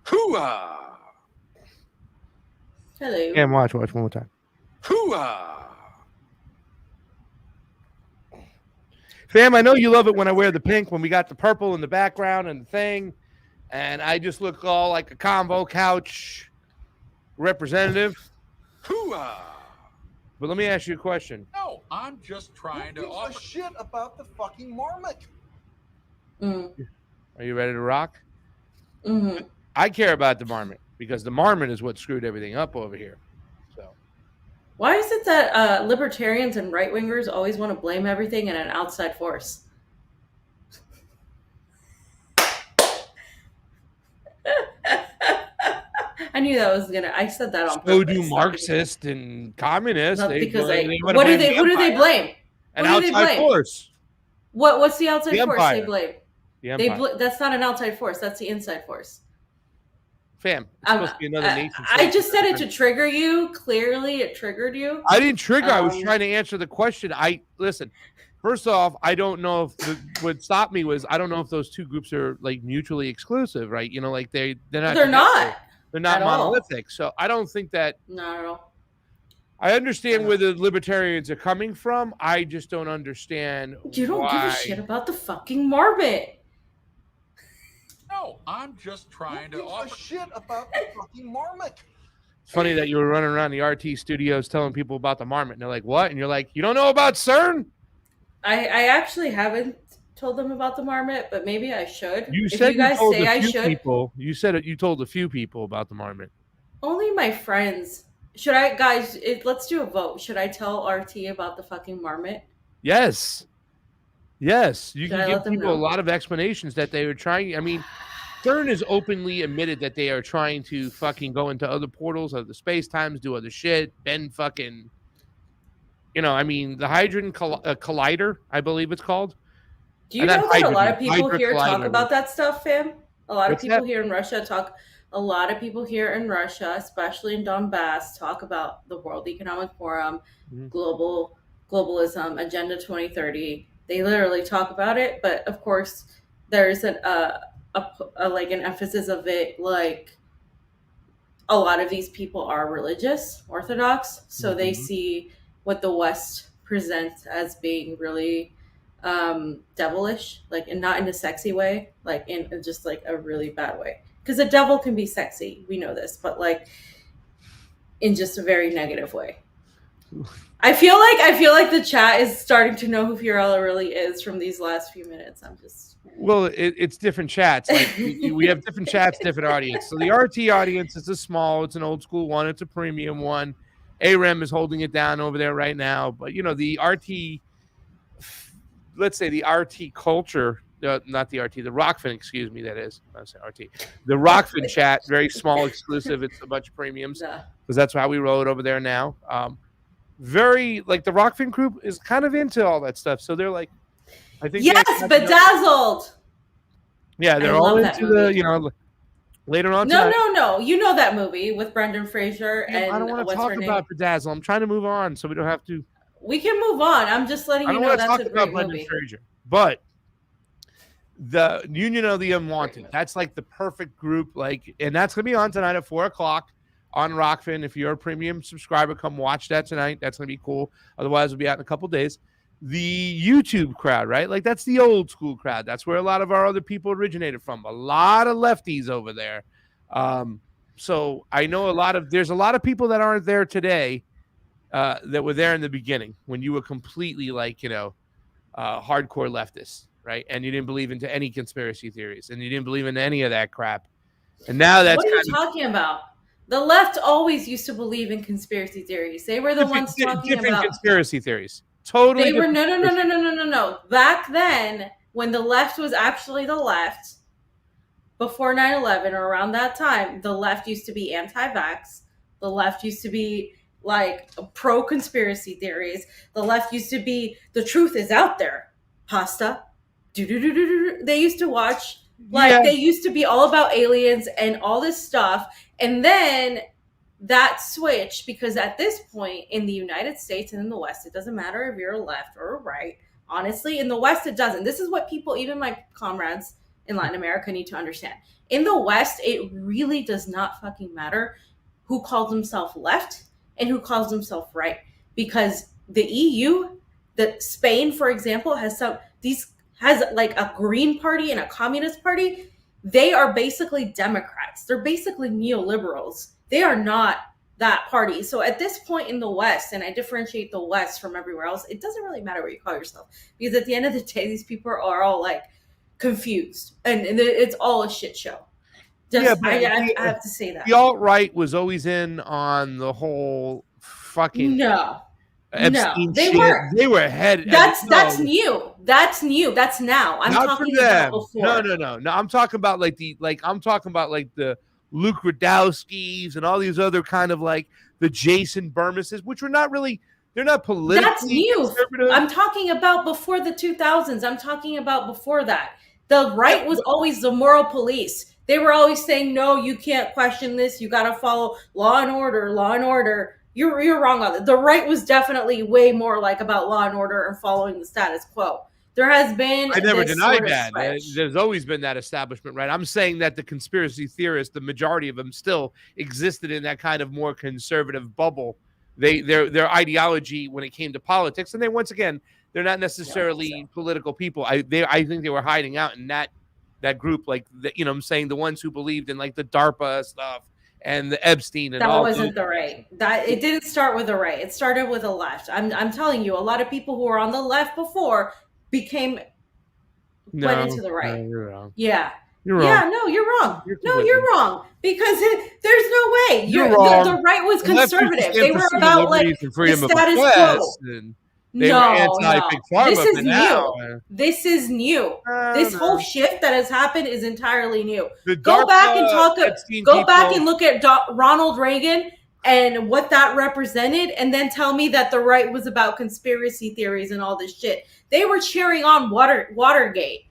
Hoo-ah! Hello. And watch one more time. Hoo-ah! Fam, I know you love it when I wear the pink, when we got the purple in the background and the thing, and I just look all like a combo couch representative. But let me ask you a question. No, I'm just trying to offer a shit about the fucking marmot. Are you ready to rock? Mm-hmm. I care about the marmot because the marmot is what screwed everything up over here. So Why is it that libertarians and right-wingers always want to blame everything on an outside force? I knew that was gonna. I said that on purpose. So do Marxists and communists. Not because who do they? Who do they blame? An outside force. What's the outside force empire. they blame? The empire. That's not an outside force. That's the inside force. Fam, it's supposed to be another nation. I just said it to trigger you. Clearly, it triggered you. I didn't trigger. I was trying to answer the question. Listen. First off, I don't know if what stopped me was I don't know if those two groups are like mutually exclusive, right? You know, like they're not. They're not. They're not monolithic. All. So I don't think that. Not at all. I understand where the libertarians are coming from. I just don't understand. You don't give a shit about the fucking marmot. No, I'm just trying to offer shit about the fucking marmot. It's funny that you were running around the RT studios telling people about the marmot, and they're like, "What?" And you're like, "You don't know about CERN?" I actually haven't told them about the marmot, but maybe I should. You said you told a few people. You said it. You told a few people about the marmot. Only my friends. Should I, guys? Let's do a vote. Should I tell RT about the fucking marmot? Yes. Yes, you Should can give people a lot of explanations that they were trying. I mean, CERN has openly admitted that they are trying to fucking go into other portals, other space times, do other shit, bend fucking. You know, I mean, the Hadron Collider, I believe it's called. Do you know that a lot of people here talk about that stuff, fam? A lot of people here in Russia talk. A lot of people here in Russia, especially in Donbass, talk about the World Economic Forum, globalism, Agenda 2030. They literally talk about it, but of course, there's an emphasis of it. Like a lot of these people are religious, Orthodox, so they see what the West presents as being really devilish, like, and not in a sexy way, like in just like a really bad way. Because the devil can be sexy, we know this, but like in just a very negative way. I feel like the chat is starting to know who Fiorella really is from these last few minutes. I'm just it's different chats. Like we have different chats, different audience. So the RT audience is it's an old school one, it's a premium one. AREM is holding it down over there right now, but you know the RT. Let's say the RT culture. Not the RT, the Rockfin, excuse me, that is. I say RT. The Rockfin chat, very small, exclusive. It's a bunch of premiums because that's how we roll it over there now. Very, like, the Rockfin group is kind of into all that stuff. So they're like, I think. Yes, Bedazzled. Yeah, they're all into the, you know, later on. No. You know that movie with Brendan Fraser and I don't want to talk about Bedazzled. I'm trying to move on so we don't have to. We can move on. I'm just letting you know that's a great movie. Fraser, but the Union of the Unwanted, that's like the perfect group, like, and that's gonna be on tonight at 4:00 on Rockfin. If you're a premium subscriber, come watch that tonight. That's gonna be cool. Otherwise, we'll be out in a couple days. The YouTube crowd, right? Like that's the old school crowd. That's where a lot of our other people originated from. A lot of lefties over there. So I know there's a lot of people that aren't there today that were there in the beginning when you were completely like, you know, hardcore leftists. Right, and you didn't believe into any conspiracy theories, and you didn't believe in any of that crap. And now that's what are you talking about? The left always used to believe in conspiracy theories. They were the ones talking different conspiracy theories. Totally. They were no. Back then, when the left was actually the left, before 9/11 or around that time, the left used to be anti-vax. The left used to be like pro-conspiracy theories. The left used to be the truth is out there. Pasta. They used to watch, they used to be all about aliens and all this stuff. And then that switched because at this point in the United States and in the West, it doesn't matter if you're a left or a right. Honestly, in the West, it doesn't. This is what people, even my comrades in Latin America, need to understand. In the West, it really does not fucking matter who calls himself left and who calls himself right. Because the EU, That Spain, for example, has like a Green Party and a Communist Party. They are basically Democrats. They're basically neoliberals. They are not that party. So at this point in the West, and I differentiate the West from everywhere else, it doesn't really matter what you call yourself, because at the end of the day, these people are all like confused, and it's all a shit show. I have to say that the alt-right was always in on the whole fucking Epstein they shit. weren't. They were ahead. That's new. That's new. That's now. I'm not talking for them. about before. No. I'm talking about the Luke Radowskis and all these other kind of like the Jason Burmises, which were not really. They're not politically That's new. conservative. I'm talking about before the 2000s. I'm talking about before that. The right was always the moral police. They were always saying, no, you can't question this. You got to follow law and order, law and order. You're wrong on that. The right was definitely way more like about law and order and following the status quo. There has been. I never denied that. There's always been that establishment, right? I'm saying that the conspiracy theorists, the majority of them, still existed in that kind of more conservative bubble. Their ideology when it came to politics, and once again, they're not necessarily political people. I think they were hiding out in that group, like I'm saying the ones who believed in like the DARPA stuff and the Epstein and all. That wasn't the right. That it didn't start with the right. It started with the left. I'm telling you, a lot of people who were on the left before went into the right. No, you're wrong. Yeah. You're wrong. Yeah, no, you're wrong. You're wrong. Because there's no way. You're wrong. The right was conservative. They were about like the status quo. They were anti-big pharma, this is now, new. This is new. This whole shift that has happened is entirely new. Go back and look at Ronald Reagan and what that represented, and then tell me that the right was about conspiracy theories and all this shit. They were cheering on Watergate.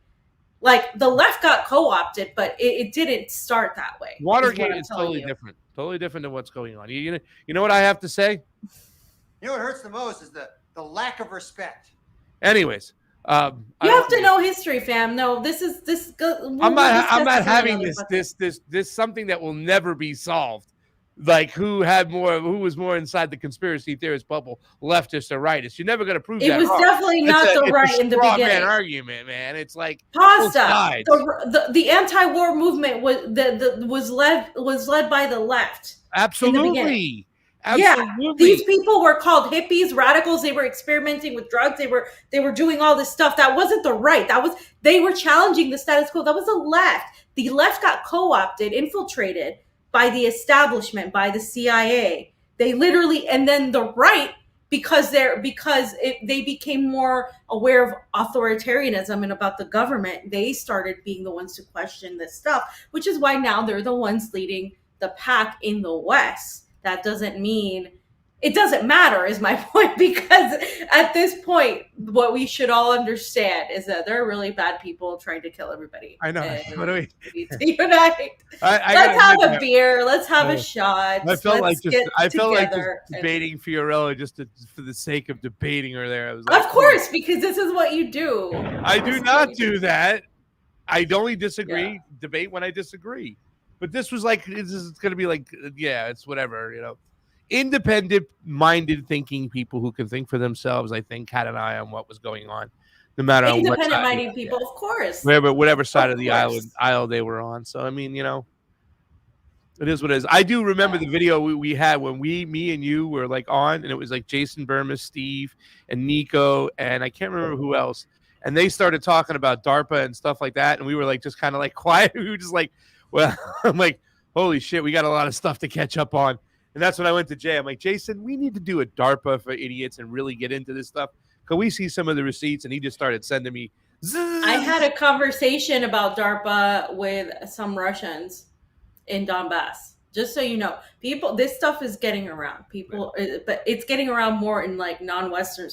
Like the left got co-opted, but it didn't start that way. Watergate is totally different. Totally different than what's going on. You know what I have to say? You know what hurts the most is the lack of respect. Anyways, you have to know history, fam. No, this. I'm not having this something that will never be solved. Like who was more inside the conspiracy theorist bubble, leftist or rightist? You're never going to prove that. It was definitely not the right in the beginning. Man argument, man. It's like pasta. The anti-war movement was led by the left. Absolutely. Yeah, these people were called hippies, radicals. They were experimenting with drugs. They were doing all this stuff. That wasn't the right. They were challenging the status quo. That was the left. The left got co-opted, infiltrated by the establishment, by the CIA. They literally, and then the right, because they became more aware of authoritarianism and about the government, they started being the ones to question this stuff, which is why now they're the ones leading the pack in the West. That doesn't mean it doesn't matter, is my point, because at this point, what we should all understand is that there are really bad people trying to kill everybody. I know. What do we need to unite? Let's have a beer. Let's have a shot. I felt like just debating Fiorella just for the sake of debating her there. I was like, of course, because this is what you do. I do not do that. I only disagree, debate when I disagree. But this was like, this is going to be like, it's whatever, Independent-minded thinking people who can think for themselves, I think, had an eye on what was going on, no matter what side. Independent-minded people, of course. Whatever side of the aisle they were on. So, I mean, it is what it is. I do remember the video we had when me and you were like on, and it was like Jason Burmis, Steve, and Nico, and I can't remember who else. And they started talking about DARPA and stuff like that, and we were like just kind of like quiet. We were just like, well, I'm like, holy shit, we got a lot of stuff to catch up on. And that's when I went to Jay. I'm like, Jason, we need to do a DARPA for idiots and really get into this stuff. Can we see some of the receipts? And he just started sending me. I had a conversation about DARPA with some Russians in Donbass. Just so you know, people, this stuff is getting around. But it's getting around more in like non-Western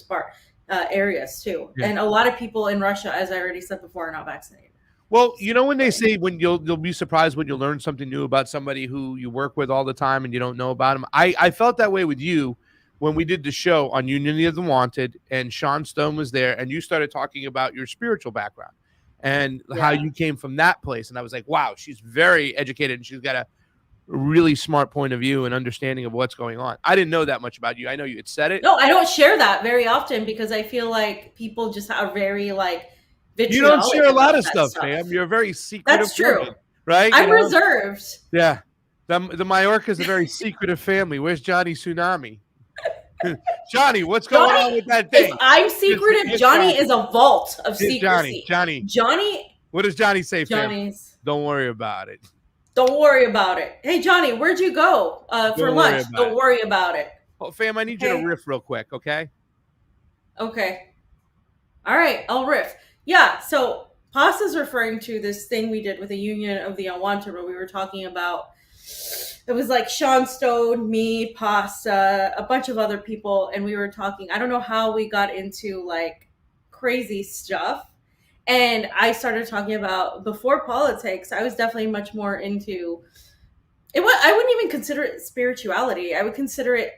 areas too. Yeah. And a lot of people in Russia, as I already said before, are not vaccinated. Well, when they say when you'll be surprised when you learn something new about somebody who you work with all the time and you don't know about them. I felt that way with you when we did the show on Unity of the Wanted and Sean Stone was there and you started talking about your spiritual background and how you came from that place. And I was like, wow, she's very educated and she's got a really smart point of view and understanding of what's going on. I didn't know that much about you. I know you had said it. No, I don't share that very often because I feel like people just are very like You don't vitriolic share a lot about of that stuff, fam. You're a very secretive That's true. woman, right? I'm You know? reserved. Yeah. The Mallorca is a very secretive family. Where's Johnny Tsunami? Johnny, what's going Johnny, on with that thing? If I'm secretive, Yes, Johnny is a vault of secrecy. Johnny. What does Johnny say, fam? Johnny's. Don't worry about it. Don't worry about it. Hey, Johnny, where'd you go for lunch? Don't worry about it. Oh, fam, I need you to riff real quick, okay? Okay. All right, I'll riff. Yeah, so Pasta's referring to this thing we did with the Union of the Unwanted where we were talking about, it was like Sean Stone, me, Pasta, a bunch of other people, and we were talking, I don't know how we got into like crazy stuff. And I started talking about, before politics, I was definitely much more into it. I wouldn't even consider it spirituality. I would consider it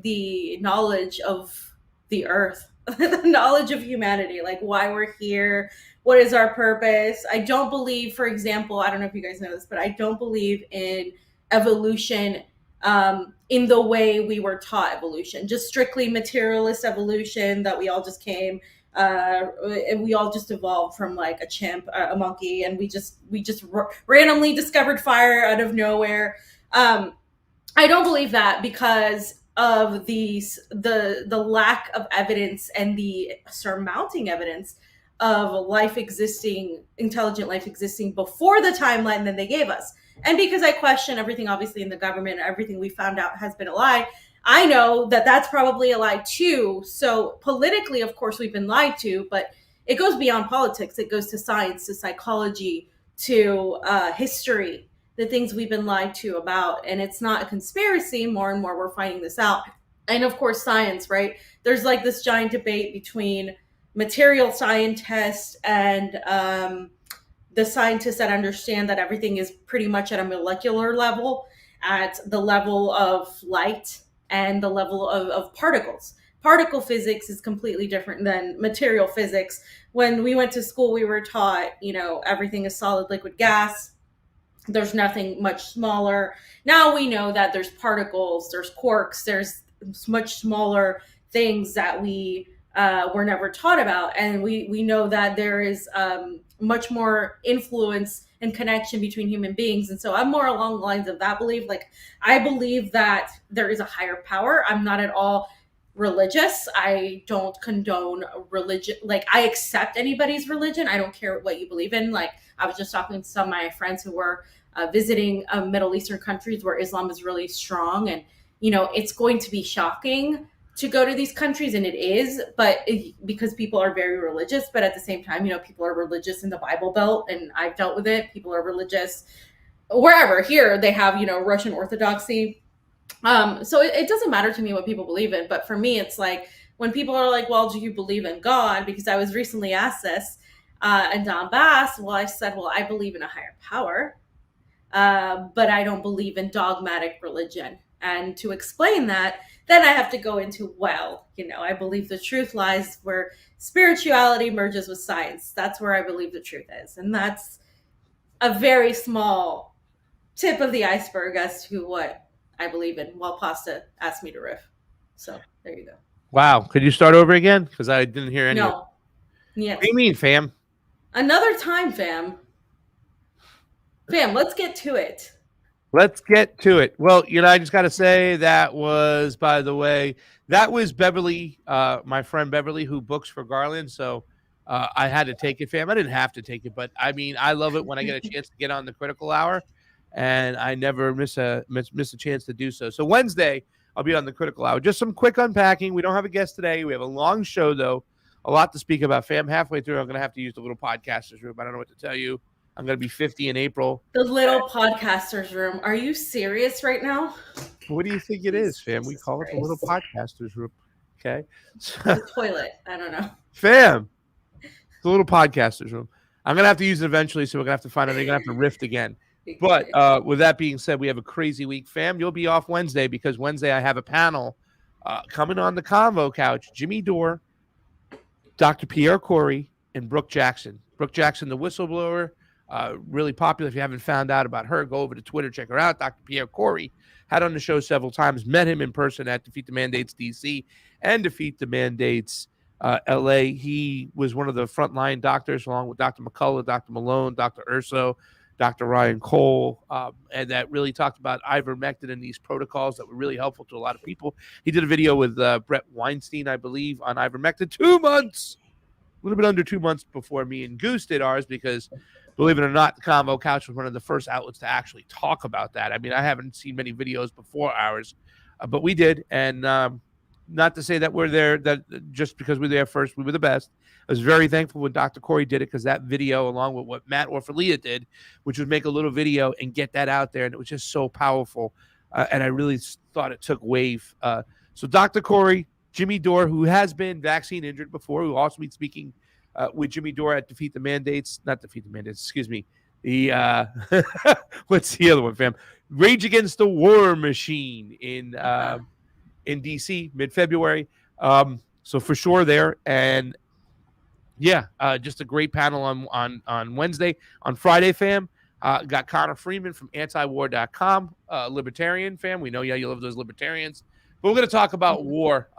the knowledge of the earth, the knowledge of humanity, like why we're here, what is our purpose. I don't believe, for example, I don't know if you guys know this, but I don't believe in evolution in the way we were taught evolution, just strictly materialist evolution, that we all just came and we all just evolved from like a chimp, a monkey, and we just randomly discovered fire out of nowhere. I don't believe that because of the lack of evidence and the surmounting evidence of intelligent life existing before the timeline that they gave us. And because I question everything, obviously, in the government, everything we found out has been a lie. I know that that's probably a lie too. So politically, of course, we've been lied to, but it goes beyond politics. It goes to science, to psychology, to history, the things we've been lied to about. And it's not a conspiracy. More and more, we're finding this out. And of course, science, right? There's like this giant debate between material scientists and the scientists that understand that everything is pretty much at a molecular level, at the level of light and the level of particles. Particle physics is completely different than material physics. When we went to school, we were taught, everything is solid, liquid, gas. There's nothing much smaller. Now we know that there's particles, there's quarks, there's much smaller things that we were never taught about. And we know that there is much more influence and connection between human beings. And so I'm more along the lines of that belief. Like, I believe that there is a higher power. I'm not at all religious. I don't condone religion. Like, I accept anybody's religion. I don't care what you believe in. Like, I was just talking to some of my friends who were visiting Middle Eastern countries where Islam is really strong. And, it's going to be shocking to go to these countries, and it is, because people are very religious. But at the same time, people are religious in the Bible Belt, and I've dealt with it. People are religious wherever. Here they have, Russian Orthodoxy. So it doesn't matter to me what people believe in. But for me, it's like when people are like, well, do you believe in God? Because I was recently asked this in Donbass. Well, I said, well, I believe in a higher power, but I don't believe in dogmatic religion. And to explain that, then I have to go into, I believe the truth lies where spirituality merges with science. That's where I believe the truth is. And that's a very small tip of the iceberg as to what I believe in, while Pasta asked me to riff. So there you go. Wow. Could you start over again? Because I didn't hear any. No. Yeah. What do you mean, fam? Another time, fam. Fam, let's get to it. Let's get to it. Well, I just got to say that was Beverly, my friend Beverly, who books for Garland. So I had to take it, fam. I didn't have to take it, but I mean, I love it when I get a chance to get on the Critical Hour, and I never miss a chance to do so. So Wednesday, I'll be on the Critical Hour. Just some quick unpacking. We don't have a guest today. We have a long show, though. A lot to speak about, fam. Halfway through, I'm going to have to use the little podcasters room. I don't know what to tell you. I'm going to be 50 in April. The little podcasters room. Are you serious right now? What do you think it is, fam? We call it the little podcasters room. Okay. The toilet. I don't know. Fam. The little podcasters room. I'm going to have to use it eventually, so we're going to have to find out. They're going to have to rift again. But with that being said, we have a crazy week, fam. You'll be off Wednesday because Wednesday I have a panel coming on the Convo Couch. Jimmy Dore, Dr. Pierre Corey, and Brooke Jackson. Brooke Jackson, the whistleblower. really popular. If you haven't found out about her, go over to Twitter, check her out. Dr. Pierre Corey had on the show several times, met him in person at Defeat the Mandates DC and Defeat the Mandates LA. He was one of the frontline doctors along with Dr. McCullough, Dr. Malone, Dr. Urso, Dr. Ryan Cole, and that really talked about ivermectin and these protocols that were really helpful to a lot of people. He did a video with Brett Weinstein, I believe, on ivermectin 2 months, a little bit under 2 months before me and Goose did ours, because believe it or not, the Convo Couch was one of the first outlets to actually talk about that. I mean, I haven't seen many videos before ours, but we did. And not to say that we're there, that just because we were there first, we were the best. I was very thankful when Dr. Corey did it, because that video, along with what Matt Orfalia did, which was make a little video and get that out there, and it was just so powerful. And I really thought it took wave. So Dr. Corey, Jimmy Dore, who has been vaccine injured before, who also be speaking with Jimmy Dore at Defeat the Mandates, not Defeat the Mandates, excuse me. The what's the other one, fam? Rage Against the War Machine in DC mid-February. So for sure there. And yeah, just a great panel on Wednesday. On Friday, fam, got Connor Freeman from antiwar.com, libertarian, fam. We know you love those libertarians. But we're going to talk about war.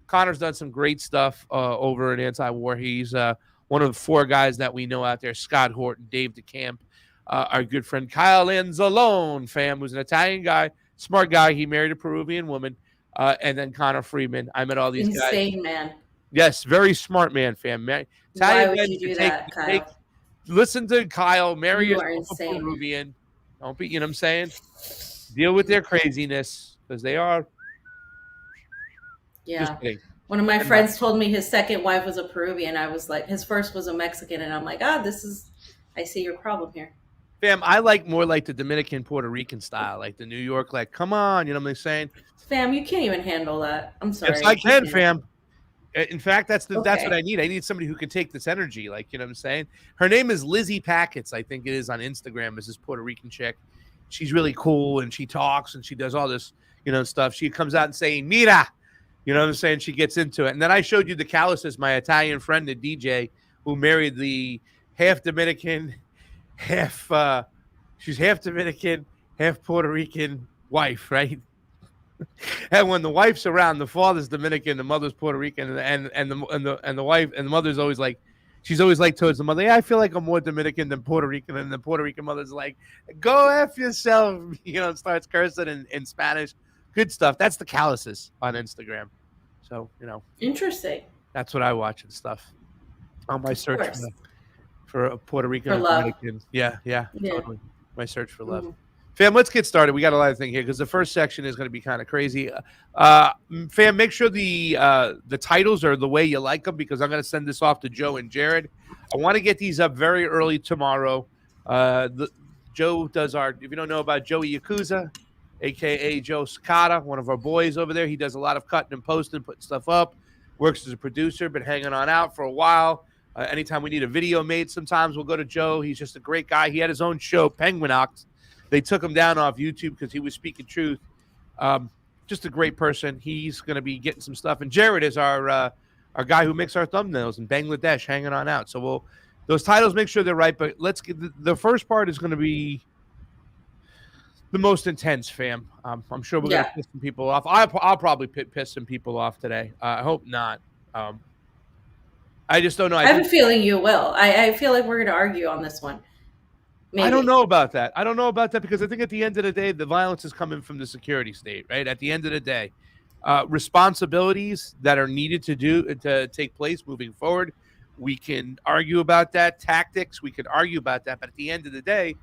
Connor's done some great stuff over in Anti-War. He's one of the 4 guys that we know out there: Scott Horton, Dave DeCamp, our good friend Kyle Anzalone, fam, who's an Italian guy, smart guy. He married a Peruvian woman. And then Connor Freeman. I met all these guys. Insane man. Yes, very smart man, fam. Why would you do that, Kyle? Listen to Kyle. Marry You a are insane. Peruvian. Don't be, you know what I'm saying? Deal with their craziness, because they are. Yeah. Just kidding. One of my friends told me his second wife was a Peruvian. I was like, his first was a Mexican, and I'm like, I see your problem here. Fam, I like more like the Dominican, Puerto Rican style, like the New York, like, come on, you know what I'm saying? Fam, you can't even handle that. I'm sorry. Yes, I can, fam. In fact, that's what I need. I need somebody who can take this energy, like, you know what I'm saying? Her name is Lizzie Packets, I think it is on Instagram, is this Puerto Rican chick. She's really cool, and she talks, and she does all this, stuff. She comes out and saying, Mira, you know what I'm saying? She gets into it. And then I showed you the Calluses, my Italian friend, the DJ, who married the half Dominican, she's half Dominican, half Puerto Rican wife, right? And when the wife's around, the father's Dominican, the mother's Puerto Rican, and the wife and the mother's always like, she's always like towards the mother, yeah, I feel like I'm more Dominican than Puerto Rican, and the Puerto Rican mother's like, go F yourself, starts cursing in Spanish. Good stuff. That's the Calluses on Instagram. So, Interesting. That's what I watch and stuff on my search for a Puerto Rican. For love. Dominican. Yeah, totally. My search for love. Mm. Fam, let's get started. We got a lot of things here because the first section is going to be kind of crazy. Fam, make sure the titles are the way you like them, because I'm going to send this off to Joe and Jared. I want to get these up very early tomorrow. Joe does if you don't know about Joey Yakuza, a.k.a. Joe Sakata, one of our boys over there. He does a lot of cutting and posting, putting stuff up, works as a producer, been hanging on out for a while. Anytime we need a video made, sometimes we'll go to Joe. He's just a great guy. He had his own show, Penguinox. They took him down off YouTube because he was speaking truth. Just a great person. He's going to be getting some stuff. And Jared is our guy who makes our thumbnails in Bangladesh, hanging on out. So those titles, make sure they're right. But let's get the first part is going to be the most intense, fam. I'm sure we're going to piss some people off. I'll probably piss some people off today. I hope not. I just don't know. I have a feeling you will. I feel like we're going to argue on this one. Maybe. I don't know about that. Because I think at the end of the day, the violence is coming from the security state, right? At the end of the day, responsibilities that are needed to take place moving forward, we can argue about that. Tactics, we can argue about that. But at the end of the day,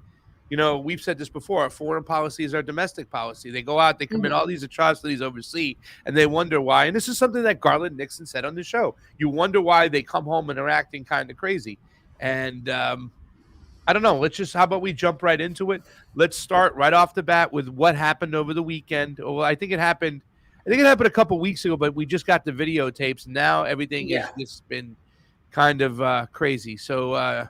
we've said this before, our foreign policy is our domestic policy. They go out, they commit all these atrocities overseas, and they wonder why. And this is something that Garland Nixon said on the show. You wonder why they come home and are acting kind of crazy. And I don't know. How about we jump right into it? Let's start right off the bat with what happened over the weekend. Well, I think it happened a couple weeks ago, but we just got the videotapes. Now everything has just been kind of crazy. So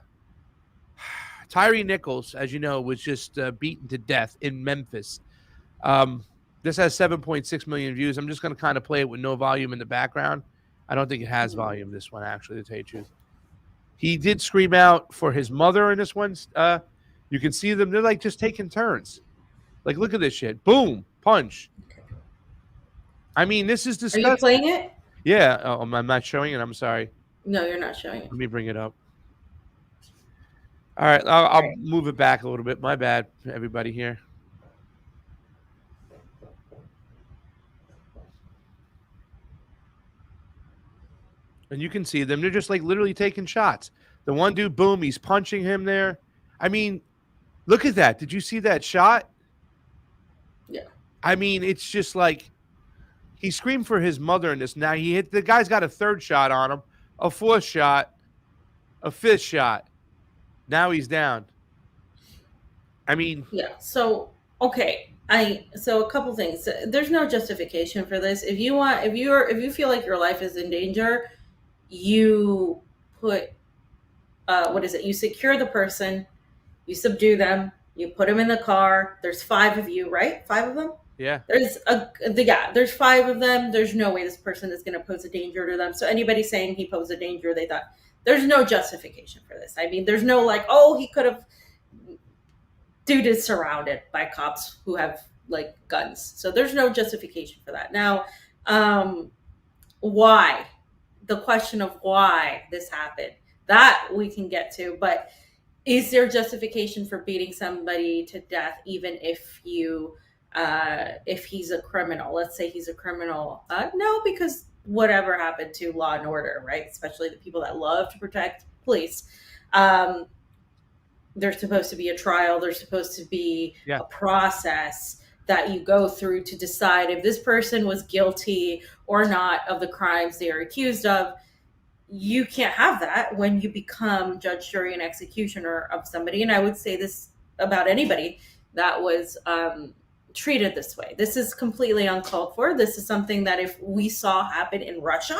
Tyre Nichols, as you know, was just beaten to death in Memphis. This has 7.6 million views. I'm just going to kind of play it with no volume in the background. I don't think it has volume, this one, actually, to tell you the truth. He did scream out for his mother in this one. You can see them; they're like just taking turns. Like, look at this shit! Boom, punch. I mean, this is Are you disgusting. playing it? Yeah, I'm not showing it. I'm sorry. No, you're not showing it. Let me bring it up. All right, I'll move it back a little bit. My bad, everybody here. And you can see them. They're just like literally taking shots. The one dude, boom, he's punching him there. I mean, look at that. Did you see that shot? Yeah. I mean, it's just like he screamed for his mother in this. Now the guy's got a third shot on him, a fourth shot, a fifth shot. Now he's down. I mean, yeah. So okay, so a couple things. There's no justification for this. If you feel like your life is in danger, you put what is it? You secure the person, you subdue them, you put them in the car. There's 5 of you, right? 5 of them. yeah. There's 5 of them. There's no way this person is going to pose a danger to them. So anybody saying he posed a danger, they thought there's no justification for this. I mean, there's no like, oh, he could have. Dude is surrounded by cops who have like guns, so there's no justification for that. Now, why? The question of why this happened, that we can get to, but is there justification for beating somebody to death, even if he's a criminal? Let's say he's a criminal. No, because whatever happened to law and order, right? Especially the people that love to protect police. There's supposed to be a trial. There's supposed to be a process that you go through to decide if this person was guilty or not of the crimes they are accused of. You can't have that when you become judge, jury, and executioner of somebody. And I would say this about anybody that was treated this way. This is completely uncalled for. This is something that if we saw happen in Russia,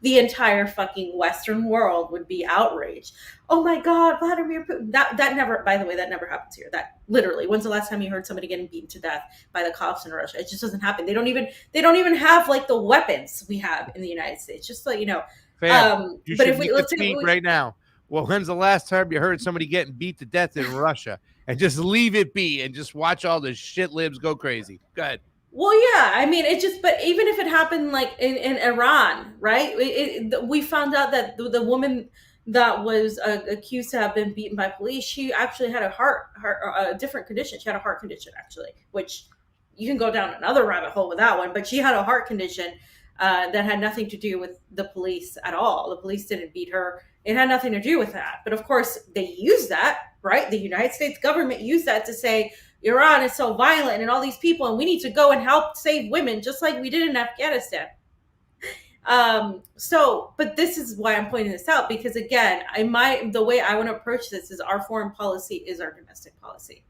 the entire fucking Western world would be outraged. Oh my God, Vladimir Putin. That never, by the way, that never happens here. That literally, when's the last time you heard somebody getting beaten to death by the cops in Russia? It just doesn't happen. They don't even have like the weapons we have in the United States. Just so you know. You should make a tweet right now. Well, when's the last time you heard somebody getting beat to death in Russia? And just leave it be and just watch all the shit libs go crazy. Go ahead. Well, yeah, I mean, but even if it happened like in Iran, right? We found out that the woman that was accused to have been beaten by police, she actually had a different condition. She had a heart condition, actually, which you can go down another rabbit hole with that one. But she had a heart condition that had nothing to do with the police at all. The police didn't beat her. It had nothing to do with that. But of course, they used that, right? The United States government used that to say, Iran is so violent and all these people, and we need to go and help save women, just like we did in Afghanistan. But this is why I'm pointing this out, because again, the way I want to approach this is our foreign policy is our domestic policy.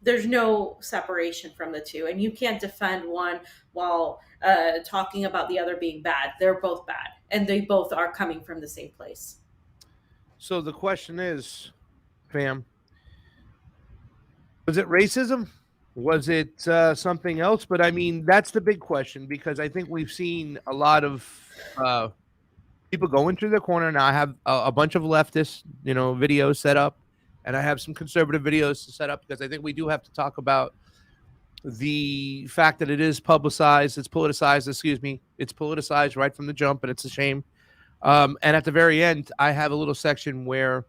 There's no separation from the two, and you can't defend one while talking about the other being bad. They're both bad, and they both are coming from the same place. So the question is, fam, was it racism? Was it something else? But I mean, that's the big question, because I think we've seen a lot of people go into the corner. Now I have a bunch of leftist, videos set up, and I have some conservative videos to set up, because I think we do have to talk about the fact that it is publicized. It's politicized, It's politicized right from the jump, and it's a shame. And at the very end, I have a little section where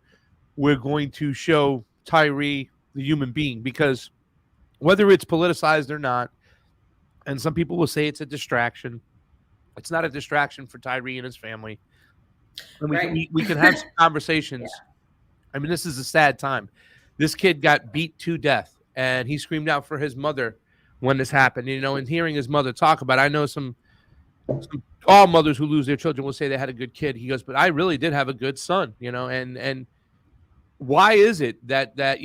we're going to show Tyre, the human being, because whether it's politicized or not, and some people will say it's a distraction, it's not a distraction for Tyre and his family. And we can have some conversations. Yeah. I mean, this is a sad time. This kid got beat to death, and he screamed out for his mother when this happened. And hearing his mother talk about it, I know all mothers who lose their children will say they had a good kid. He goes, but I really did have a good son, and why is it that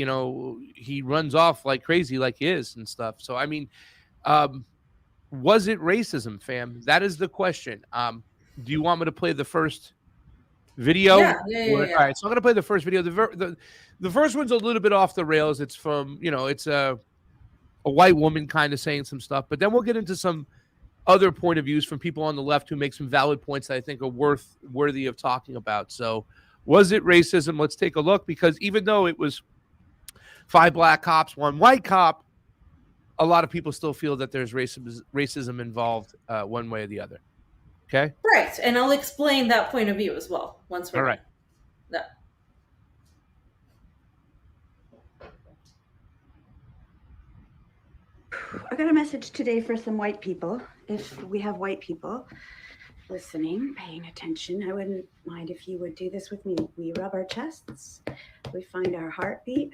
he runs off like crazy like he is and stuff? So, I mean, was it racism, fam? That is the question. Do you want me to play the first video? Yeah. All right, so I'm going to play the first video. The first one's a little bit off the rails. It's from, it's a white woman kind of saying some stuff, but then we'll get into some other point of views from people on the left who make some valid points that I think are worthy of talking about. So Was it racism? Let's take a look, because even though it was 5 black cops, 1 white cop, a lot of people still feel that there's racism involved one way or the other. Okay? Right. And I'll explain that point of view as well once we're All right. done. I got a message today for some white people. If we have white people listening, paying attention, I wouldn't mind if you would do this with me. We rub our chests, we find our heartbeat,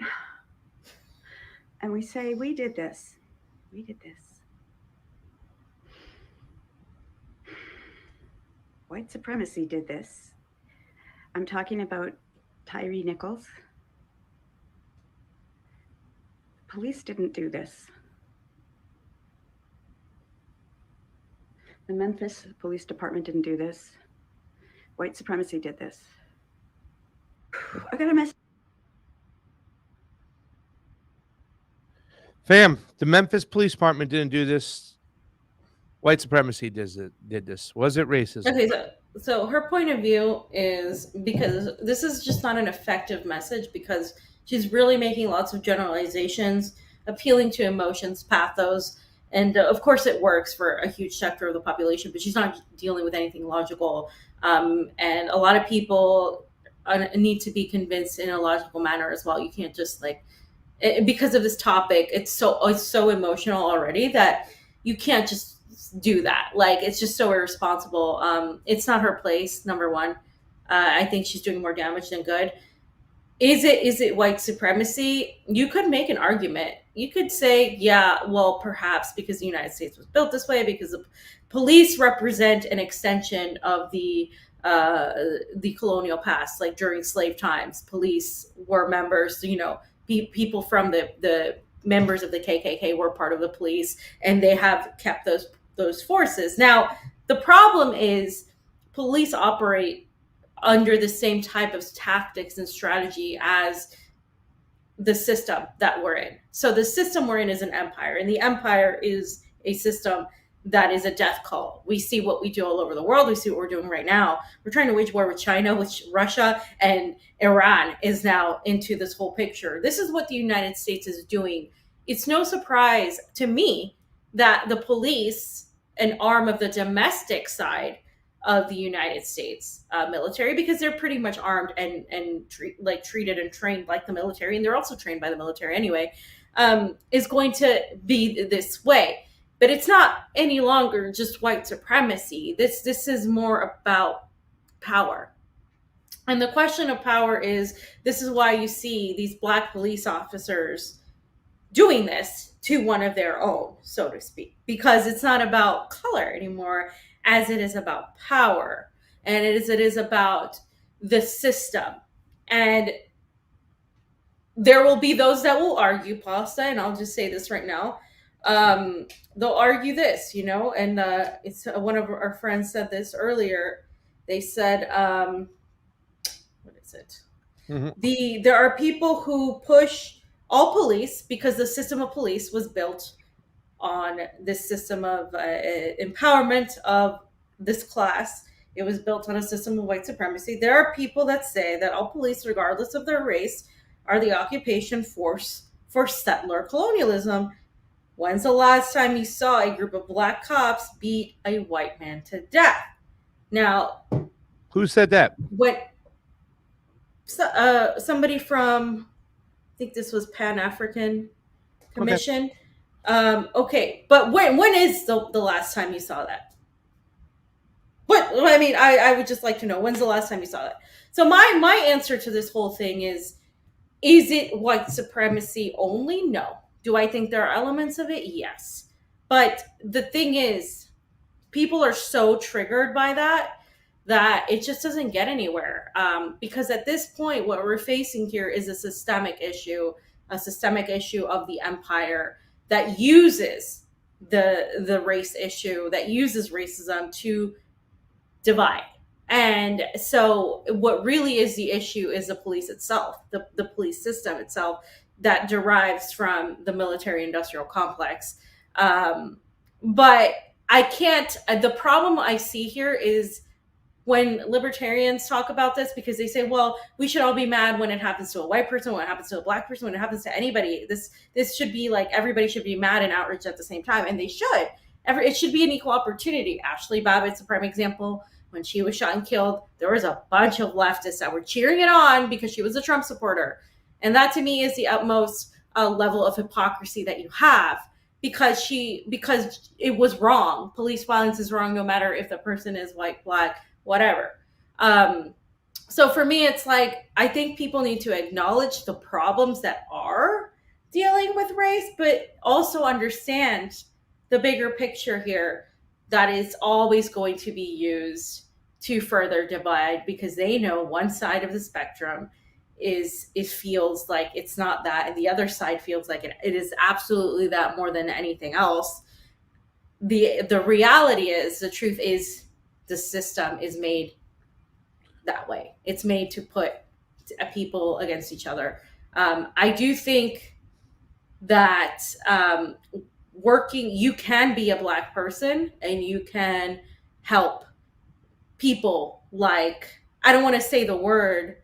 and we say, we did this. We did this. White supremacy did this. I'm talking about Tyre Nichols. Police didn't do this. The Memphis Police Department didn't do this. White supremacy did this. I got a message. Fam, the Memphis Police Department didn't do this. White supremacy did this. Was it racism? Okay, so her point of view is, because this is just not an effective message, because she's really making lots of generalizations, appealing to emotions, pathos, and of course it works for a huge sector of the population, but she's not dealing with anything logical. And a lot of people need to be convinced in a logical manner as well. You can't just because of this topic, it's so emotional already that you can't just do that. It's just so irresponsible. It's not her place, number one. I think she's doing more damage than good. Is it white supremacy? You could make an argument. You could say, yeah, well, perhaps because the United States was built this way, because the police represent an extension of the colonial past. Like during slave times, police were members, people from the members of the KKK were part of the police, and they have kept those forces. Now, the problem is police operate under the same type of tactics and strategy as the system that we're in. So the system we're in is an empire, and the empire is a system that is a death cult. We see what we do all over the world. We see what we're doing right now. We're trying to wage war with China, with Russia, and Iran is now into this whole picture. This is what the United States is doing. It's no surprise to me that the police, an arm of the domestic side of the United States military, because they're pretty much armed and treated and trained like the military, and they're also trained by the military anyway, is going to be this way. But it's not any longer just white supremacy. This is more about power. And the question of power this is why you see these black police officers doing this to one of their own, so to speak, because it's not about color anymore, as it is about power, and it is about the system. And there will be those that will argue, Pasta, and I'll just say this right now, they'll argue this, and it's one of our friends said this earlier. They said, what is it? Mm-hmm. There are people who push all police, because the system of police was built on this system of empowerment of this class. It was built on a system of white supremacy. There are people that say that all police, regardless of their race, are the occupation force for settler colonialism. When's the last time you saw a group of black cops beat a white man to death? Now, who said that? Somebody from, I think this was Pan-African Commission. Okay, but when is the last time you saw that? I would just like to know, when's the last time you saw that? So my answer to this whole thing is it white supremacy only? No. Do I think there are elements of it? Yes. But the thing is, people are so triggered by that it just doesn't get anywhere. Because at this point, what we're facing here is a systemic issue of the empire that uses the race issue, that uses racism to divide. And so what really is the issue is the police itself, the police system itself, that derives from the military industrial complex. But I can't, the problem I see here is when libertarians talk about this, because they say, well, we should all be mad when it happens to a white person, when it happens to a black person, when it happens to anybody. This should be like everybody should be mad and outraged at the same time, and they should. It should be an equal opportunity. Ashley Babbitt's a prime example. When she was shot and killed, there was a bunch of leftists that were cheering it on because she was a Trump supporter. And that to me is the utmost level of hypocrisy that you have, because it was wrong. Police violence is wrong no matter if the person is white, black, whatever. So for me, it's like, I think people need to acknowledge the problems that are dealing with race, but also understand the bigger picture here that is always going to be used to further divide, because they know one side of the spectrum it feels like it's not that, and the other side feels like it is absolutely that more than anything else. The reality is, the truth is, the system is made that way. It's made to put people against each other. I do think that you can be a black person and you can help people, like, I don't want to say the word,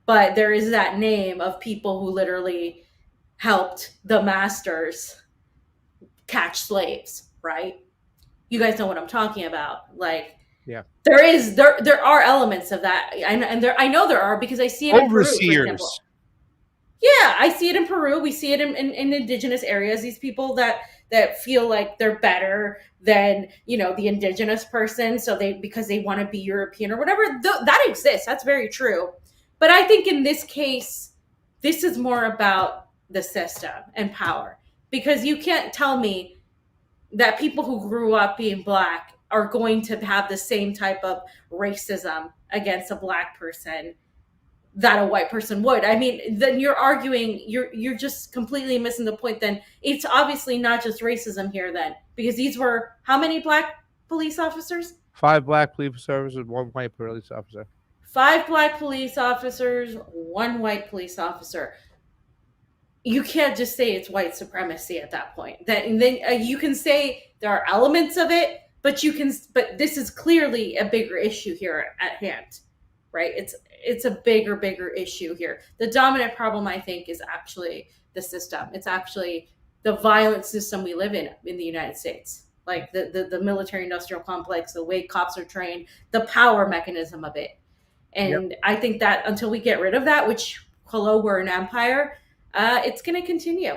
but there is that name of people who literally helped the masters catch slaves, right? You guys know what I'm talking about. Like, yeah, there are elements of that, and I know there are, because I see it in Peru, for example. Yeah, I see it in Peru. We see it in indigenous areas. These people that feel like they're better than, the indigenous person, so because they want to be European or whatever. That exists. That's very true. But I think in this case, this is more about the system and power, because you can't tell me that people who grew up being black are going to have the same type of racism against a black person that a white person would. I mean, then you're arguing, you're just completely missing the point. Then it's obviously not just racism here then, because these were how many black police officers? 5 black police officers, 1 white police officer. 5 black police officers, 1 white police officer. You can't just say it's white supremacy at that point. Then you can say there are elements of it, but this is clearly a bigger issue here at hand, right? It's a bigger issue here. The dominant problem, I think, is actually the system. It's actually the violent system we live in the United States, like the military industrial complex, the way cops are trained, the power mechanism of it. And yep. I think that until we get rid of that, which, hello, we're an empire, it's going to continue.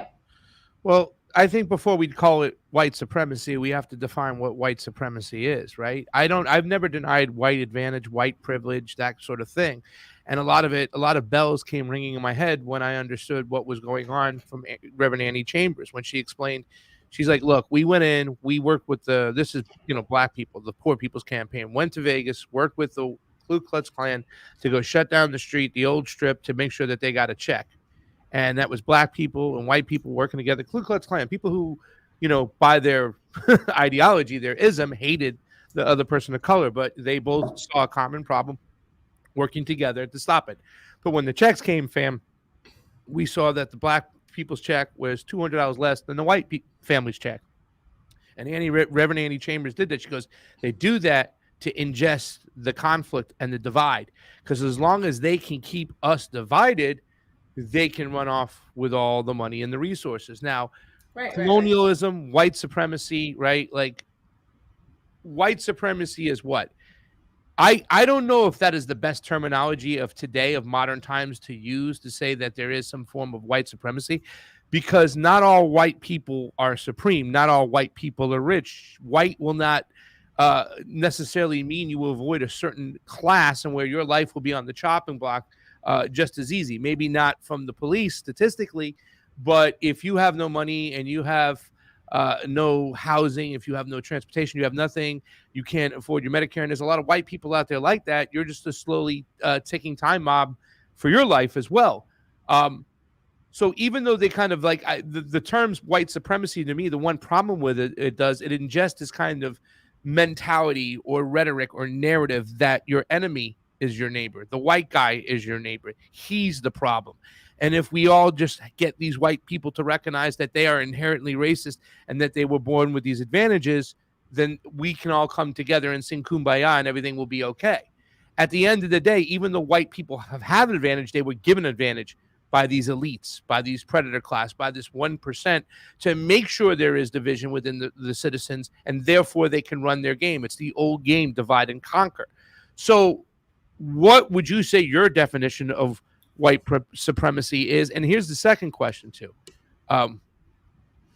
Well, I think before we call it white supremacy, we have to define what white supremacy is, right? I've never denied white advantage, white privilege, that sort of thing. And a lot of bells came ringing in my head when I understood what was going on from Reverend Annie Chambers, when she explained, she's like, look, we went in, we worked with black people, the Poor People's Campaign, went to Vegas, worked with the Ku Klux Klan to go shut down the street, the old strip, to make sure that they got a check. And that was black people and white people working together. Ku Klux Klan, people who, by their ideology, their ism, hated the other person of color, but they both saw a common problem, working together to stop it. But when the checks came, fam, we saw that the black people's check was $200 less than the white family's check. And Reverend Annie Chambers did that. She goes, they do that to ingest the conflict and the divide, because as long as they can keep us divided, they can run off with all the money and the resources. Now, colonialism, white supremacy, right? Like, white supremacy is what? I don't know if that is the best terminology of today, of modern times, to use to say that there is some form of white supremacy, because not all white people are supreme. Not all white people are rich. White will not necessarily mean you will avoid a certain class and where your life will be on the chopping block just as easy. Maybe not from the police statistically, but if you have no money and you have no housing, if you have no transportation, you have nothing, you can't afford your Medicare, and there's a lot of white people out there like that, you're just a slowly ticking time bomb for your life as well. So even though they kind of like the terms white supremacy, to me, the one problem with it ingests this kind of mentality or rhetoric or narrative that your enemy is your neighbor. The white guy is your neighbor. He's the problem. And if we all just get these white people to recognize that they are inherently racist and that they were born with these advantages, then we can all come together and sing Kumbaya and everything will be okay. At the end of the day, even though white people have an advantage, they were given an advantage by these elites, by these predator class, by this 1% to make sure there is division within the citizens, and therefore they can run their game. It's the old game, divide and conquer. So what would you say your definition of white supremacy is? And here's the second question too. I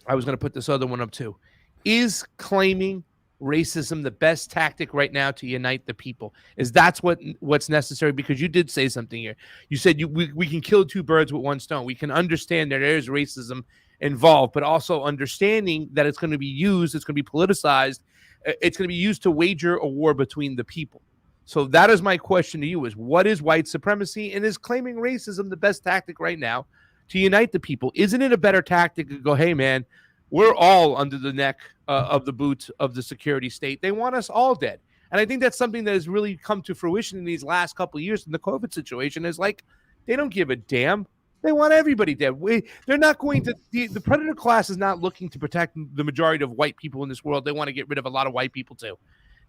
was going to put this other one up too. Is claiming racism the best tactic right now to unite the people? Is that's what's necessary? Because you did say something here. You said we can kill two birds with one stone. We can understand that there is racism involved, but also understanding that it's going to be used, it's going to be politicized, it's going to be used to wager a war between the people. So that is my question to you: is what is white supremacy, and is claiming racism the best tactic right now to unite the people? Isn't it a better tactic to go, hey man, we're all under the neck of the boot of the security state. They want us all dead. And I think that's something that has really come to fruition in these last couple of years in the COVID situation, is like, they don't give a damn. They want everybody dead. They're not going to, the predator class is not looking to protect the majority of white people in this world. They want to get rid of a lot of white people too.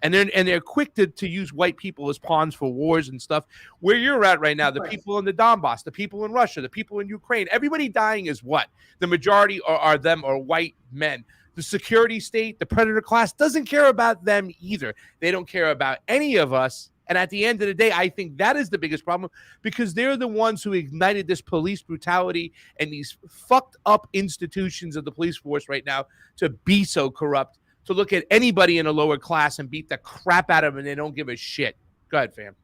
And they're quick to use white people as pawns for wars and stuff. Where you're at right now, the people in the Donbass, the people in Russia, the people in Ukraine, everybody dying is what? The majority are white men. The security state, the predator class doesn't care about them either. They don't care about any of us. And at the end of the day, I think that is the biggest problem, because they're the ones who ignited this police brutality and these fucked up institutions of the police force right now to be so corrupt, to look at anybody in a lower class and beat the crap out of them, and they don't give a shit. Go ahead, fam.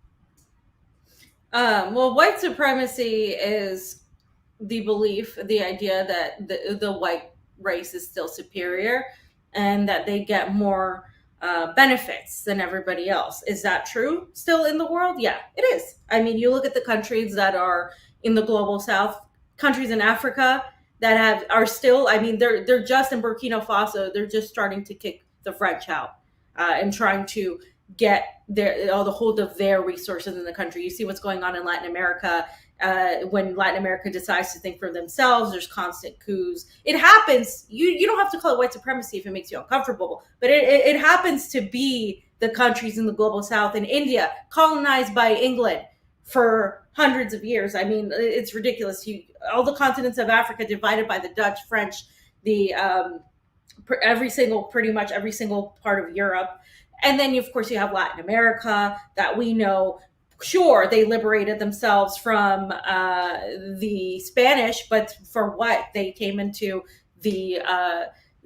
Well, white supremacy is the belief, the idea that the white race is still superior and that they get more benefits than everybody else. Is that true still in the world? Yeah, it is. I mean, you look at the countries that are in the global south, countries in Africa that are still, I mean, they're just in Burkina Faso, they're just starting to kick the French out and trying to get the hold of their resources in the country. You see what's going on in Latin America. When Latin America decides to think for themselves, there's constant coups. It happens. You don't have to call it white supremacy if it makes you uncomfortable, but it happens to be the countries in the global south. In India, colonized by England for hundreds of years. I mean, it's ridiculous. All the continents of Africa divided by the Dutch, French, pretty much every single part of Europe. And then, of course, you have Latin America that we know. Sure, they liberated themselves from the Spanish, but for what? They came into the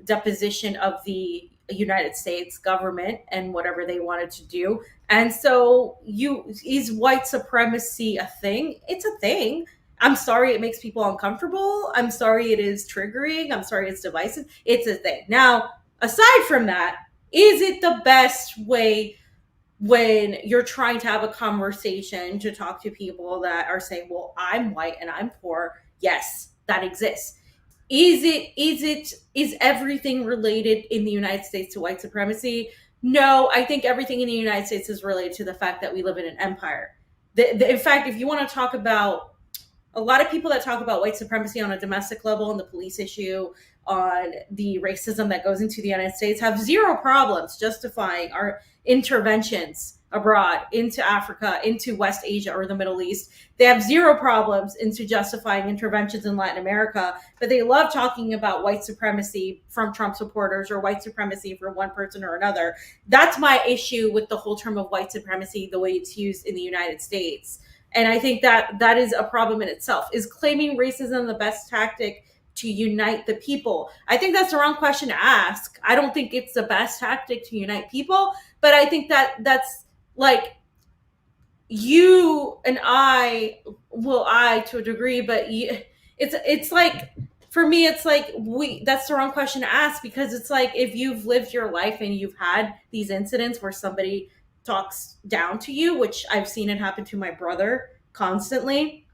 deposition of the United States government and whatever they wanted to do. And so is white supremacy a thing? It's a thing. I'm sorry it makes people uncomfortable. I'm sorry it is triggering. I'm sorry it's divisive. It's a thing. Now, aside from that, is it the best way when you're trying to have a conversation to talk to people that are saying, well, I'm white and I'm poor? Yes, that exists. Is everything related in the United States to white supremacy? No, I think everything in the United States is related to the fact that we live in an empire. In fact, if you want to talk about, a lot of people that talk about white supremacy on a domestic level, on the police issue, on the racism that goes into the United States, have zero problems justifying our interventions abroad into Africa, into West Asia or the Middle East. They have zero problems into justifying interventions in Latin America, but they love talking about white supremacy from Trump supporters or white supremacy for one person or another. That's my issue with the whole term of white supremacy, the way it's used in the United States. And I think that is a problem in itself. Is claiming racism the best tactic to unite the people? I think that's the wrong question to ask. I don't think it's the best tactic to unite people, but I think that's like you and I to a degree, but it's like, for me, it's like that's the wrong question to ask, because it's like, if you've lived your life and you've had these incidents where somebody talks down to you, which I've seen it happen to my brother constantly,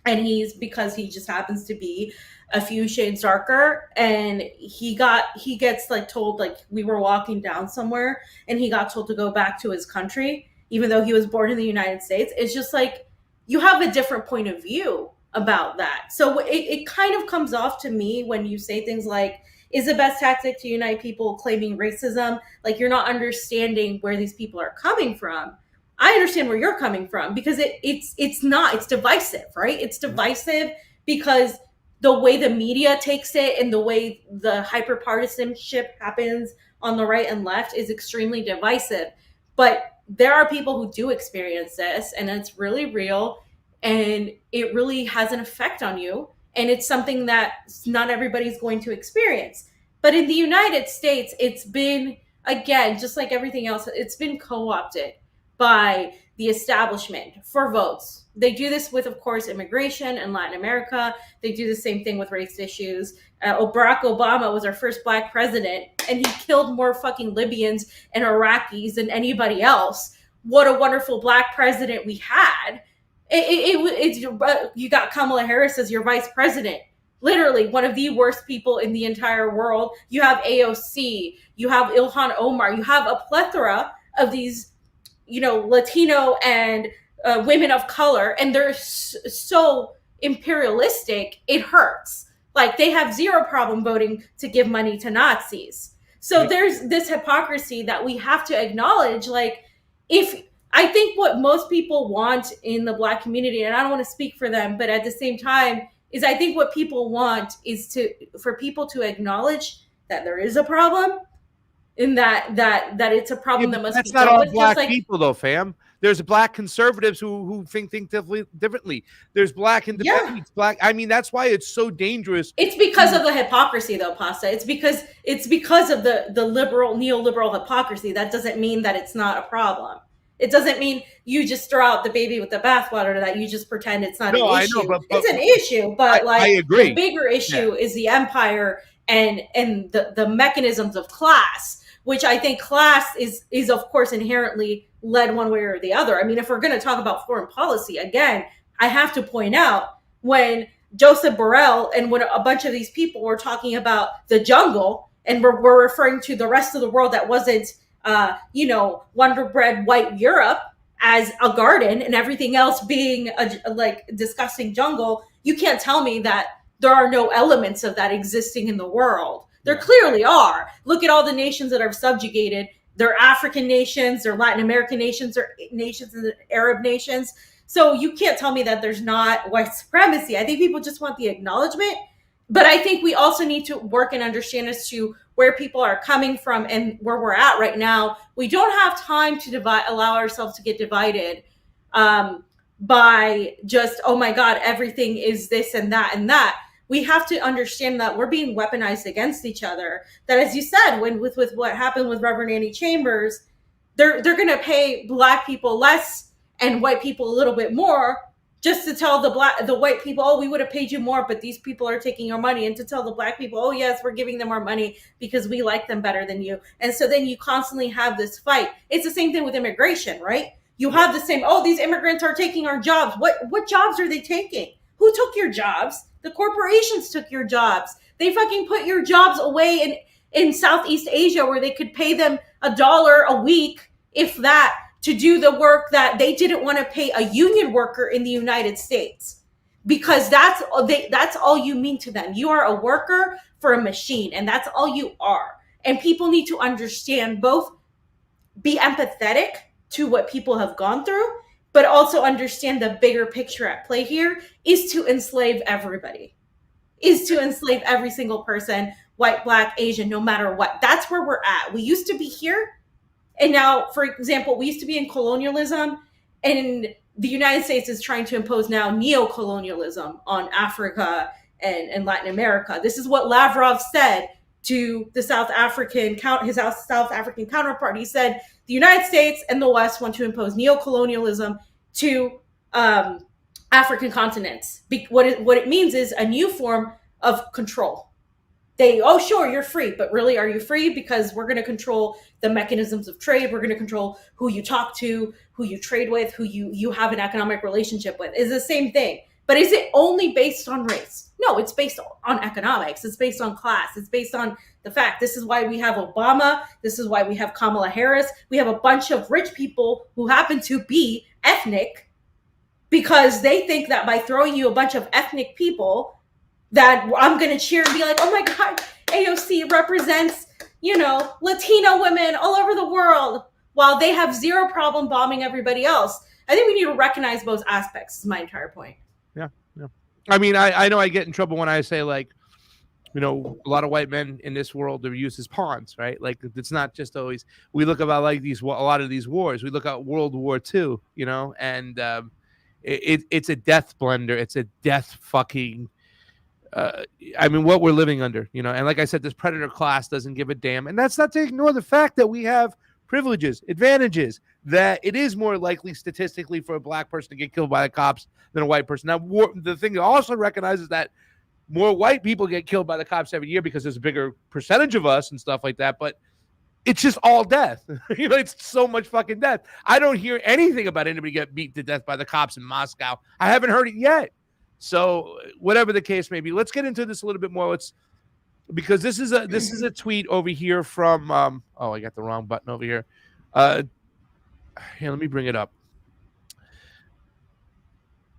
and because he just happens to be a few shades darker, and he gets like told, like, we were walking down somewhere and he got told to go back to his country even though he was born in the United States. It's just like, you have a different point of view about that. So it kind of comes off to me when you say things like, Is the best tactic to unite people claiming racism? Like, you're not understanding where these people are coming from. I understand where you're coming from, because it's divisive, right? It's divisive because the way the media takes it and the way the hyper-partisanship happens on the right and left is extremely divisive. But there are people who do experience this, and it's really real, and it really has an effect on you. And it's something that not everybody's going to experience. But in the United States, it's been, again, just like everything else, it's been co-opted by the establishment for votes. They do this with, of course, immigration in Latin America. They do the same thing with race issues. Barack Obama was our first black president, and he killed more fucking Libyans and Iraqis than anybody else. What a wonderful black president we had. You got Kamala Harris as your vice president. Literally one of the worst people in the entire world. You have AOC. You have Ilhan Omar. You have a plethora of these, Latino and women of color, and they're so imperialistic, it hurts. Like, they have zero problem voting to give money to Nazis. So there's this hypocrisy that we have to acknowledge. Like, I think what most people want in the black community, and I don't want to speak for them, but at the same time, is I think what people want is for people to acknowledge that there is a problem, and that it's a problem that must be dealt with. That's not all black people, though, fam. There's black conservatives who think differently. There's black independents. Black. I mean, that's why it's so dangerous. It's because of the hypocrisy, though, Pasta. It's because of the neoliberal hypocrisy. That doesn't mean that it's not a problem. It doesn't mean you just throw out the baby with the bathwater, that you just pretend it's not an issue. I know, but it's an issue, but I agree. The bigger issue is the empire and the mechanisms of class, which I think class is of course inherently led one way or the other. I mean, if we're going to talk about foreign policy, again, I have to point out when Joseph Borrell and when a bunch of these people were talking about the jungle, and we're referring to the rest of the world that wasn't Wonder Bread white Europe as a garden and everything else being a disgusting jungle, you can't tell me that there are no elements of that existing in the world. There clearly are. Look at all the nations that are subjugated. They're African nations, they're Latin American nations, they're nations and Arab nations. So you can't tell me that there's not white supremacy. I think people just want the acknowledgement. But I think we also need to work and understand as to where people are coming from and where we're at right now. We don't have time to allow ourselves to get divided by just, oh my God, everything is this and that and that. We have to understand that we're being weaponized against each other. That, as you said, with what happened with Reverend Annie Chambers, they're going to pay black people less and white people a little bit more, just to tell the white people, oh, we would have paid you more, but these people are taking your money. And to tell the black people, oh, yes, we're giving them more money because we like them better than you. And so then you constantly have this fight. It's the same thing with immigration, right? You have the same, oh, these immigrants are taking our jobs. What jobs are they taking? Who took your jobs? The corporations took your jobs. They fucking put your jobs away in Southeast Asia, where they could pay them $1 a week, if that, to do the work that they didn't want to pay a union worker in the United States, because that's all you mean to them. You are a worker for a machine, and that's all you are. And people need to understand, both be empathetic to what people have gone through, but also understand the bigger picture at play here is to enslave everybody, is to enslave every single person, white, black, Asian, no matter what. That's where we're at. We used to be here. And now, for example, we used to be in colonialism, and the United States is trying to impose now neo-colonialism on Africa and Latin America. This is what Lavrov said to the South African counterpart. He said the United States and the West want to impose neo-colonialism to African continents. What it means is a new form of control. Sure, you're free, but really, are you free? Because we're going to control the mechanisms of trade. We're going to control who you talk to, who you trade with, who you have an economic relationship with. It's the same thing. But is it only based on race? No, it's based on economics. It's based on class. It's based on the fact. This is why we have Obama. This is why we have Kamala Harris. We have a bunch of rich people who happen to be ethnic, because they think that by throwing you a bunch of ethnic people, that I'm going to cheer and be like, oh my God. AOC represents, Latino women all over the world, while they have zero problem bombing everybody else. I think we need to recognize both aspects, is my entire point. Yeah. I mean, I know I get in trouble when I say, like, a lot of white men in this world are used as pawns, right? Like, it's not just always, we look about like a lot of these wars. We look at World War II, and it's a death blender. It's a death fucking, what we're living under, and like I said, this predator class doesn't give a damn. And that's not to ignore the fact that we have privileges, advantages, that it is more likely statistically for a black person to get killed by the cops than a white person. Now, the thing to also recognize is that more white people get killed by the cops every year because there's a bigger percentage of us and stuff like that. But it's just all death. It's so much fucking death. I don't hear anything about anybody get beat to death by the cops in Moscow. I haven't heard it yet. So whatever the case may be, let's get into this a little bit more. Because this is a tweet over here from I got the wrong button over here. Here, let me bring it up.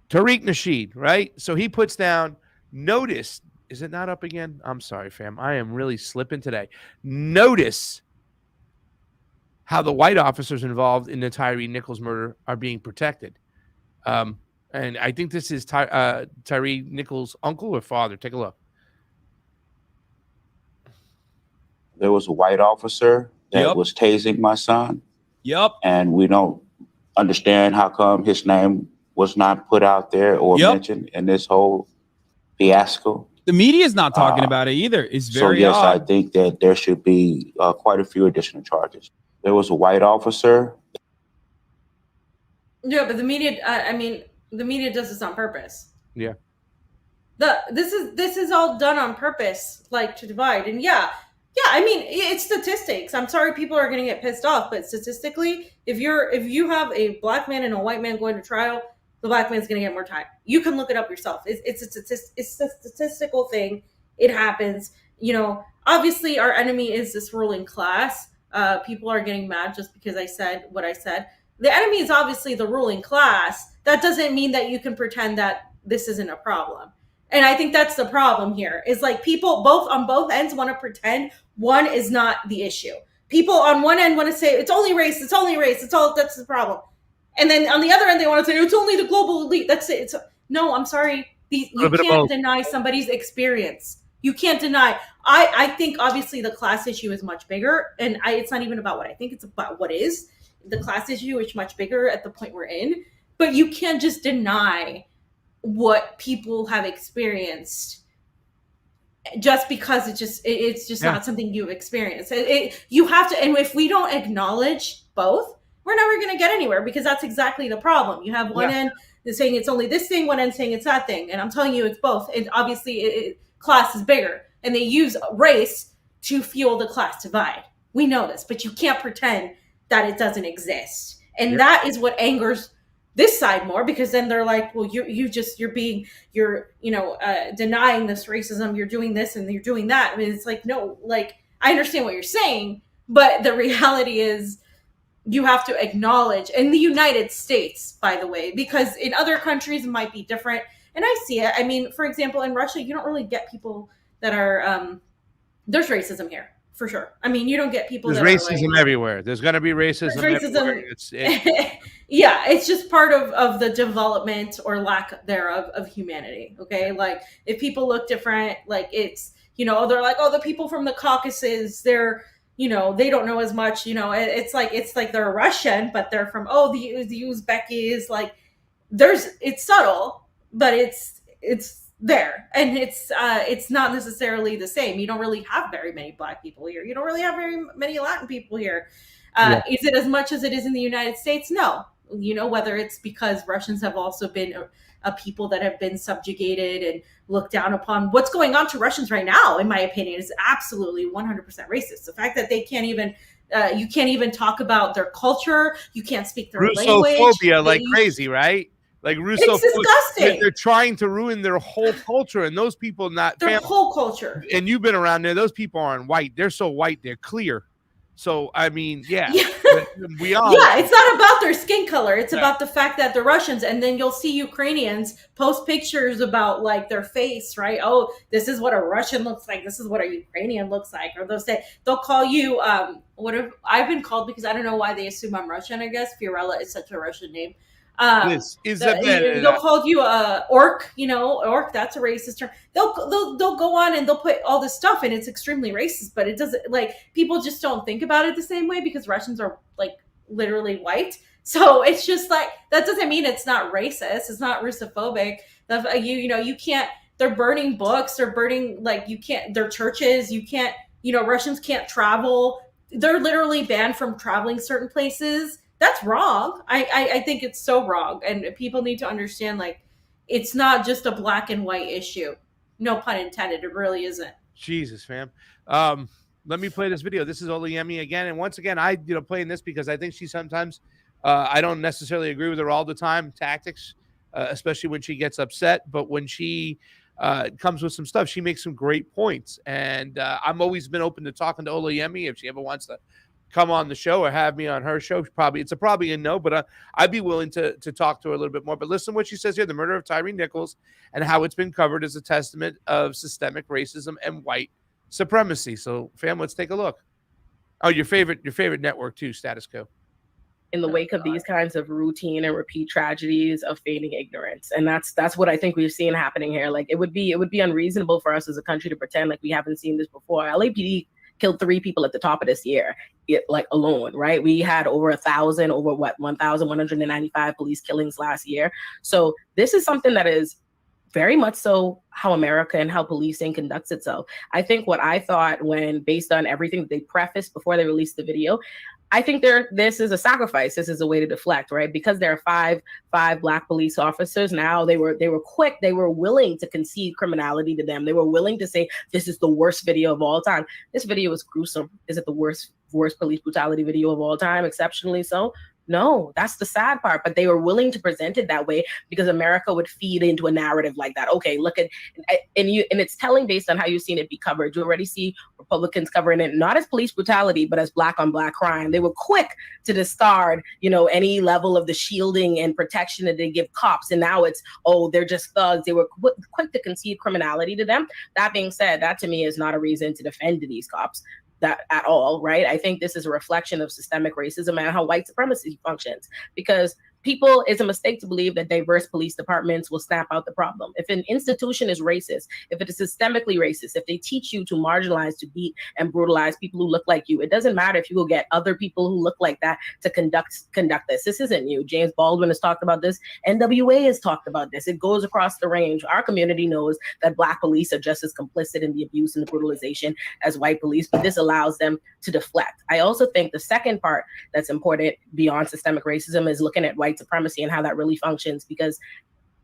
Tariq Nasheed, right? So he puts down, notice, is it not up again? I'm sorry, fam. I am really slipping today. Notice how the white officers involved in the Tyre Nichols murder are being protected. And I think this is Tyre Nichols' uncle or father. Take a look. There was a white officer that was tasing my son. Yep. And we don't understand how come his name was not put out there or mentioned in this whole fiasco. The media is not talking about it either. It's very odd. I think that there should be quite a few additional charges. There was a white officer. Yeah, but the media, the media does this on purpose. Yeah. This is all done on purpose, like, to divide. And it's statistics. I'm sorry people are going to get pissed off, but statistically, if you have a black man and a white man going to trial, the black man's going to get more time. You can look it up yourself. It's a statistical thing. It happens. Obviously our enemy is this ruling class. People are getting mad just because I said what I said. The enemy is obviously the ruling class. That doesn't mean that you can pretend that this isn't a problem. And I think that's the problem here, is like people on both ends want to pretend one is not the issue. People on one end want to say it's only race, that's the problem. And then on the other end, they want to say it's only the global elite. That's it. No, I'm sorry. You can't deny somebody's experience. You can't deny. I think obviously the class issue is much bigger, and it's not even about what I think, it's about what is. The class issue is much bigger at the point we're in, but you can't just deny what people have experienced just because it's just not something you've experienced. You have to, and if we don't acknowledge both, we're never going to get anywhere, because that's exactly the problem. You have one end saying it's only this thing, one end saying it's that thing, and I'm telling you it's both. And obviously class is bigger, and they use race to fuel the class divide. We know this, but you can't pretend that it doesn't exist. And that is what angers this side more, because then they're like, well, you're denying this racism, you're doing this and you're doing that. I mean, it's like, no, like, I understand what you're saying, but the reality is you have to acknowledge, in the United States, by the way, because in other countries it might be different. And I see it. I mean, for example, in Russia, you don't really get people that are, there's racism here. For sure. I mean, you don't get people. There's racism everywhere. There's going to be racism. It's just part of the development or lack thereof of humanity. Okay, like if people look different, like it's they're like, oh, the people from the Caucasus, they're they don't know as much. It's like they're Russian, but they're from the Uzbekis. Like it's subtle, but it's there, and it's not necessarily the same. You don't really have very many Black people here. You don't really have very many Latin people here. Is it as much as it is in the United States? No. Whether it's because Russians have also been a people that have been subjugated and looked down upon. What's going on to Russians right now, in my opinion, is absolutely 100% racist. The fact that they can't even you can't even talk about their culture. You can't speak their language. Russophobia like crazy, right? Like Russo, it's disgusting. They're trying to ruin their whole culture, and those people whole culture. And you've been around there. Those people aren't white. They're so white, they're clear. So I mean, yeah. We all. Yeah, it's not about their skin color. It's about the fact that they're Russians. And then you'll see Ukrainians post pictures about like their face, right? Oh, this is what a Russian looks like. This is what a Ukrainian looks like. Or they'll call you what I've been called, because I don't know why they assume I'm Russian. I guess Fiorella is such a Russian name. They'll call you a orc, orc. That's a racist term. They'll go on and they'll put all this stuff, and it's extremely racist. But it doesn't, like, people just don't think about it the same way because Russians are like literally white. So it's just like, that doesn't mean it's not racist. It's not Russophobic. You can't. They're burning books. They're burning, like, you can't. Their churches. You can't. Russians can't travel. They're literally banned from traveling certain places. That's wrong. I think it's so wrong. And people need to understand, like, it's not just a black and white issue. No pun intended. It really isn't. Jesus, fam. Let me play this video. This is Olayemi again. And once again, I playing this because I think she sometimes, I don't necessarily agree with her all the time, tactics, especially when she gets upset. But when she comes with some stuff, she makes some great points. And I'm always been open to talking to Olayemi if she ever wants to come on the show or have me on her show. It's probably a no, but I'd be willing to talk to her a little bit more. But listen to what she says here: the murder of Tyre Nichols and how it's been covered as a testament of systemic racism and white supremacy. So, fam, let's take a look. Oh, your favorite network too, Status Quo. In the wake of these kinds of routine and repeat tragedies of feigning ignorance. And that's what I think we've seen happening here. Like, it would be unreasonable for us as a country to pretend like we haven't seen this before. LAPD killed 3 people at the top of this year, alone, right? We had over 1,195 police killings last year. So this is something that is very much so how America and how policing conducts itself. I think what I thought, when based on everything that they prefaced before they released the video, I think this is a sacrifice. This is a way to deflect, right? Because there are five Black police officers now. They were quick. They were willing to concede criminality to them. They were willing to say this is the worst video of all time. This video is gruesome. Is it the worst police brutality video of all time? Exceptionally so. No, that's the sad part. But they were willing to present it that way because America would feed into a narrative like that. Okay, look at, and it's telling based on how you've seen it be covered. You already see Republicans covering it not as police brutality, but as Black on Black crime. They were quick to discard, any level of the shielding and protection that they give cops. And now it's, they're just thugs. They were quick to concede criminality to them. That being said, that to me is not a reason to defend these cops. That at all, right? I think this is a reflection of systemic racism and how white supremacy functions, because it's a mistake to believe that diverse police departments will snap out the problem. If an institution is racist, if it is systemically racist, if they teach you to marginalize, to beat and brutalize people who look like you, it doesn't matter if you will get other people who look like that to conduct this. This isn't new. James Baldwin has talked about this. NWA has talked about this. It goes across the range. Our community knows that Black police are just as complicit in the abuse and the brutalization as white police, but this allows them to deflect. I also think the second part that's important beyond systemic racism is looking at white supremacy and how that really functions, because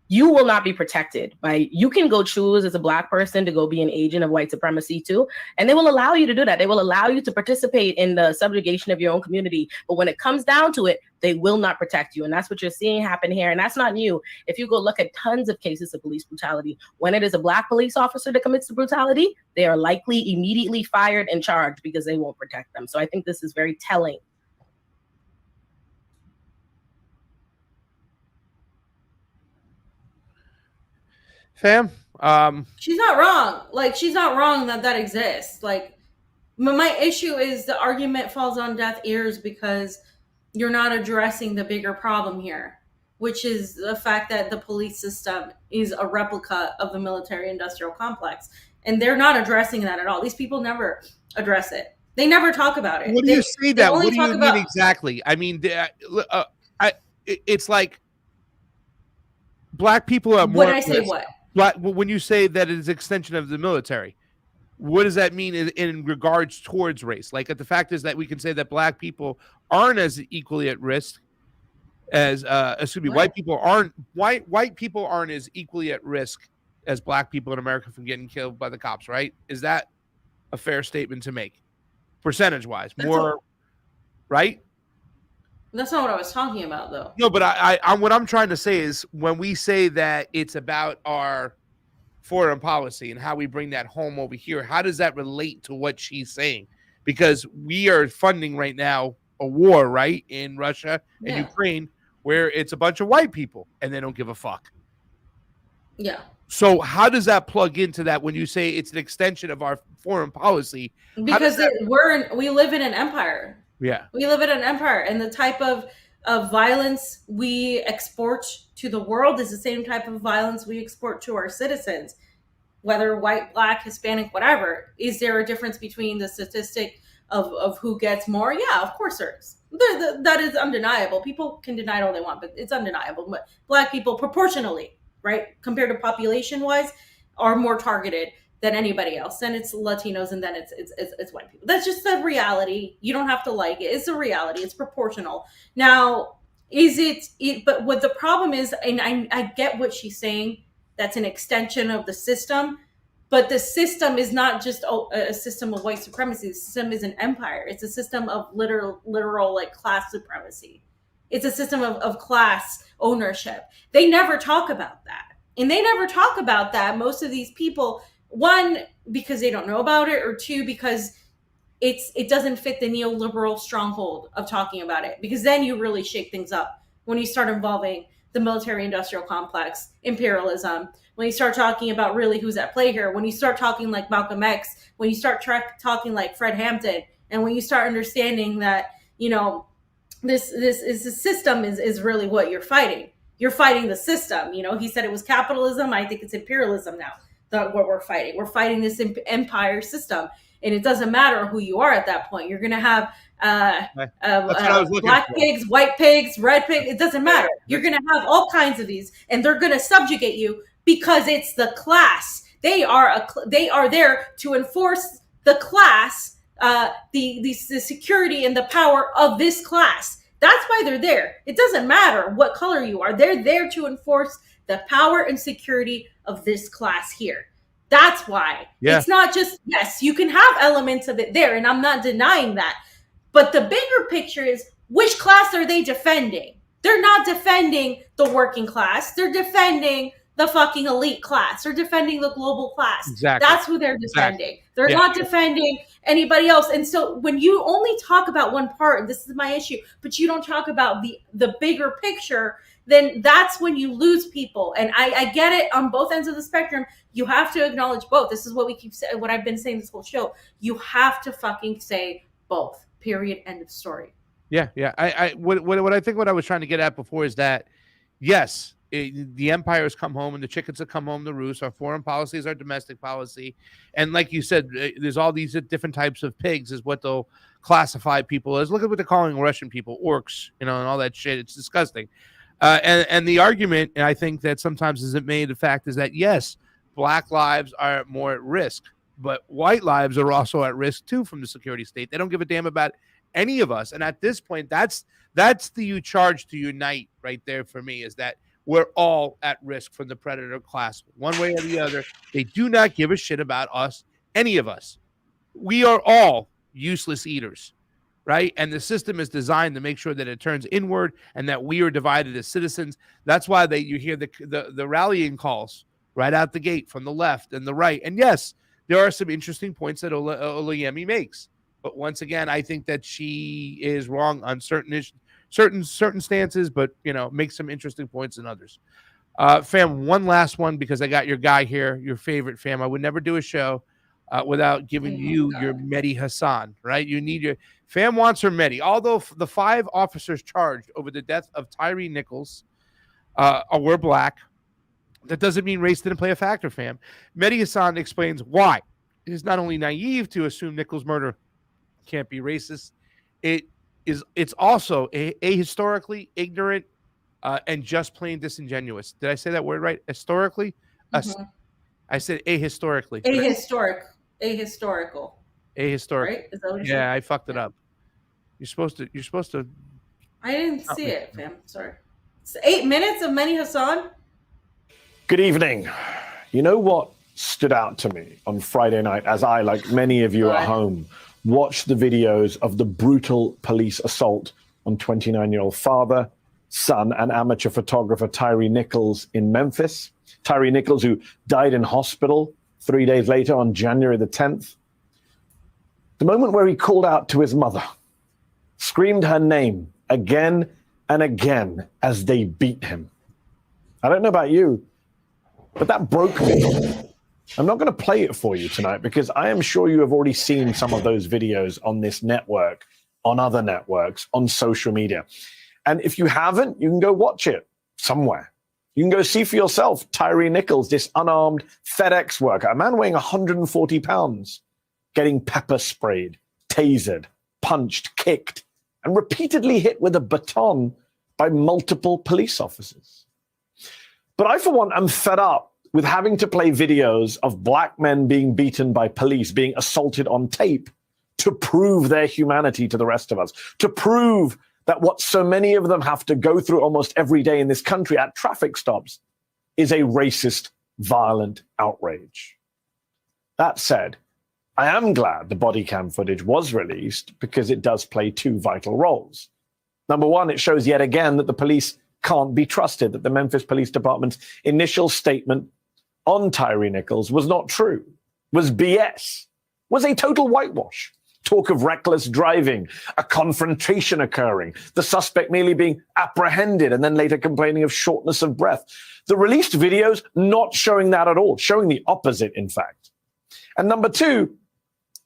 you will not be protected you can go choose as a Black person to go be an agent of white supremacy too. And they will allow you to do that. They will allow you to participate in the subjugation of your own community. But when it comes down to it, they will not protect you. And that's what you're seeing happen here. And that's not new. If you go look at tons of cases of police brutality, when it is a Black police officer that commits the brutality, they are likely immediately fired and charged because they won't protect them. So I think this is very telling. Fam, she's not wrong. Like, she's not wrong that exists. Like, my issue is the argument falls on deaf ears because you're not addressing the bigger problem here, which is the fact that the police system is a replica of the military-industrial complex. And they're not addressing that at all. These people never address it. They never talk about it. What do you say that? What do you mean exactly? I mean, it's like Black people are more. When I say what? When you say that it is an extension of the military, what does that mean in regards towards race? Like, the fact is that we can say that Black people aren't as equally at risk as white people aren't as equally at risk as Black people in America from getting killed by the cops, right? Is that a fair statement to make? Percentage wise, right? That's not what I was talking about, though. No, but what I'm trying to say is when we say that it's about our foreign policy and how we bring that home over here, how does that relate to what she's saying? because we are funding right now a war, right, in Russia and Yeah. Ukraine, where it's a bunch of white people and they don't give a fuck. Yeah. So how does that plug into that when you say it's an extension of our foreign policy? Because we live in an empire. Yeah. We live in an empire, and the type of violence we export to the world is the same type of violence we export to our citizens, whether white, black, Hispanic, whatever. Is there a difference between the statistic of who gets more? Yeah, of course there is. That is undeniable. People can deny it all they want, but it's undeniable. But black people proportionally, right, compared to population-wise, are more targeted than anybody else. Then it's Latinos, and then it's white people. That's just the reality. You don't have to like it. It's a reality. It's proportional. Now, but what the problem is, and I get what she's saying, that's an extension of the system, but the system is not just a system of white supremacy. The system is an empire. It's a system of literal like class supremacy. It's a system of class ownership. They never talk about that. And they never talk about that. Most of these people, one, because they don't know about it, or two, because it doesn't fit the neoliberal stronghold of talking about it. Because then you really shake things up when you start involving the military-industrial complex, imperialism, when you start talking about really who's at play here, when you start talking like Malcolm X, when you start talking like Fred Hampton, and when you start understanding that, you know, this is the system is really what you're fighting. You're fighting the system. You know, he said it was capitalism. I think it's imperialism now. What we're fighting. We're fighting this empire system, and it doesn't matter who you are at that point. You're going to have black pigs, white pigs, red pigs. It doesn't matter. You're going to have all kinds of these, and they're going to subjugate you because it's the class. They are there to enforce the class, the security and the power of this class. That's why they're there. It doesn't matter what color you are. They're there to enforce the power and security of this class here. That's why. Yeah. It's not just, yes, you can have elements of it there, and I'm not denying that. But the bigger picture is, which class are they defending? They're not defending the working class. They're defending the fucking elite class. They're defending the global class. Exactly. That's who they're defending. Exactly. They're not defending anybody else. And so when you only talk about one part, and this is my issue, but you don't talk about the bigger picture, then that's when you lose people. And I get it on both ends of the spectrum. You have to acknowledge both. This is what we keep saying, what I've been saying this whole show. You have to fucking say both. Period. End of story. Yeah. What I think what I was trying to get at before is that, yes, the empires come home and the chickens have come home to roost. Our foreign policy is our domestic policy. And like you said, there's all these different types of pigs is what they'll classify people as. Look at what they're calling Russian people, orcs, you know, and all that shit. It's disgusting. And the argument, I think, that sometimes isn't made, the fact is that, yes, black lives are more at risk, but white lives are also at risk too from the security state. They don't give a damn about any of us. And at this point, that's the charge to unite right there for me, is that we're all at risk from the predator class, one way or the other. They do not give a shit about us, any of us. We are all useless eaters, right? And the system is designed to make sure that it turns inward and that we are divided as citizens. That's why you hear the rallying calls right out the gate from the left and the right. And yes, there are some interesting points that Olayemi makes. But once again, I think that she is wrong on certain stances, but, you know, make some interesting points in others. Fam, one last one, because I got your guy here, your favorite, fam. I would never do a show without giving you your Mehdi Hassan, right? You need your fam wants her Mehdi. Although the 5 officers charged over the death of Tyre Nichols were black, that doesn't mean race didn't play a factor, fam. Mehdi Hassan explains why it is not only naive to assume Nichols' murder can't be racist, it's also a historically ignorant and just plain disingenuous. Did I say that word right? Historically? Mm-hmm. I said ahistorically. Ahistorical. Ahistorical. Right? Is that what you said? I fucked it up. You're supposed to. I didn't see it, fam. Sorry. It's 8 minutes of Mehdi Hassan. Good evening. You know what stood out to me on Friday night, as I, like many of you at home, watched the videos of the brutal police assault on 29-year-old father, son, and amateur photographer Tyre Nichols in Memphis. Tyre Nichols, who died in hospital 3 days later on January the 10th. The moment where he called out to his mother, screamed her name again and again as they beat him. I don't know about you, but that broke me. I'm not going to play it for you tonight because I am sure you have already seen some of those videos on this network, on other networks, on social media. And if you haven't, you can go watch it somewhere. You can go see for yourself Tyre Nichols, this unarmed FedEx worker, a man weighing 140 pounds, getting pepper sprayed, tasered, punched, kicked, and repeatedly hit with a baton by multiple police officers. But I, for one, am fed up with having to play videos of black men being beaten by police, being assaulted on tape to prove their humanity to the rest of us, to prove that what so many of them have to go through almost every day in this country at traffic stops is a racist, violent outrage. That said, I am glad the body cam footage was released because it does play two vital roles. Number one, it shows yet again that the police can't be trusted, that the Memphis Police Department's initial statement on Tyre Nichols was not true, was BS, was a total whitewash. Talk of reckless driving, a confrontation occurring, the suspect merely being apprehended and then later complaining of shortness of breath. The released videos not showing that at all, showing the opposite, in fact. And number two,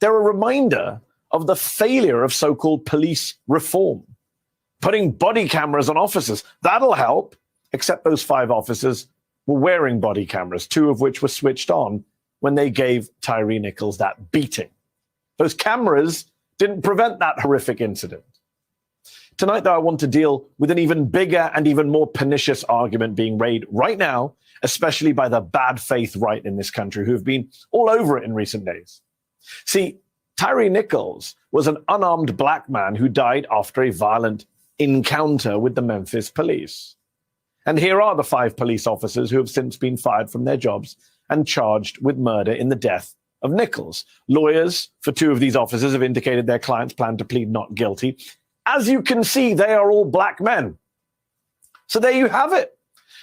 they're a reminder of the failure of so-called police reform. Putting body cameras on officers, that'll help, except those 5 officers were wearing body cameras, 2 of which were switched on when they gave Tyre Nichols that beating. Those cameras didn't prevent that horrific incident. Tonight, though, I want to deal with an even bigger and even more pernicious argument being made right now, especially by the bad faith right in this country who have been all over it in recent days. See, Tyre Nichols was an unarmed black man who died after a violent encounter with the Memphis police. And here are the 5 police officers who have since been fired from their jobs and charged with murder in the death of Nichols. Lawyers for 2 of these officers have indicated their clients plan to plead not guilty. As you can see, they are all black men. So there you have it.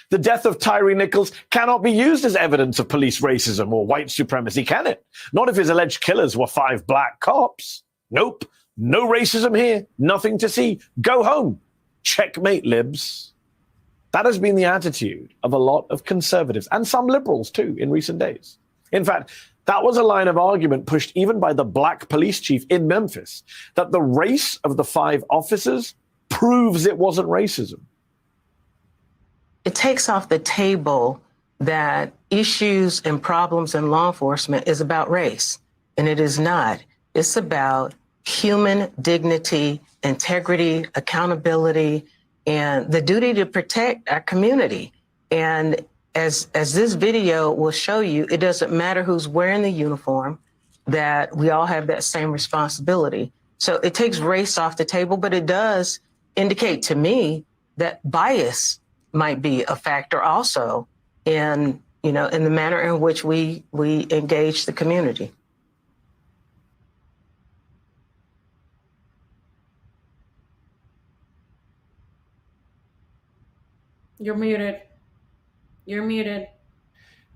The death of Tyre Nichols cannot be used as evidence of police racism or white supremacy, can it? Not if his alleged killers were 5 black cops. Nope. No racism here. Nothing to see. Go home. Checkmate, libs. That has been the attitude of a lot of conservatives and some liberals, too, in recent days. In fact, that was a line of argument pushed even by the black police chief in Memphis, that the race of the 5 officers proves it wasn't racism. It takes off the table that issues and problems in law enforcement is about race, and it is not. It's about human dignity, integrity, accountability, and the duty to protect our community. And as this video will show you, it doesn't matter who's wearing the uniform, that we all have that same responsibility. So it takes race off the table, but it does indicate to me that bias might be a factor also in the manner in which we engage the community. You're muted. You're muted.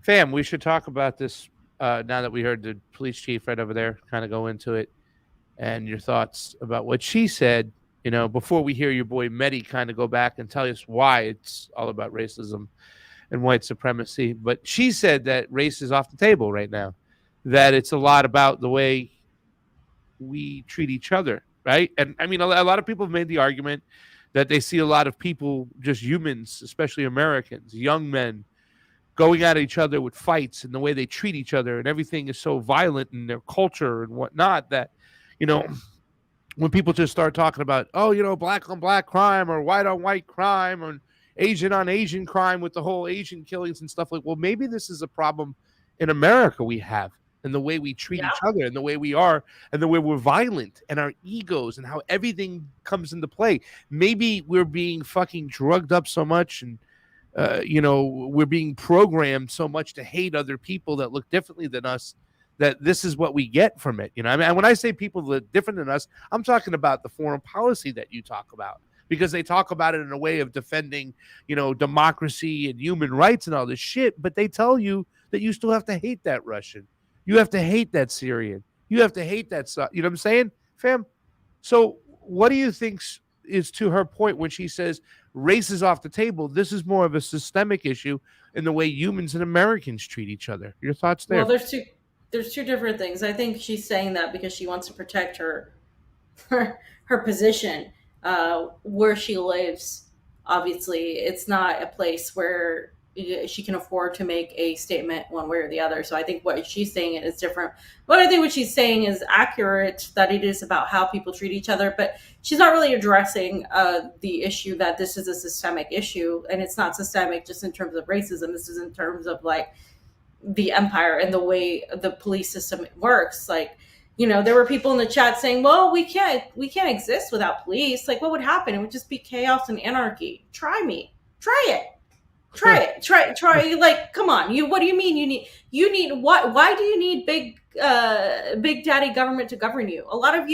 Fam, we should talk about this now that we heard the police chief right over there kind of go into it, and your thoughts about what she said, before we hear your boy Mehdi kind of go back and tell us why it's all about racism and white supremacy. But she said that race is off the table right now, that it's a lot about the way we treat each other, right? And I mean, a lot of people have made the argument that they see a lot of people, just humans, especially Americans, young men, going at each other with fights and the way they treat each other, and everything is so violent in their culture and whatnot that, when people just start talking about, black on black crime or white on white crime or Asian on Asian crime with the whole Asian killings and stuff, like, well, maybe this is a problem in America we have, and the way we treat each other and the way we are and the way we're violent and our egos and how everything comes into play. Maybe we're being fucking drugged up so much and, we're being programmed so much to hate other people that look differently than us, that this is what we get from it. I mean, when I say people that look different than us, I'm talking about the foreign policy that you talk about, because they talk about it in a way of defending, democracy and human rights and all this shit. But they tell you that you still have to hate that Russian. You have to hate that Syrian. You have to hate that stuff. You know what I'm saying, fam? So what do you think is to her point when she says race is off the table? This is more of a systemic issue in the way humans and Americans treat each other. Your thoughts there? Well, there's two different things. I think she's saying that because she wants to protect her position where she lives. Obviously, it's not a place where she can afford to make a statement one way or the other. So I think what she's saying is different. But I think what she's saying is accurate, that it is about how people treat each other. But she's not really addressing the issue that this is a systemic issue. And it's not systemic just in terms of racism. This is in terms of like the empire and the way the police system works. Like, you know, there were people in the chat saying, well, we can't exist without police. Like, what would happen? It would just be chaos and anarchy. Try it. Like, come on. What do you mean you need what? Why do you need big daddy government to govern you? A lot of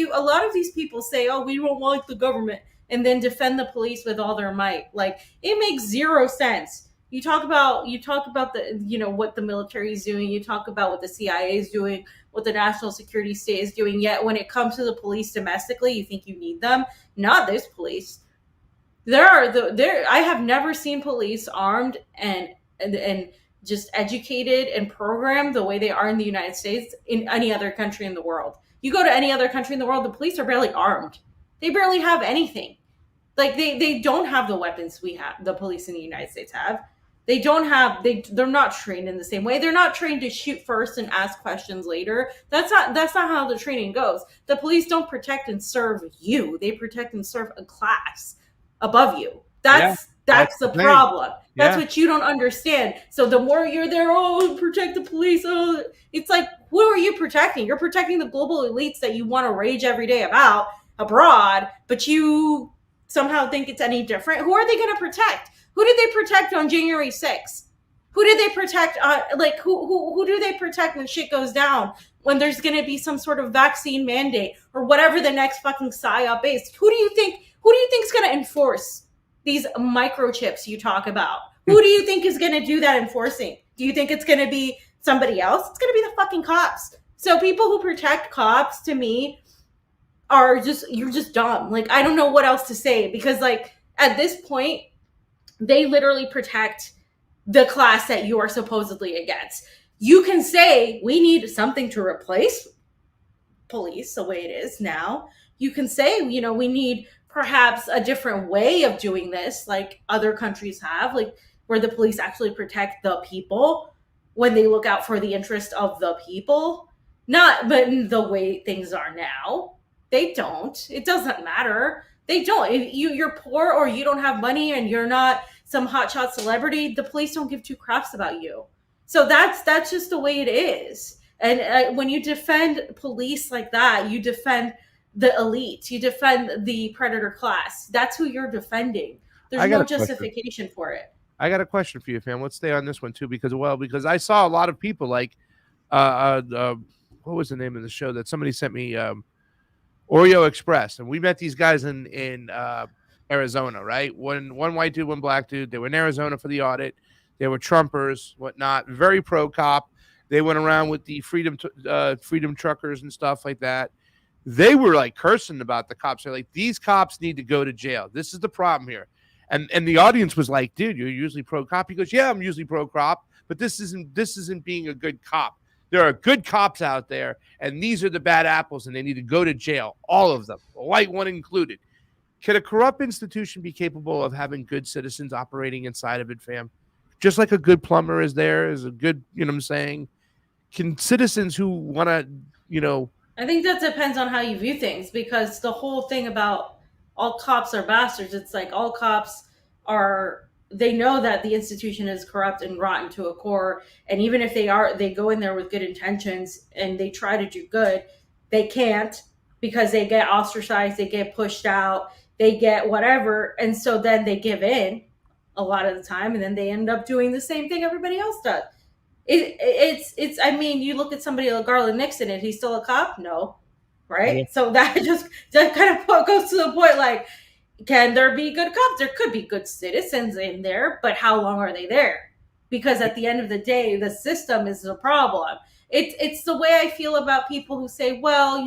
these people say, oh, we don't like the government, and then defend the police with all their might. Like, it makes zero sense. You talk about the, you know, what the military is doing. You talk about what the CIA is doing, what the national security state is doing. Yet when it comes to the police domestically, you think you need them. Not this police. I have never seen police armed and just educated and programmed the way they are in the United States in any other country in the world. You go to any other country in the world, the police are barely armed. They barely have anything. Like, they don't have the weapons the police in the United States have. They don't have, they're not trained in the same way. They're not trained to shoot first and ask questions later. That's not how the training goes. The police don't protect and serve you. They protect and serve a class above you. That's the problem. That's what you don't understand. So the more you're there, oh, protect the police. Oh, it's like, who are you protecting? You're protecting the global elites that you want to rage every day about abroad, but you somehow think it's any different. Who are they going to protect? Who did they protect on January 6th? Who did they protect? Who do they protect when shit goes down? When there's going to be some sort of vaccine mandate or whatever the next fucking psyop is? Who do you think is going to enforce these microchips you talk about? Who do you think is going to do that enforcing? Do you think it's going to be somebody else? It's going to be the fucking cops. So people who protect cops, to me, you're just dumb. Like, I don't know what else to say, because like at this point, they literally protect the class that you are supposedly against. You can say we need something to replace police the way it is now. You can say, you know, we need perhaps a different way of doing this, like other countries have, like where the police actually protect the people when they look out for the interest of the people. But the way things are now, they don't. It doesn't matter. They don't. If you're poor or you don't have money and you're not some hotshot celebrity, the police don't give two craps about you. So that's just the way it is. And when you defend police like that, you defend the elite. You defend the predator class. That's who you're defending. There's no justification for it. I got a question for you, fam. Let's stay on this one too, because I saw a lot of people like, what was the name of the show that somebody sent me? Oreo Express, and we met these guys in Arizona, right? One white dude, one black dude. They were in Arizona for the audit. They were Trumpers, whatnot. Very pro cop. They went around with the freedom truckers and stuff like that. They were like cursing about the cops. They're like, these cops need to go to jail. This is the problem here. And the audience was like, dude, you're usually pro cop. He goes, yeah, I'm usually pro cop, but this isn't being a good cop. There are good cops out there, and these are the bad apples, and they need to go to jail, all of them, the white one included. Can a corrupt institution be capable of having good citizens operating inside of it, fam? Just like a good plumber is a good, you know what I'm saying? Can citizens who want to, you know... I think that depends on how you view things, because the whole thing about all cops are bastards, it's like all cops they know that the institution is corrupt and rotten to a core. And even if they go in there with good intentions and they try to do good, they can't, because they get ostracized, they get pushed out, they get whatever. And so then they give in a lot of the time, and then they end up doing the same thing everybody else does. It's I mean, you look at somebody like Garland Nixon, and he's still a cop? No. Right? Yeah. So that kind of goes to the point, like, can there be good cops? There could be good citizens in there, but how long are they there? Because at the end of the day, the system is the problem. it's the way I feel about people who say, well,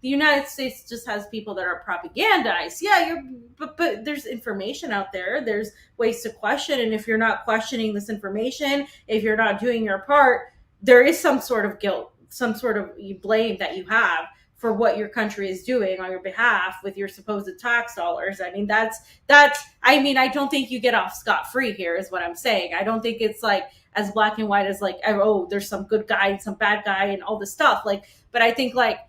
the United States just has people that are propagandized. Yeah, but there's information out there. There's ways to question, and if you're not questioning this information, if you're not doing your part, there is some sort of guilt, some sort of blame that you have for what your country is doing on your behalf with your supposed tax dollars. I mean, I don't think you get off scot-free here is what I'm saying. I don't think it's like as black and white as like, oh, there's some good guy and some bad guy and all this stuff. Like, but I think like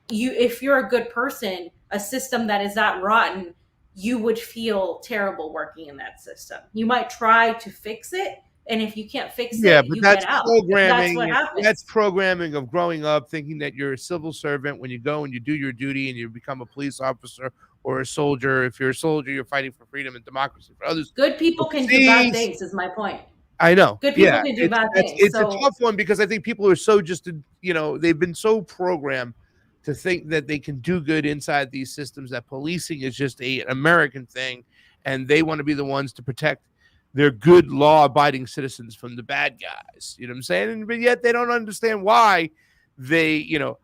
if you're a good person, a system that is that rotten, you would feel terrible working in that system. You might try to fix it, and if you can't fix it, but you that's get out. programming. That's what happens. That's programming of growing up thinking that you're a civil servant when you go and you do your duty and you become a police officer or a soldier. If you're a soldier, you're fighting for freedom and democracy for others. Good people can do bad things, is my point. I know. Good people can do bad things. It's a tough one because I think people are so they've been so programmed to think that they can do good inside these systems, that policing is just an American thing, and they want to be the ones to protect their good law-abiding citizens from the bad guys. You know what I'm saying? But yet they don't understand why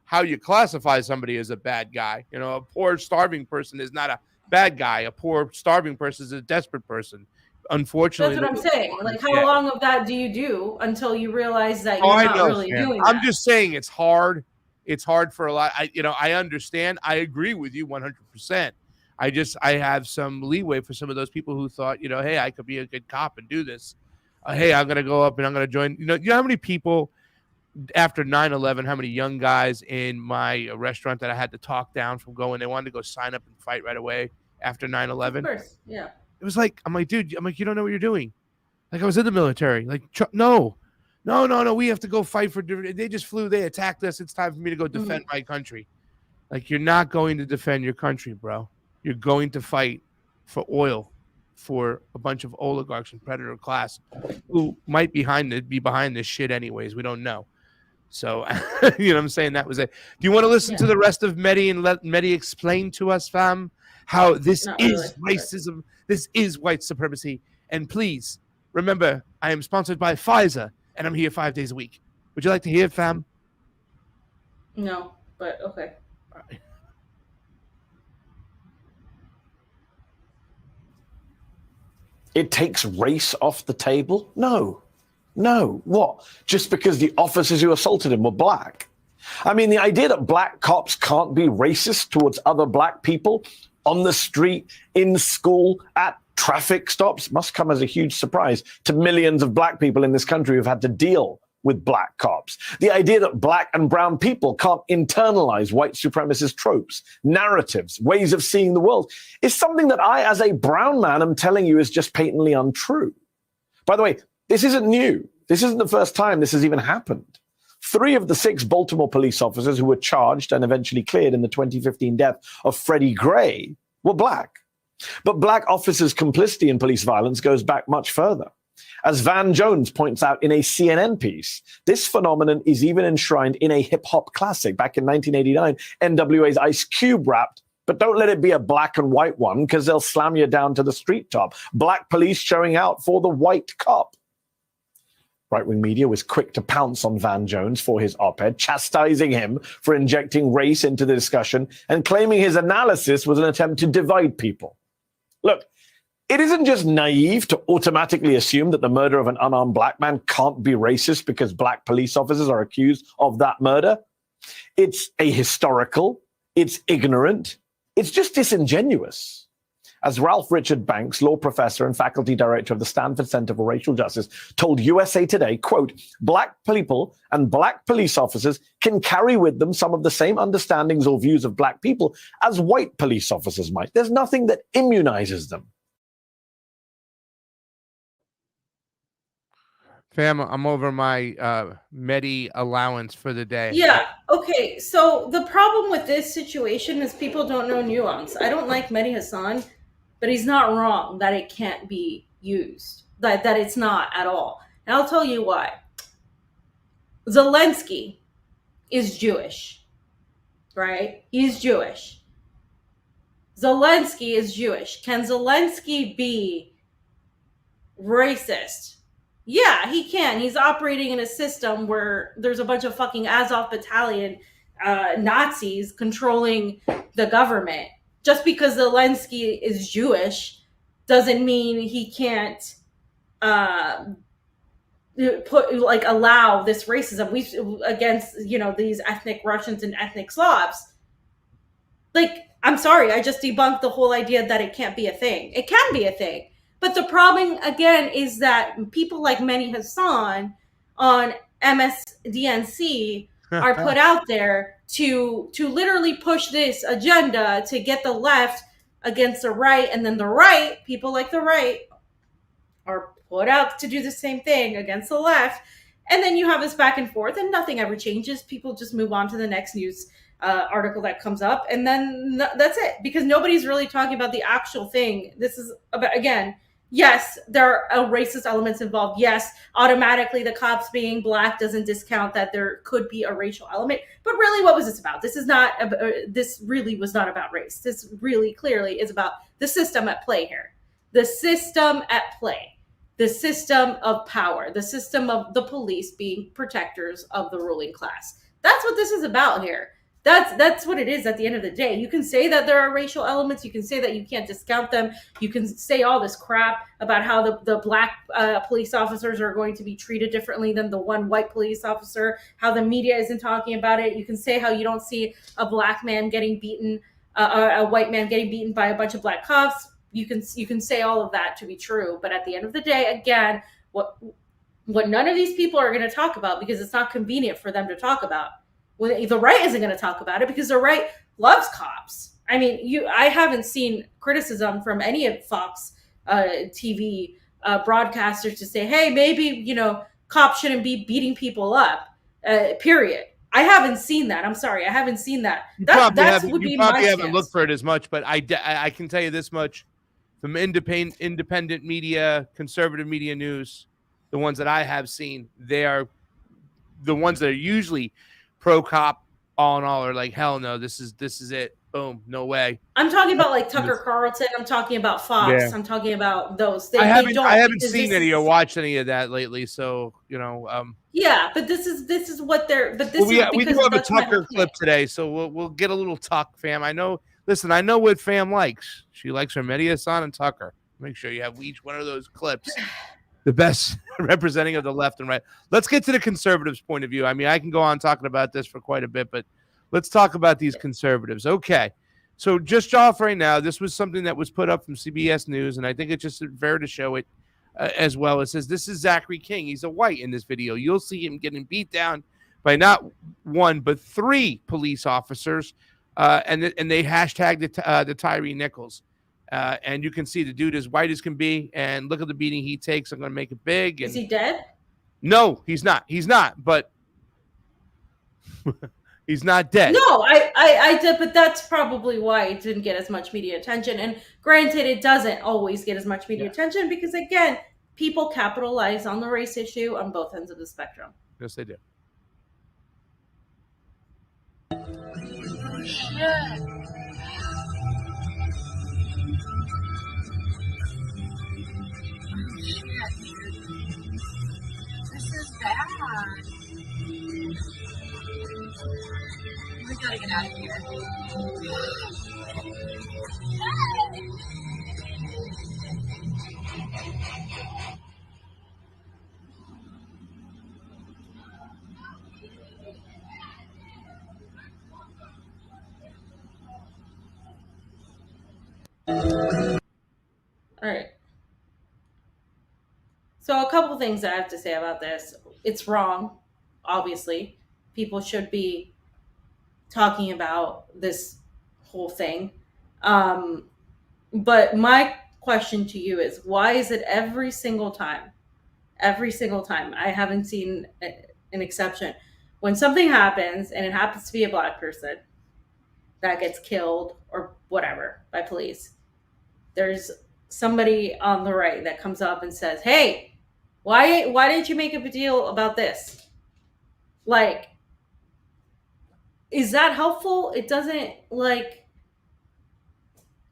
how you classify somebody as a bad guy. A poor starving person is not a bad guy. A poor starving person is a desperate person. Unfortunately, that's what I'm saying. Like, how long of that do you do until you realize that you're not really doing that? I'm just saying it's hard. It's hard for a lot. I understand. I agree with you 100%. I have some leeway for some of those people who thought, hey, I could be a good cop and do this. Hey, I'm going to go up and I'm going to join. You know how many people after 9/11, how many young guys in my restaurant that I had to talk down from going, they wanted to go sign up and fight right away after 9/11? Of course, yeah. It was like, I'm like, dude, you don't know what you're doing. Like, I was in the military. Like, no. We have to go fight for different. They just flew. They attacked us. It's time for me to go defend my country. Like, you're not going to defend your country, bro. You're going to fight for oil for a bunch of oligarchs and predator class who might be behind this shit anyways. We don't know. So, you know what I'm saying? That was it. Do you want to listen to the rest of Mehdi and let Mehdi explain to us, fam, how this is racism, this is white supremacy? And please remember, I am sponsored by Pfizer, and I'm here 5 days a week. Would you like to hear, fam? No, but okay. All right. It takes race off the table? No. What? Just because the officers who assaulted him were black? I mean, the idea that black cops can't be racist towards other black people on the street, in school, at traffic stops must come as a huge surprise to millions of black people in this country who've had to deal with black cops. The idea that black and brown people can't internalize white supremacist tropes, narratives, ways of seeing the world is something that I, as a brown man, am telling you is just patently untrue. By the way, this isn't new. This isn't the first time this has even happened. 3 of the 6 Baltimore police officers who were charged and eventually cleared in the 2015 death of Freddie Gray were black. But black officers' complicity in police violence goes back much further. As Van Jones points out in a CNN piece, this phenomenon is even enshrined in a hip-hop classic. Back in 1989, NWA's Ice Cube rapped, "But don't let it be a black and white one, because they'll slam you down to the street top. Black police showing out for the white cop." Right-wing media was quick to pounce on Van Jones for his op-ed, chastising him for injecting race into the discussion and claiming his analysis was an attempt to divide people. Look, it isn't just naive to automatically assume that the murder of an unarmed black man can't be racist because black police officers are accused of that murder. It's ahistorical, it's ignorant, it's just disingenuous. As Ralph Richard Banks, law professor and faculty director of the Stanford Center for Racial Justice, told USA Today, quote, "Black people and black police officers can carry with them some of the same understandings or views of black people as white police officers might. There's nothing that immunizes them." Fam, I'm over my Medi allowance for the day. Yeah. Okay. So the problem with this situation is people don't know nuance. I don't like Mehdi Hassan, but he's not wrong that it can't be used. That it's not at all. And I'll tell you why. Zelensky is Jewish, right? He's Jewish. Zelensky is Jewish. Can Zelensky be racist Yeah, he can. He's operating in a system where there's a bunch of fucking Azov battalion Nazis controlling the government. Just because Zelensky is Jewish doesn't mean he can't allow this racism against these ethnic Russians and ethnic Slavs. Like, I'm sorry, I just debunked the whole idea that it can't be a thing. It can be a thing. But the problem, again, is that people like Mehdi Hassan on MSDNC are put out there to literally push this agenda to get the left against the right, and then the right, people like the right, are put out to do the same thing against the left. And then you have this back and forth, and nothing ever changes. People just move on to the next news article that comes up, and then that's it, because nobody's really talking about the actual thing. This is about, again, yes, there are racist elements involved. Yes, automatically the cops being black doesn't discount that there could be a racial element. But really, what was this about? This really was not about race. This really clearly is about the system at play here. The system at play. The system of power. The system of the police being protectors of the ruling class. That's what this is about here. That's what it is at the end of the day. You can say that there are racial elements. You can say that you can't discount them. You can say all this crap about how the black police officers are going to be treated differently than the one white police officer, how the media isn't talking about it. You can say how you don't see a black man getting beaten, a white man getting beaten by a bunch of black cops. You can say all of that to be true. But at the end of the day, again, what none of these people are going to talk about, because it's not convenient for them to talk about. The right isn't going to talk about it because the right loves cops. I mean, I haven't seen criticism from any of Fox TV broadcasters to say, hey, maybe, cops shouldn't be beating people up, period. I haven't seen that. I'm sorry. I haven't seen that. You probably haven't looked for it as much, but I can tell you this much from independent media, conservative media news, the ones that I have seen, they are the ones that are usually pro cop, all in all, are like, hell no, this is it. Boom, no way. I'm talking about like Tucker Carlson. I'm talking about Fox. Yeah. I'm talking about those. I haven't seen any or watched any of that lately. So yeah, but this is what they're. But this we do have a Tucker clip today, so we'll get a little Tuck, fam. I know. Listen, I know what fam likes. She likes her Mehdi Hassan and Tucker. Make sure you have each one of those clips. The best representing of the left and right. Let's get to the conservatives' point of view. I mean, I can go on talking about this for quite a bit, but let's talk about these conservatives. Okay. So just off right now, this was something that was put up from CBS News, and I think it's just fair to show it as well. It says, this is Zachary King. He's a white in this video. You'll see him getting beat down by not one, but three police officers, and they hashtagged the Tyre Nichols. And you can see the dude as white as can be, and look at the beating he takes. I'm going to make it big. And is he dead? No, he's not. He's not, but he's not dead. No, I did, but that's probably why it didn't get as much media attention. And granted, it doesn't always get as much media attention because, again, people capitalize on the race issue on both ends of the spectrum. Yes, they do. This is bad. We gotta get out of here. All right. So a couple things I have to say about this. It's wrong, obviously. People should be talking about this whole thing. But my question to you is, why is it every single time, I haven't seen an exception, when something happens and it happens to be a black person that gets killed or whatever by police, there's somebody on the right that comes up and says, hey, why didn't you make a big deal about this? Like, is that helpful? It doesn't, like,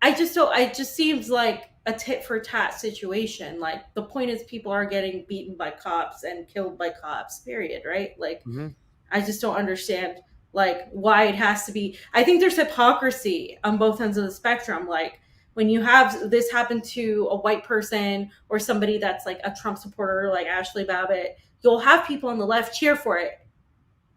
I just don't, it just seems like a tit for tat situation. Like, the point is people are getting beaten by cops and killed by cops, period, right? Like, I just don't understand like why it has to be. I think there's hypocrisy on both ends of the spectrum. Like, when you have this happen to a white person or somebody that's like a Trump supporter like Ashley Babbitt, you'll have people on the left cheer for it,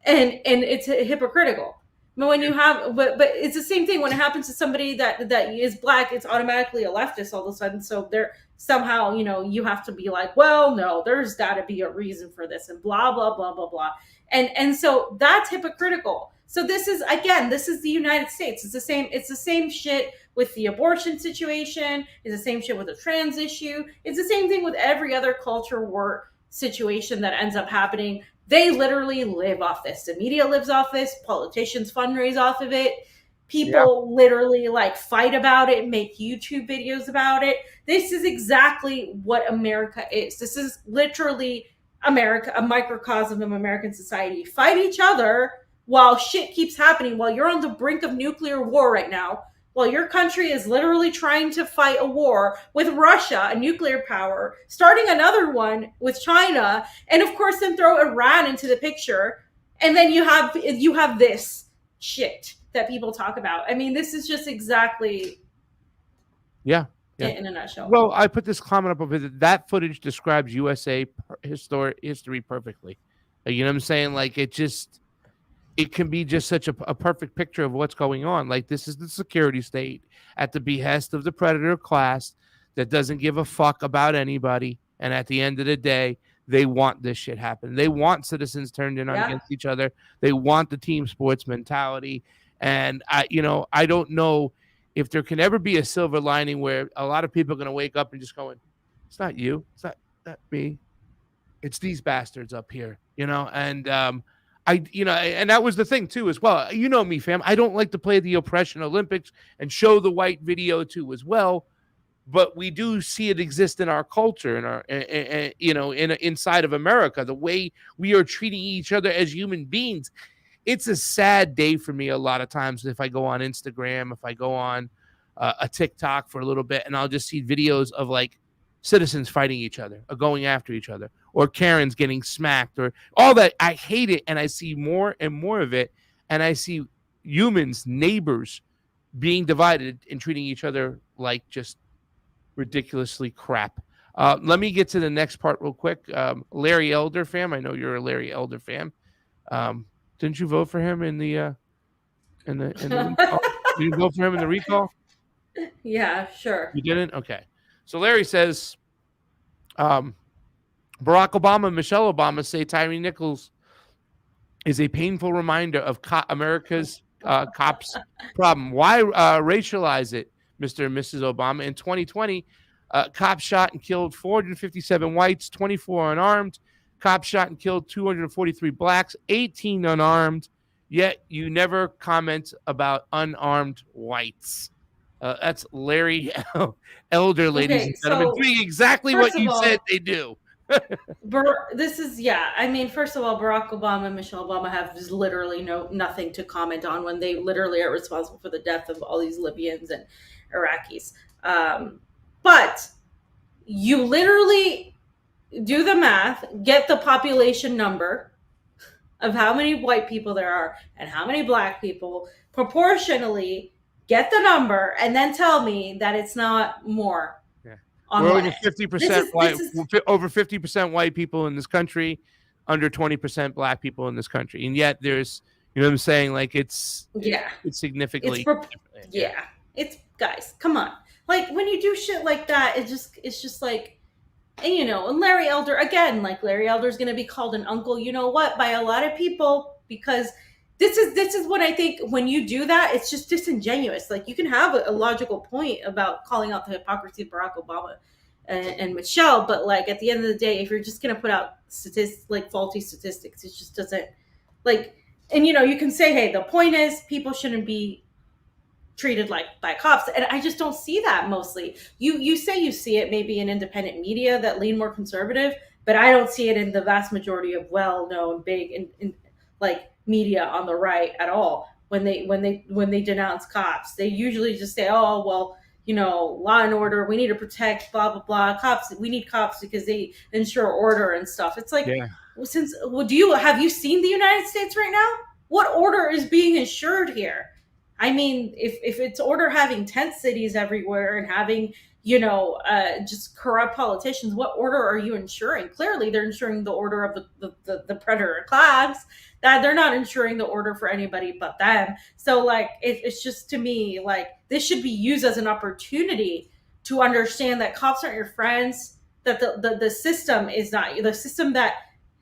and it's hypocritical. But when you have, but it's the same thing when it happens to somebody that is black, it's automatically a leftist all of a sudden. So they're somehow, you have to be like, well, no, there's got to be a reason for this, and blah blah blah blah blah, and so that's hypocritical. So this is the United States. It's the same shit with the abortion situation. It's the same shit with the trans issue. It's the same thing with every other culture war situation that ends up happening. They literally live off this. The media lives off this. Politicians fundraise off of it. People literally like fight about it, make YouTube videos about it. This is exactly what America is. This is literally America, a microcosm of American society. Fight each other while shit keeps happening, while you're on the brink of nuclear war right now, while your country is literally trying to fight a war with Russia, a nuclear power, starting another one with China, and of course then throw Iran into the picture, and then you have this shit that people talk about. I mean, this is just exactly in a nutshell. Well, I put this comment up over it. That footage describes USA history perfectly. You know what I'm saying? Like, it can be just such a perfect picture of what's going on. Like, this is the security state at the behest of the predator class that doesn't give a fuck about anybody. And at the end of the day, they want this shit happen. They want citizens turned in on against each other. They want the team sports mentality. And I don't know if there can ever be a silver lining where a lot of people are going to wake up and just going, it's not you. It's not me. It's these bastards up here, and, and that was the thing too, as well. You know me, fam. I don't like to play the oppression Olympics and show the white video too, as well. But we do see it exist in our culture, in our, inside of America, the way we are treating each other as human beings. It's a sad day for me a lot of times if I go on Instagram, if I go on a TikTok for a little bit, and I'll just see videos of like citizens fighting each other or going after each other, or Karens getting smacked, or all that. I hate it, and I see more and more of it, and I see humans, neighbors, being divided and treating each other like just ridiculously crap. Let me get to the next part real quick. Larry Elder fam, I know you're a Larry Elder fan. Didn't you vote for him in the recall? Did you vote for him in the recall? Yeah, sure. You didn't? Okay. So Larry says, Barack Obama and Michelle Obama say Tyre Nichols is a painful reminder of America's cops problem. Why racialize it, Mr. and Mrs. Obama? In 2020, cops shot and killed 457 whites, 24 unarmed. Cops shot and killed 243 blacks, 18 unarmed. Yet you never comment about unarmed whites. That's Larry Elder, ladies and gentlemen, doing exactly what you said they do. This is, I mean, first of all, Barack Obama and Michelle Obama have literally nothing to comment on when they literally are responsible for the death of all these Libyans and Iraqis. But you literally do the math, get the population number of how many white people there are and how many black people, proportionally get the number, and then tell me that it's not more. We're over 50% white, over 50% white people in this country, under 20% black people in this country, and yet there's, you know what I'm saying? Like it's significantly. It's guys, come on. Like when you do shit like that, it's just like. And and Larry Elder, again, like Larry Elder is going to be called an uncle, you know what, by a lot of people, because this is what I think when you do that, it's just disingenuous. Like you can have a logical point about calling out the hypocrisy of Barack Obama and Michelle, but like at the end of the day, if you're just going to put out faulty statistics, it just doesn't and you can say, hey, the point is people shouldn't be treated like by cops, and I just don't see that mostly. You say you see it maybe in independent media that lean more conservative, but I don't see it in the vast majority of well-known big in like media on the right at all. When they denounce cops, they usually just say, oh well, law and order. We need to protect blah, blah, blah. Cops, we need cops because they ensure order and stuff. It's like, have you seen the United States right now? What order is being ensured here? I mean, if it's order having tent cities everywhere and having, just corrupt politicians, what order are you ensuring? Clearly, they're ensuring the order of the predator class. That they're not ensuring the order for anybody but them. So, like, it's just, to me, like, this should be used as an opportunity to understand that cops aren't your friends, that the system is not the system that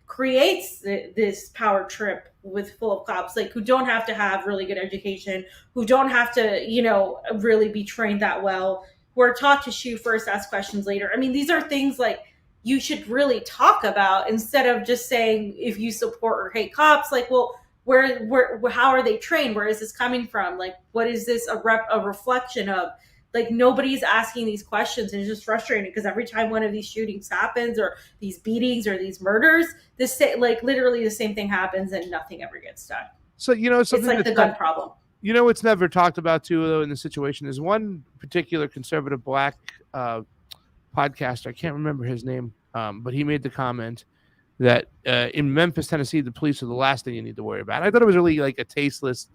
creates this power trip full of cops, like, who don't have to have really good education, who don't have to, really be trained that well. We're taught to shoot first, ask questions later. I mean, these are things like you should really talk about instead of just saying if you support or hate cops. Like, well, where how are they trained? Where is this coming from? Like, what is this a reflection of? Like, nobody's asking these questions, and it's just frustrating because every time one of these shootings happens, or these beatings, or these murders, literally the same thing happens, and nothing ever gets done. So it's like the gun problem. What's never talked about too, though, in the situation is one particular conservative black podcaster. I can't remember his name, but he made the comment that in Memphis, Tennessee, the police are the last thing you need to worry about. I thought it was really like a tasteless,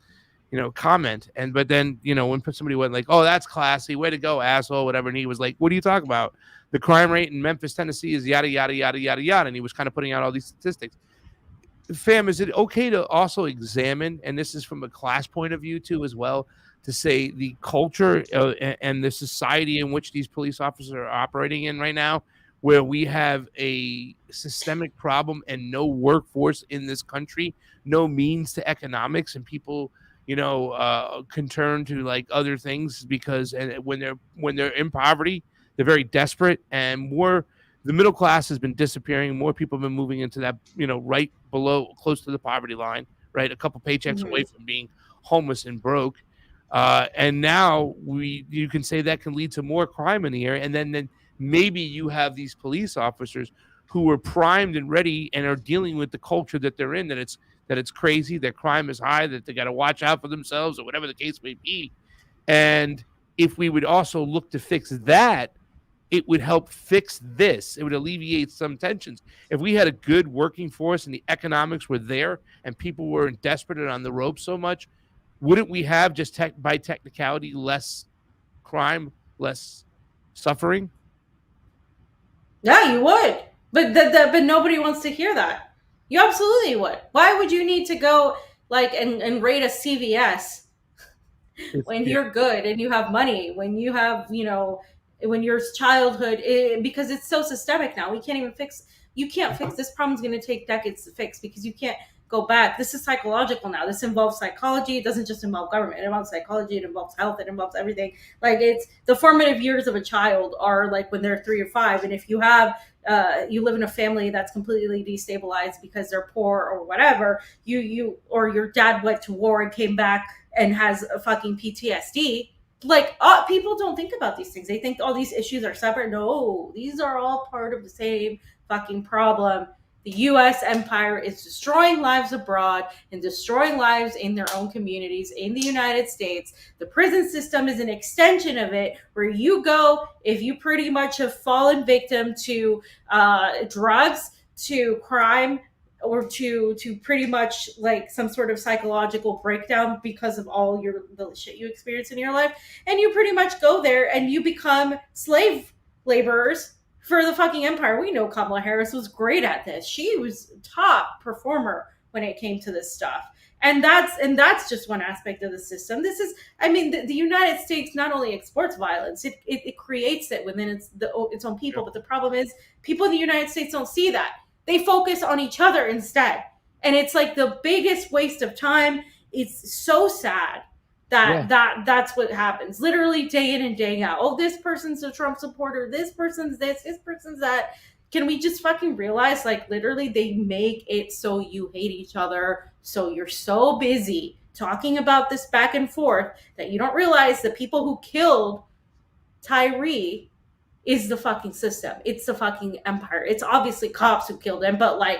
comment. But then, when somebody went like, "Oh, that's classy, way to go, asshole," whatever, and he was like, "What are you talking about? The crime rate in Memphis, Tennessee is yada yada yada yada yada," and he was kind of putting out all these statistics. Fam, is it okay to also examine, and this is from a class point of view too, as well, to say the culture and the society in which these police officers are operating in right now, where we have a systemic problem and no workforce in this country, no means to economics, and people, can turn to like other things because when they're in poverty, they're very desperate, and the middle class has been disappearing. More people have been moving into that, right below, close to the poverty line, right? A couple paychecks away from being homeless and broke. And now you can say that can lead to more crime in the area. And then maybe you have these police officers who are primed and ready and are dealing with the culture that they're in, that it's crazy, that crime is high, that they got to watch out for themselves, or whatever the case may be. And if we would also look to fix that, it would help fix this. It would alleviate some tensions. If we had a good working force and the economics were there and people were desperate and on the ropes so much, wouldn't we have, just by technicality, less crime, less suffering? Yeah, you would. But nobody wants to hear that. You absolutely would. Why would you need to go and raid a CVS when you're good and you have money, when you have, when your childhood, because it's so systemic now. You can't fix this problem. Is going to take decades to fix because you can't go back. This is psychological now. This involves psychology. It doesn't just involve government. It involves psychology. It involves health. It involves everything. Like, it's the formative years of a child are like when they're 3 or 5. And if you have, you live in a family that's completely destabilized because they're poor or whatever, or your dad went to war and came back and has a fucking PTSD. Like, people don't think about these things. They think all these issues are separate. No, these are all part of the same fucking problem. The U.S. empire is destroying lives abroad and destroying lives in their own communities in the United States. The prison system is an extension of it, where you go if you pretty much have fallen victim to drugs, to crime, or to pretty much like some sort of psychological breakdown because of all the shit you experience in your life. And you pretty much go there and you become slave laborers for the fucking empire. We know Kamala Harris was great at this. She was top performer when it came to this stuff. And that's just one aspect of the system. This is, the United States not only exports violence, it creates it within its own people. But the problem is people in the United States don't see that. They focus on each other instead. And it's like the biggest waste of time. It's so sad that's what happens literally day in and day out. Oh, this person's a Trump supporter. This person's this person's that. Can we just fucking realize, like, literally they make it so you hate each other. So you're so busy talking about this back and forth that you don't realize the people who killed Tyre is the fucking system. It's the fucking empire. It's obviously cops who killed him, but like,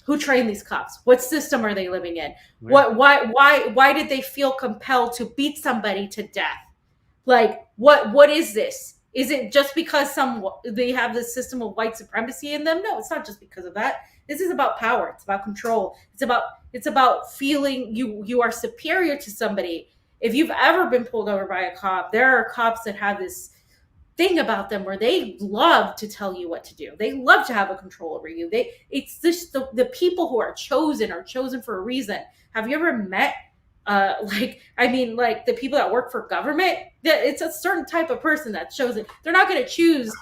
who trained these cops? What system are they living in? Right. Why did they feel compelled to beat somebody to death? Like, what is this? Is it just because they have this system of white supremacy in them? No, it's not just because of that. This is about power. It's about control. It's about feeling you are superior to somebody. If you've ever been pulled over by a cop, there are cops that have this thing about them where they love to tell you what to do. They love to have a control over you. It's just the people who are chosen for a reason. Have you ever met like the people that work for government? It's a certain type of person that's chosen. They're not going to choose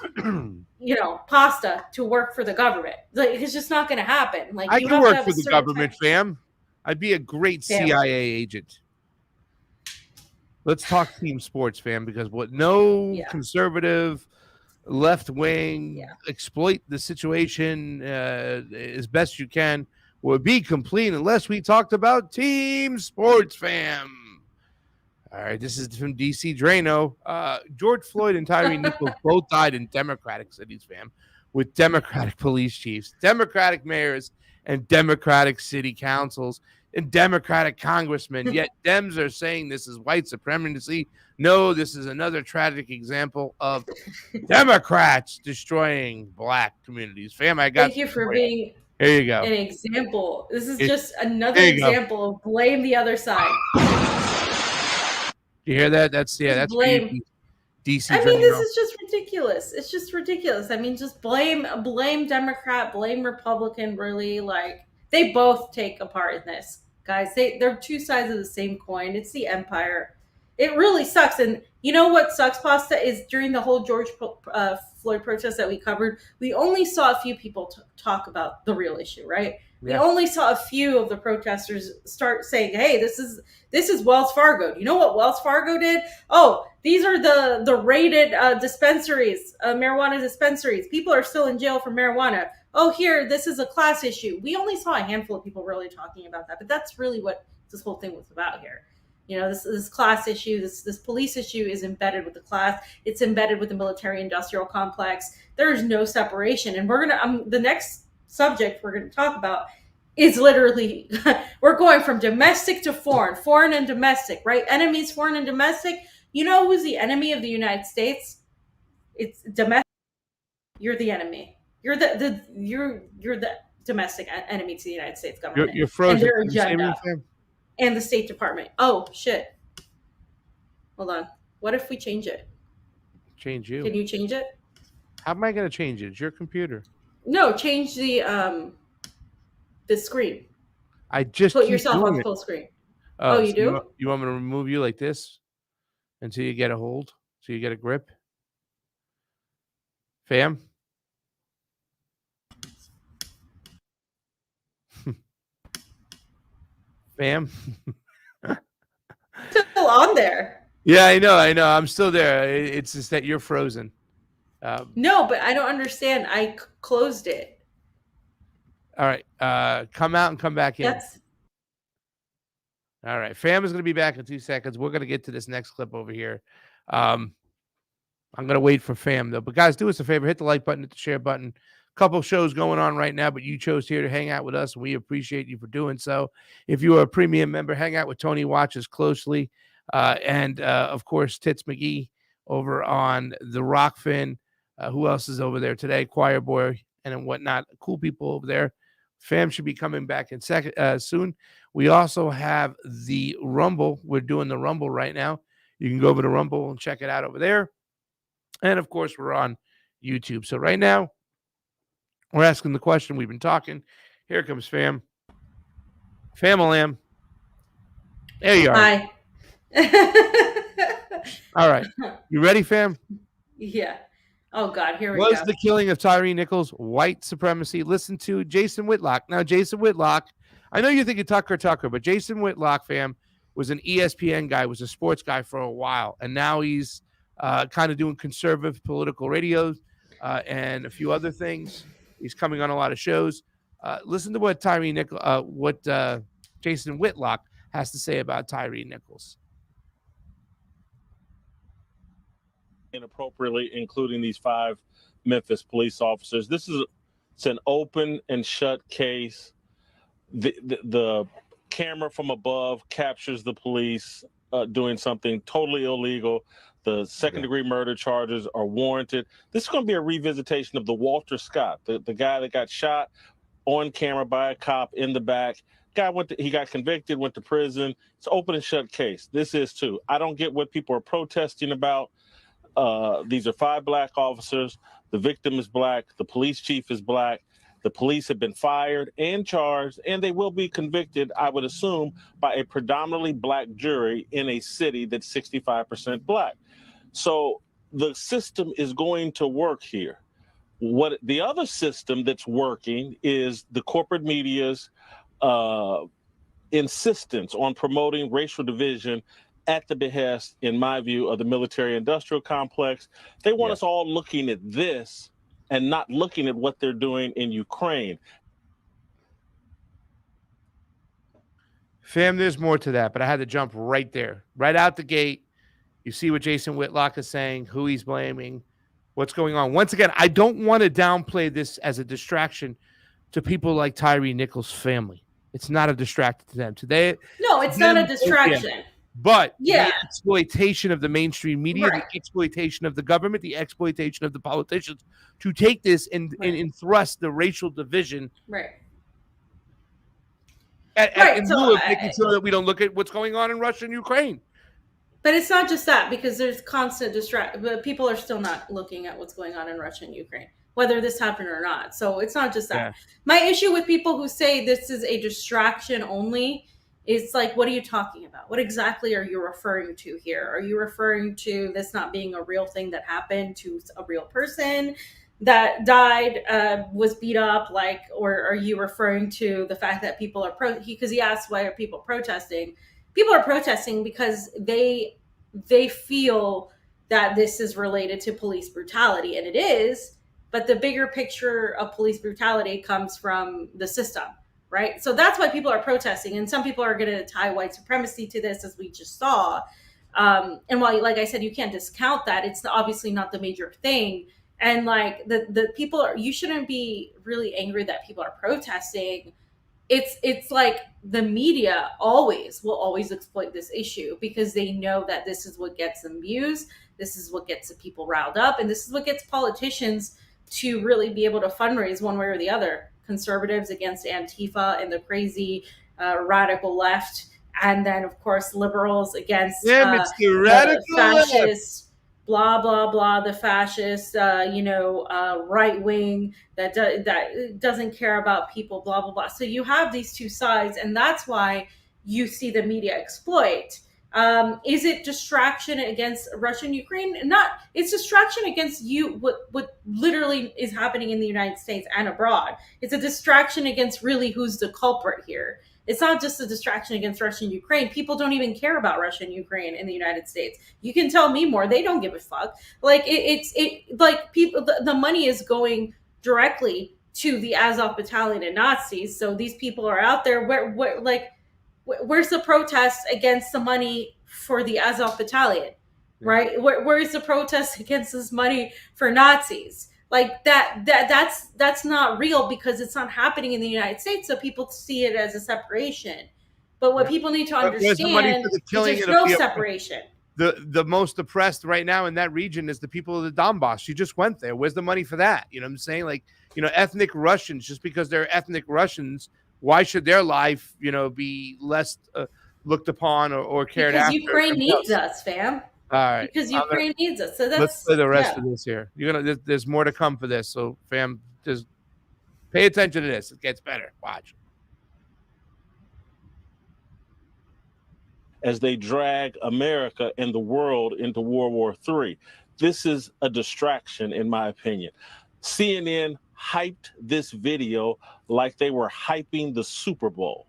pasta to work for the government. Like, it's just not going to happen. Like, I you can have to work have for a the certain government, type- fam. I'd be a great Fam. CIA agent. Let's talk team sports, fam, because no conservative left wing exploit the situation as best you can would be complete unless we talked about team sports, fam. All right, this is from DC Drano. George Floyd and Tyre Nichols both died in Democratic cities, fam, with Democratic police chiefs, Democratic mayors, and Democratic city councils, and Democratic congressmen. Yet Dems are saying this is white supremacy. No, this is another tragic example of Democrats destroying black communities. Fam, I got. Thank you for being Here you go. an example. This is It- just another there you go. example of blame the other side. You hear that? That's blame. DC. I mean, this is just ridiculous. It's just ridiculous. I mean, just blame Democrat, blame Republican. Really, like, they both take a part in this, guys. They're two sides of the same coin. It's the empire. It really sucks. And you know what sucks, Pasta, is during the whole George Floyd protest that we covered, we only saw a few people talk about the real issue, right? We only saw a few of the protesters start saying, "Hey, this is Wells Fargo." Do you know what Wells Fargo did? Oh, these are the raided dispensaries, marijuana dispensaries. People are still in jail for marijuana. Oh, here, this is a class issue. We only saw a handful of people really talking about that, but that's really what this whole thing was about here. You know, this class issue, this police issue is embedded with the class. It's embedded with the military-industrial complex. There's no separation, and the next subject we're going to talk about is literally we're going from domestic to foreign and domestic, right? Enemies, foreign and domestic. You know who's the enemy of the United States? It's domestic. You're the enemy. You're the domestic enemy to the United States government. You're frozen. And their agenda and the State Department. Oh shit! Hold on. What if we change it? Change you? Can you change it? How am I going to change it? It's your computer. No, change the screen. I just put yourself on full screen. Oh, you do? You want me to remove you like this until you get a hold, so you get a grip, fam? Fam. Still on there. Yeah, I know. I'm still there. It's just that you're frozen. No, but I don't understand. I closed it. All right. Come out and come back in. All right. Fam is going to be back in 2 seconds. We're going to get to this next clip over here. I'm going to wait for Fam, though. But, guys, do us a favor. Hit the like button, hit the share button. Couple shows going on right now, but you chose here to hang out with us, and we appreciate you for doing so. If you are a premium member, hang out with Tony Watches closely. And, of course, Tits McGee over on the Rockfin. Who else is over there today? Choir Boy and whatnot. Cool people over there. Fam should be coming back in soon. We also have the Rumble. We're doing the Rumble right now. You can go over to Rumble and check it out over there. And, of course, we're on YouTube. So right now, we're asking the question. We've been talking. Here comes Fam. Fam-a-lam. There you are. Hi. All right. You ready, Fam? Yeah. Oh, God. Here we go. Was the killing of Tyre Nichols white supremacy? Listen to Jason Whitlock. Now, Jason Whitlock, I know you're thinking Tucker, but Jason Whitlock, fam, was an ESPN guy, was a sports guy for a while. And now he's kind of doing conservative political radio and a few other things. He's coming on a lot of shows. Listen to what Jason Whitlock has to say about Tyre Nichols. Inappropriately including these 5 Memphis police officers. It's an open and shut case. The camera from above captures the police doing something totally illegal. The second-degree murder charges are warranted. This is going to be a revisitation of the Walter Scott, the guy that got shot on camera by a cop in the back. He got convicted, went to prison. It's an open and shut case. This is too. I don't get what people are protesting about. These are 5 black officers. The victim is black. The police chief is black. The police have been fired and charged, and they will be convicted, I would assume, by a predominantly black jury in a city that's 65% black. So the system is going to work here. What the other system that's working is the corporate media's insistence on promoting racial division at the behest, in my view, of the military-industrial complex. They want us all looking at this and not looking at what they're doing in Ukraine. Fam, there's more to that, but I had to jump right there. Right out the gate, you see what Jason Whitlock is saying, who he's blaming, what's going on. Once again, I don't want to downplay this as a distraction to people like Tyre Nichols' family. It's not a distraction to them. Today, no, it's not a distraction. But the exploitation of the mainstream media, the exploitation of the government, the exploitation of the politicians to take this and thrust the racial division. In lieu of making sure that we don't look at what's going on in Russia and Ukraine. But it's not just that, because there's constant but people are still not looking at what's going on in Russia and Ukraine, whether this happened or not. So it's not just that. Yeah. My issue with people who say this is a distraction only is like, what are you talking about? What exactly are you referring to here? Are you referring to this not being a real thing that happened to a real person that died, was beat up, or are you referring to the fact that people are because he asked, why are people protesting? People are protesting because they feel that this is related to police brutality, and it is, but the bigger picture of police brutality comes from the system, right? So that's why people are protesting, and some people are going to tie white supremacy to this, as we just saw. And while, like I said, you can't discount that, it's obviously not the major thing. And like the people you shouldn't be really angry that people are protesting. It's like the media will always exploit this issue because they know that this is what gets them views. This is what gets the people riled up. And this is what gets politicians to really be able to fundraise one way or the other. Conservatives against Antifa and the crazy radical left. And then, of course, liberals against it's the radical fascists. Blah, blah, blah, the fascist, right wing that doesn't care about people, blah, blah, blah. So you have these two sides, and that's why you see the media exploit. Is it distraction against Russia and Ukraine? Not. It's distraction against what literally is happening in the United States and abroad. It's a distraction against really who's the culprit here. It's not just a distraction against Russia and Ukraine. People don't even care about Russia and Ukraine in the United States. You can tell me more. They don't give a fuck. Like people, the money is going directly to the Azov battalion and Nazis. So these people are out there. Where's the protest against the money for the Azov battalion, right? Where's the protest against this money for Nazis? Like that's not real because it's not happening in the United States. So people see it as a separation. But what people need to understand is there's no separation. The most oppressed right now in that region is the people of the Donbass. You just went there. Where's the money for that? You know what I'm saying? Like, ethnic Russians, just because they're ethnic Russians, why should their life, be less looked upon or cared after? Because Ukraine needs us, fam. All right. Because Ukraine needs us. So let's play the rest of this here. There's more to come for this. So, fam, just pay attention to this. It gets better. Watch. As they drag America and the world into World War III. This is a distraction, in my opinion. CNN hyped this video like they were hyping the Super Bowl.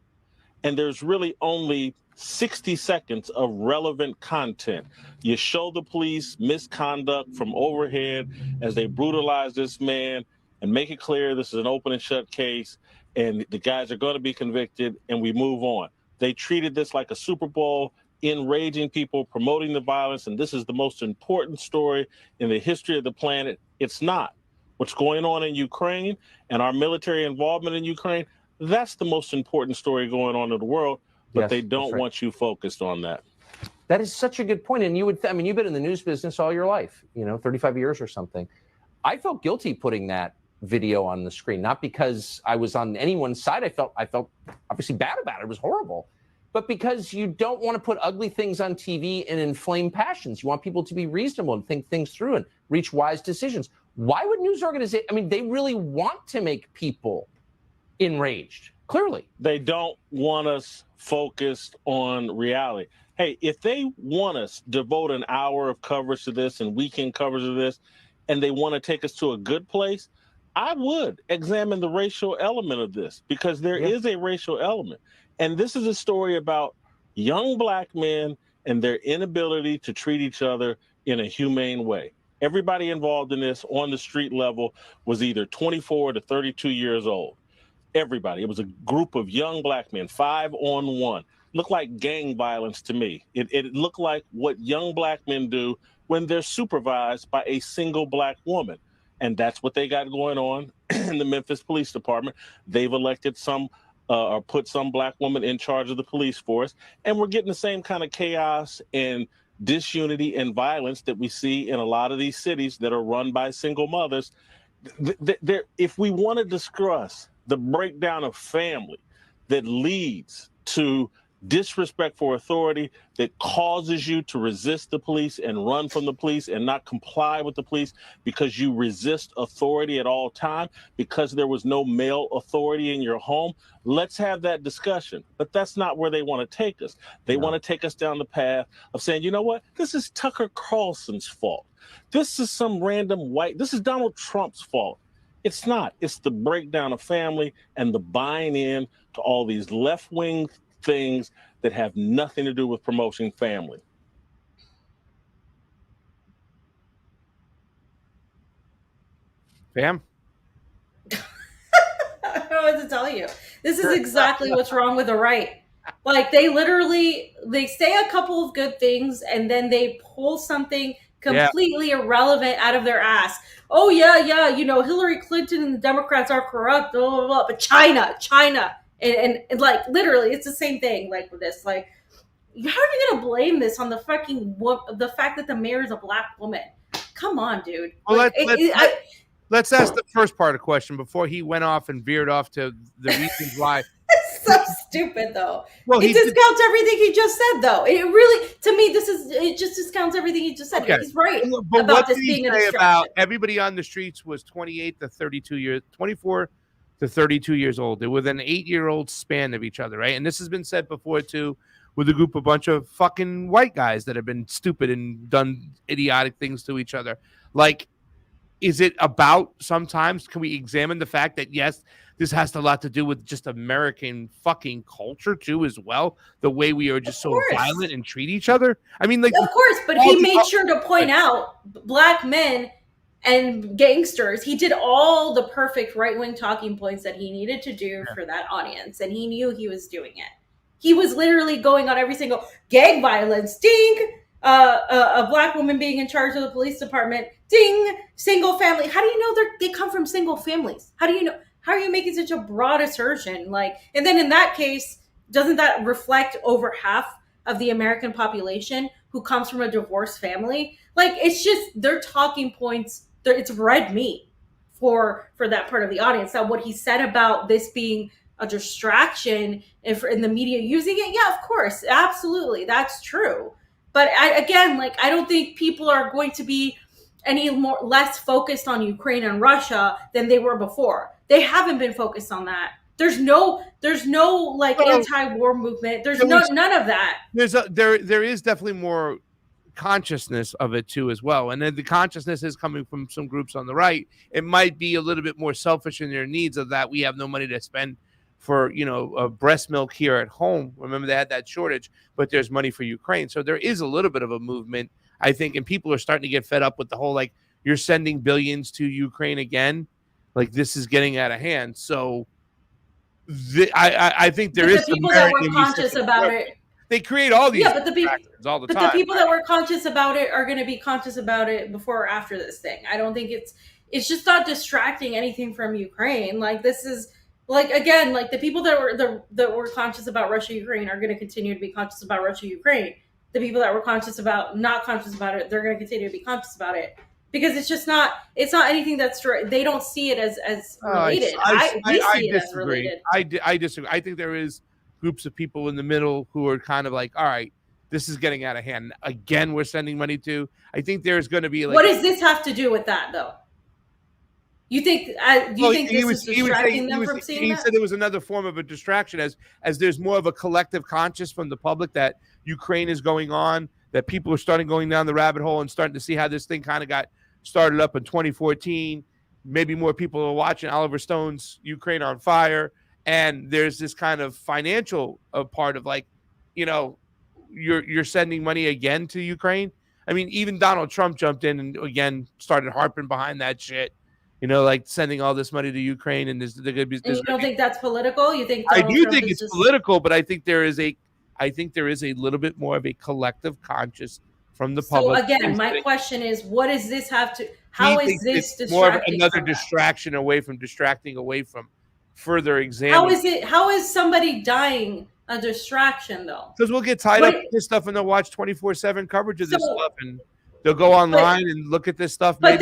And there's really only 60 seconds of relevant content. You show the police misconduct from overhead as they brutalize this man and make it clear this is an open and shut case and the guys are going to be convicted, and we move on. They treated this like a Super Bowl, enraging people, promoting the violence, and this is the most important story in the history of the planet. It's not. What's going on in Ukraine and our military involvement in Ukraine, that's the most important story going on in the world. But they don't want you focused on that. That is such a good point. And you would, I mean, you've been in the news business all your life, 35 years or something. I felt guilty putting that video on the screen, not because I was on anyone's side. I felt obviously bad about it. It was horrible. But because you don't want to put ugly things on TV and inflame passions. You want people to be reasonable and think things through and reach wise decisions. Why would news organizations, I mean, they really want to make people enraged, clearly. They don't want us focused on reality. Hey, if they want us to devote an hour of coverage to this and weekend coverage of this, and they want to take us to a good place, I would examine the racial element of this, because there is a racial element. And this is a story about young Black men and their inability to treat each other in a humane way. Everybody involved in this on the street level was either 24 to 32 years old. Everybody. It was a group of young Black men, 5-on-1. Looked like gang violence to me. It looked like what young Black men do when they're supervised by a single Black woman. And that's what they got going on in the Memphis Police Department. They've elected some or put some Black woman in charge of the police force. And we're getting the same kind of chaos and disunity and violence that we see in a lot of these cities that are run by single mothers. If we want to discuss the breakdown of family that leads to disrespect for authority, that causes you to resist the police and run from the police and not comply with the police because you resist authority at all time, because there was no male authority in your home, let's have that discussion. But that's not where they want to take us. They want to take us down the path of saying, you know what, this is Tucker Carlson's fault. This is some random this is Donald Trump's fault. It's not. It's the breakdown of family and the buying in to all these left-wing things that have nothing to do with promoting family. Bam. I don't know what to tell you. This is exactly what's wrong with the right. Like, they say a couple of good things and then they pull something completely irrelevant out of their ass. Oh yeah, Hillary Clinton and the Democrats are corrupt, blah, blah, blah. But China. And like, literally, it's the same thing. Like with this, like, how are you gonna blame this on the fact that the mayor is a Black woman? Come on, dude. Well, let's ask the first part of the question before he went off and veered off to the reasons why. It's so stupid, though. Well, it discounts everything he just said, though. It really, to me, it just discounts everything he just said. Okay. He's right about this being a distraction. About everybody on the streets was 24 to 32 years old. They're within an 8-year-old span of each other, right? And this has been said before, too, with a group of bunch of fucking white guys that have been stupid and done idiotic things to each other. Like, is it about sometimes, can we examine the fact that, yes, this has a lot to do with just American fucking culture, too, as well? The way we are just so violent and treat each other? I mean, like, of course, but he made sure to point out Black men and gangsters. He did all the perfect right-wing talking points that he needed to do for that audience, and he knew he was doing it. He was literally going on every single gang violence, ding, a Black woman being in charge of the police department, ding, single family. How do you know they come from single families? How do you know? How are you making such a broad assertion? Like, and then in that case, doesn't that reflect over half of the American population who comes from a divorced family? Like, it's just their talking points. It's red meat for that part of the audience. Now, what he said about this being a distraction in the media using it, yeah, of course, absolutely, that's true. But I don't think people are going to be any less focused on Ukraine and Russia than they were before. They haven't been focused on that. There's no anti-war movement. There's none of that. There is definitely more consciousness of it too as well, and then the consciousness is coming from some groups on the right. It might be a little bit more selfish in their needs of that we have no money to spend for breast milk here at home. Remember, they had that shortage, but there's money for Ukraine. So there is a little bit of a movement, I think, and people are starting to get fed up with the whole, like, you're sending billions to Ukraine again, like this is getting out of hand. So I think there is the people that were conscious about it. They create all these but the people all the time. But the people that were conscious about it are going to be conscious about it before or after this thing. I don't think it's just not distracting anything from Ukraine. Like, this is, like, again, like, the people that were conscious about Russia Ukraine are going to continue to be conscious about Russia Ukraine. the people that were not conscious about it, they're going to continue to be conscious about it because it's not anything that's they don't see it as related. We see it as related. I disagree. I think there is groups of people in the middle who are kind of like, all right, this is getting out of hand. Again, we're sending money to. I think there's going to be like. What does this have to do with that, though? You think this is distracting them from seeing that? He said there was another form of a distraction as there's more of a collective conscious from the public that Ukraine is going on, that people are starting going down the rabbit hole and starting to see how this thing kind of got started up in 2014. Maybe more people are watching Oliver Stone's Ukraine on Fire. And there's this kind of financial part of like, you know, you're sending money again to Ukraine. I mean, even Donald Trump jumped in and again started harping behind that shit. You know, like sending all this money to Ukraine, and there's going to be. And you don't think that's political? You think I do think it's political, but I think there is a little bit more of a collective conscious from the public. So again, my question is, what does this have to? How is this distracting? More of another distraction away from further examining. How is somebody dying a distraction though? Because we'll get tied up with this stuff and they'll watch 24/7 coverage of this stuff, and they'll go online and look at this stuff. But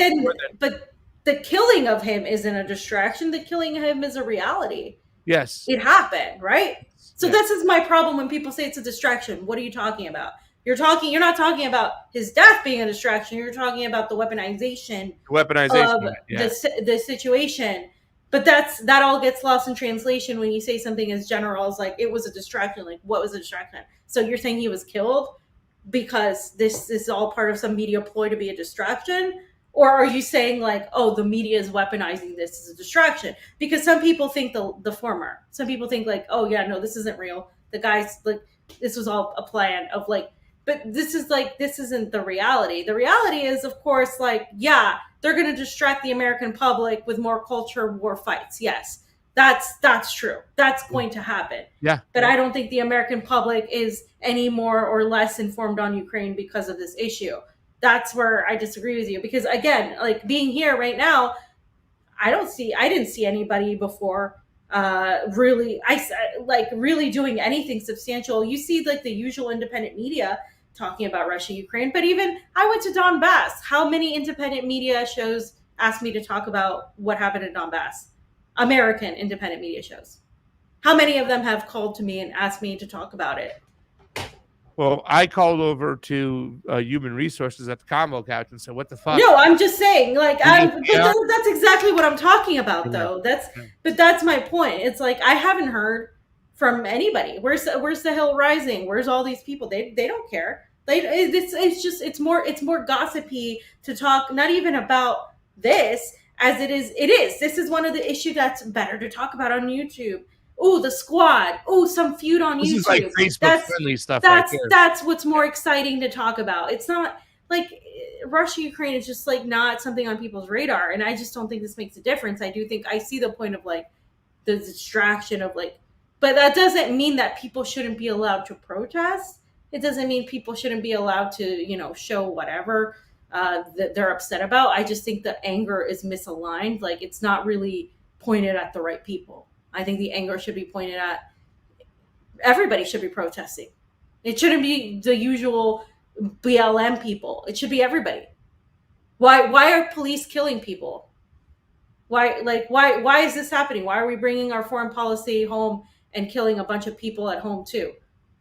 the killing of him isn't a distraction. The killing of him is a reality. Yes. It happened, right? So this is my problem when people say it's a distraction. What are you talking about? You're not talking about his death being a distraction. You're talking about the weaponization of the situation. But that all gets lost in translation when you say something as general as like it was a distraction. Like, what was a distraction? So you're saying he was killed because this is all part of some media ploy to be a distraction? Or are you saying like, oh, the media is weaponizing this as a distraction? Because some people think the former. Some people think like, oh yeah, no, this isn't real. The guy's like, this was all a plan of like, but this isn't the reality. The reality is, of course, like, yeah, they're going to distract the American public with more culture war fights. Yes, that's true. That's going to happen. Yeah. But I don't think the American public is any more or less informed on Ukraine because of this issue. That's where I disagree with you. Because again, like being here right now, I didn't see anybody before really doing anything substantial. You see like the usual independent media talking about Russia, Ukraine, but even I went to Donbass. How many independent media shows asked me to talk about what happened in Donbass? American independent media shows. How many of them have called to me and asked me to talk about it? Well, I called over to human resources at the Convo Couch and said, "What the fuck?" No, I'm just saying, like, that's exactly what I'm talking about, though. That's my point. It's like I haven't heard from anybody. Where's the Hill Rising? Where's all these people? They don't care. It's more gossipy to talk, not even about this as it is. This is one of the issues that's better to talk about on YouTube. Ooh, the squad. Ooh, some feud on YouTube. This is like Facebook friendly stuff. That's what's more exciting to talk about. It's not like Russia, Ukraine is just like not something on people's radar. And I just don't think this makes a difference. I do think I see the point of like the distraction of like, but that doesn't mean that people shouldn't be allowed to protest. It doesn't mean people shouldn't be allowed to, show whatever that they're upset about. I just think the anger is misaligned. Like it's not really pointed at the right people. I think the anger should be pointed at everybody should be protesting. It shouldn't be the usual BLM people. It should be everybody. Why are police killing people? Why is this happening? Why are we bringing our foreign policy home and killing a bunch of people at home too?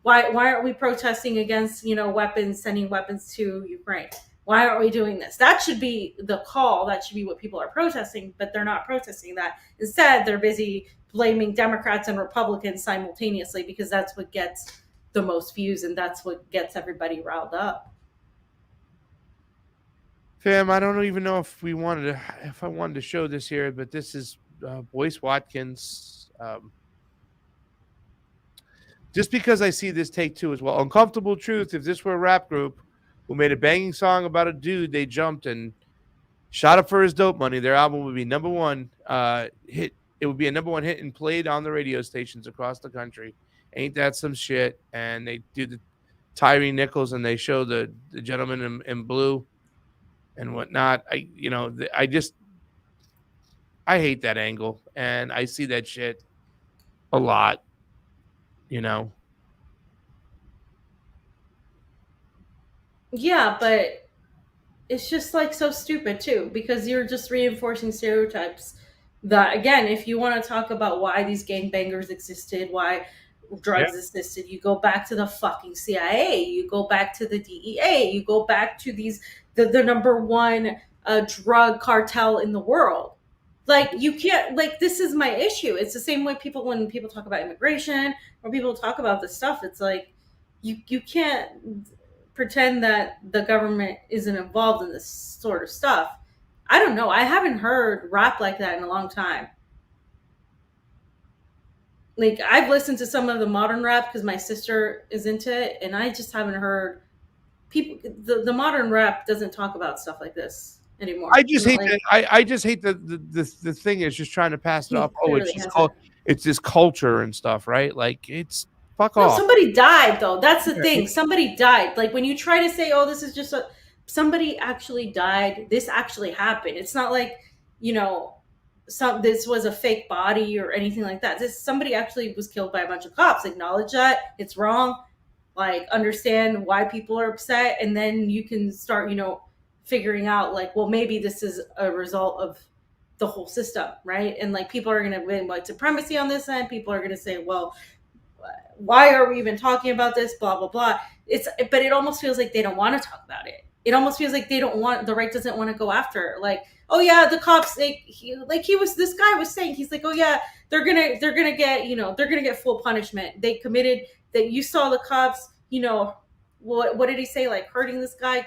Why aren't we protesting against, weapons, sending weapons to Ukraine? Why aren't we doing this? That should be the call. That should be what people are protesting, but they're not protesting that. Instead, they're busy blaming Democrats and Republicans simultaneously because that's what gets the most views and that's what gets everybody riled up. Fam, I don't even know if I wanted to show this here, but this is Boyce Watkins. Just because I see this take two as well. Uncomfortable Truth, if this were a rap group who made a banging song about a dude they jumped and shot up for his dope money, their album would be number one hit. It would be a number one hit and played on the radio stations across the country. Ain't that some shit? And they do the Tyre Nichols and they show the gentleman in blue and whatnot. I hate that angle and I see that shit a lot. Yeah, but it's just like so stupid too, because you're just reinforcing stereotypes that, again, if you want to talk about why these gangbangers existed, why drugs existed, you go back to the fucking CIA, you go back to the DEA, you go back to the number one drug cartel in the world. Like, you can't, like, this is my issue. It's the same way when people talk about immigration or people talk about this stuff, it's like you can't pretend that the government isn't involved in this sort of stuff. I don't know. I haven't heard rap like that in a long time. Like, I've listened to some of the modern rap because my sister is into it, and I just haven't heard people. The modern rap doesn't talk about stuff like this anymore. I just hate that. I just hate the thing is just trying to pass it off. Oh, it's this culture and stuff, right? Like, it's fuck off. Somebody died though. That's the thing. Somebody died. Like, when you try to say, "Oh, this is just somebody actually died," this actually happened. It's not like, this was a fake body or anything like that. Somebody actually was killed by a bunch of cops. Acknowledge that it's wrong. Like, understand why people are upset, and then you can start, figuring out, like, well, maybe this is a result of the whole system, right? And like, people are going to blame white supremacy on this end. People are going to say, well, why are we even talking about this? Blah, blah, blah. But it almost feels like they don't want to talk about it. It almost feels like the right doesn't want to go after, like, oh yeah, the cops, this guy was saying, he's like, oh yeah, they're gonna get, they're gonna get full punishment. They committed that. You saw the cops, what did he say? Like, hurting this guy,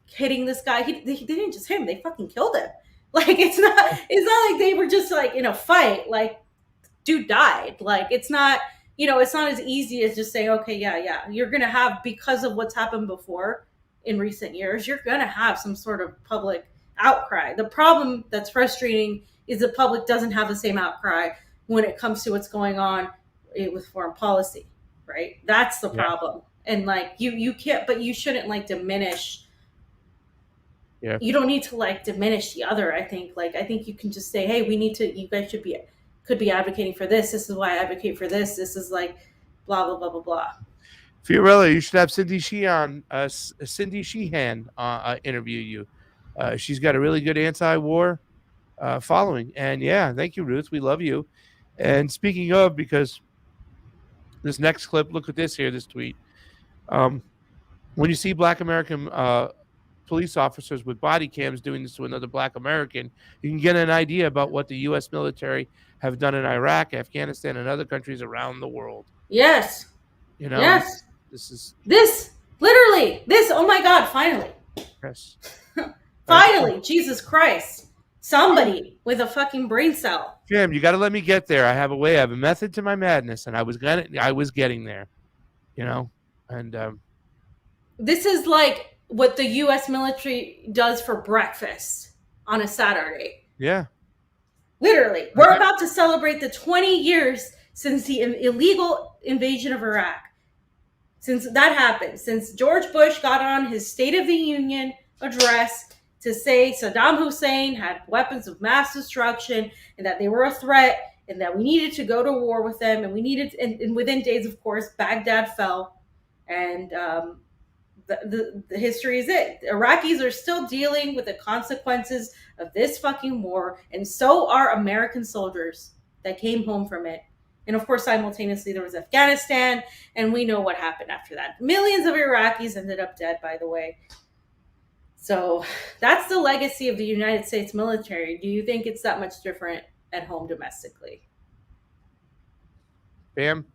hitting this guy. They didn't just hit him, they fucking killed him. Like, it's not like they were just like in a fight. Like, dude died. Like, it's not as easy as just saying, okay, yeah, you're gonna have, because of what's happened before in recent years, you're gonna have some sort of public outcry. The problem that's frustrating is the public doesn't have the same outcry when it comes to what's going on with foreign policy, right? That's the problem. And like, you can't, but you shouldn't like diminish. Yeah. You don't need to like diminish the other. I think you can just say, hey, you guys could be advocating for this. This is why I advocate for this. This is like blah, blah, blah, blah, blah. Fiorella, you should have Cindy Sheehan interview you. She's got a really good anti-war following. And yeah, thank you, Ruth. We love you. And speaking of, because this next clip, look at this tweet. When you see Black American police officers with body cams doing this to another Black American, you can get an idea about what the U.S. military have done in Iraq, Afghanistan, and other countries around the world. Yes. Yes. Oh my God, finally. Yes. Finally, Jesus Christ. Somebody with a fucking brain cell. Jim, you got to let me get there. I have a method to my madness, and I was getting there, and this is like what the U.S. military does for breakfast on a Saturday. Yeah. Literally. We're about to celebrate the 20 years since the illegal invasion of Iraq. Since that happened, since George Bush got on his State of the Union address to say Saddam Hussein had weapons of mass destruction and that they were a threat and that we needed to go to war with them, and within days, of course, Baghdad fell, and the history is it. The Iraqis are still dealing with the consequences of this fucking war, and so are American soldiers that came home from it. And of course, simultaneously, there was Afghanistan, and we know what happened after that. Millions of Iraqis ended up dead, by the way. So that's the legacy of the United States military. Do you think it's that much different at home domestically? Bam.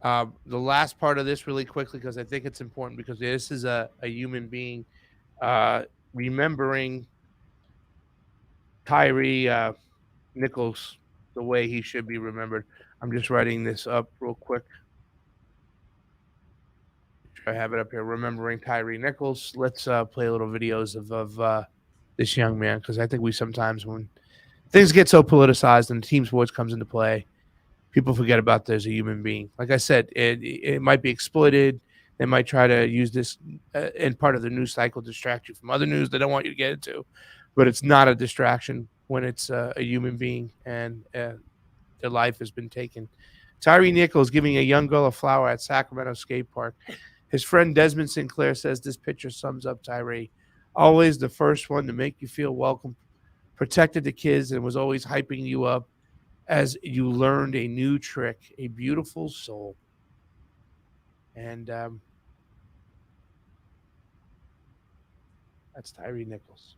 The last part of this really quickly, because I think it's important, because this is a human being remembering Tyre Nichols the way he should be remembered. I'm just writing this up real quick. I have it up here. Remembering Tyre Nichols. Let's play little videos of this young man, because I think we sometimes, when things get so politicized and team sports comes into play, people forget about there's a human being. Like I said, it might be exploited. They might try to use this in part of the news cycle, distract you from other news they don't want you to get into. But it's not a distraction when it's a human being and their life has been taken. Tyre Nichols giving a young girl a flower at Sacramento skate park. His friend Desmond Sinclair says this picture sums up Tyre. Always the first one to make you feel welcome, protected the kids, and was always hyping you up as you learned a new trick. A beautiful soul. And that's Tyre Nichols.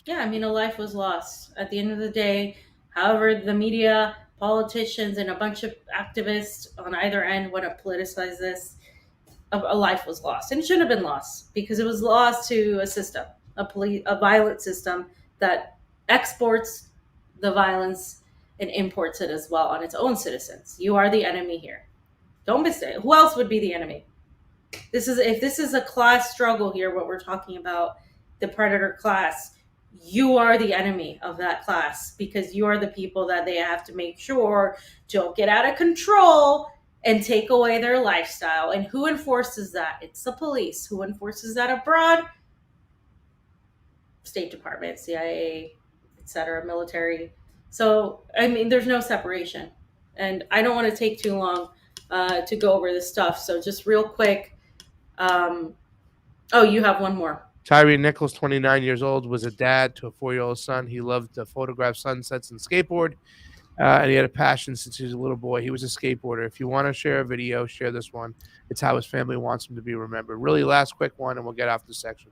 Yeah, I mean, a life was lost. At the end of the day, however, the media, politicians, and a bunch of activists on either end want to politicize this, a life was lost. And it shouldn't have been lost because it was lost to a system, a violent system that exports the violence and imports it as well on its own citizens. You are the enemy here. Don't mistake. Who else would be the enemy? If this is a class struggle here, what we're talking about, the predator class, you are the enemy of that class because you are the people that they have to make sure don't get out of control and take away their lifestyle. And who enforces that? It's the police. Who enforces that abroad? State Department, CIA, etc., military. So, I mean, there's no separation. And I don't want to take too long to go over this stuff. So just real quick. You have one more. Tyre Nichols, 29 years old, was a dad to a 4-year-old son. He loved to photograph sunsets and skateboard, and he had a passion since he was a little boy. He was a skateboarder. If you want to share a video, share this one. It's how his family wants him to be remembered. Really last quick one, and we'll get off the section.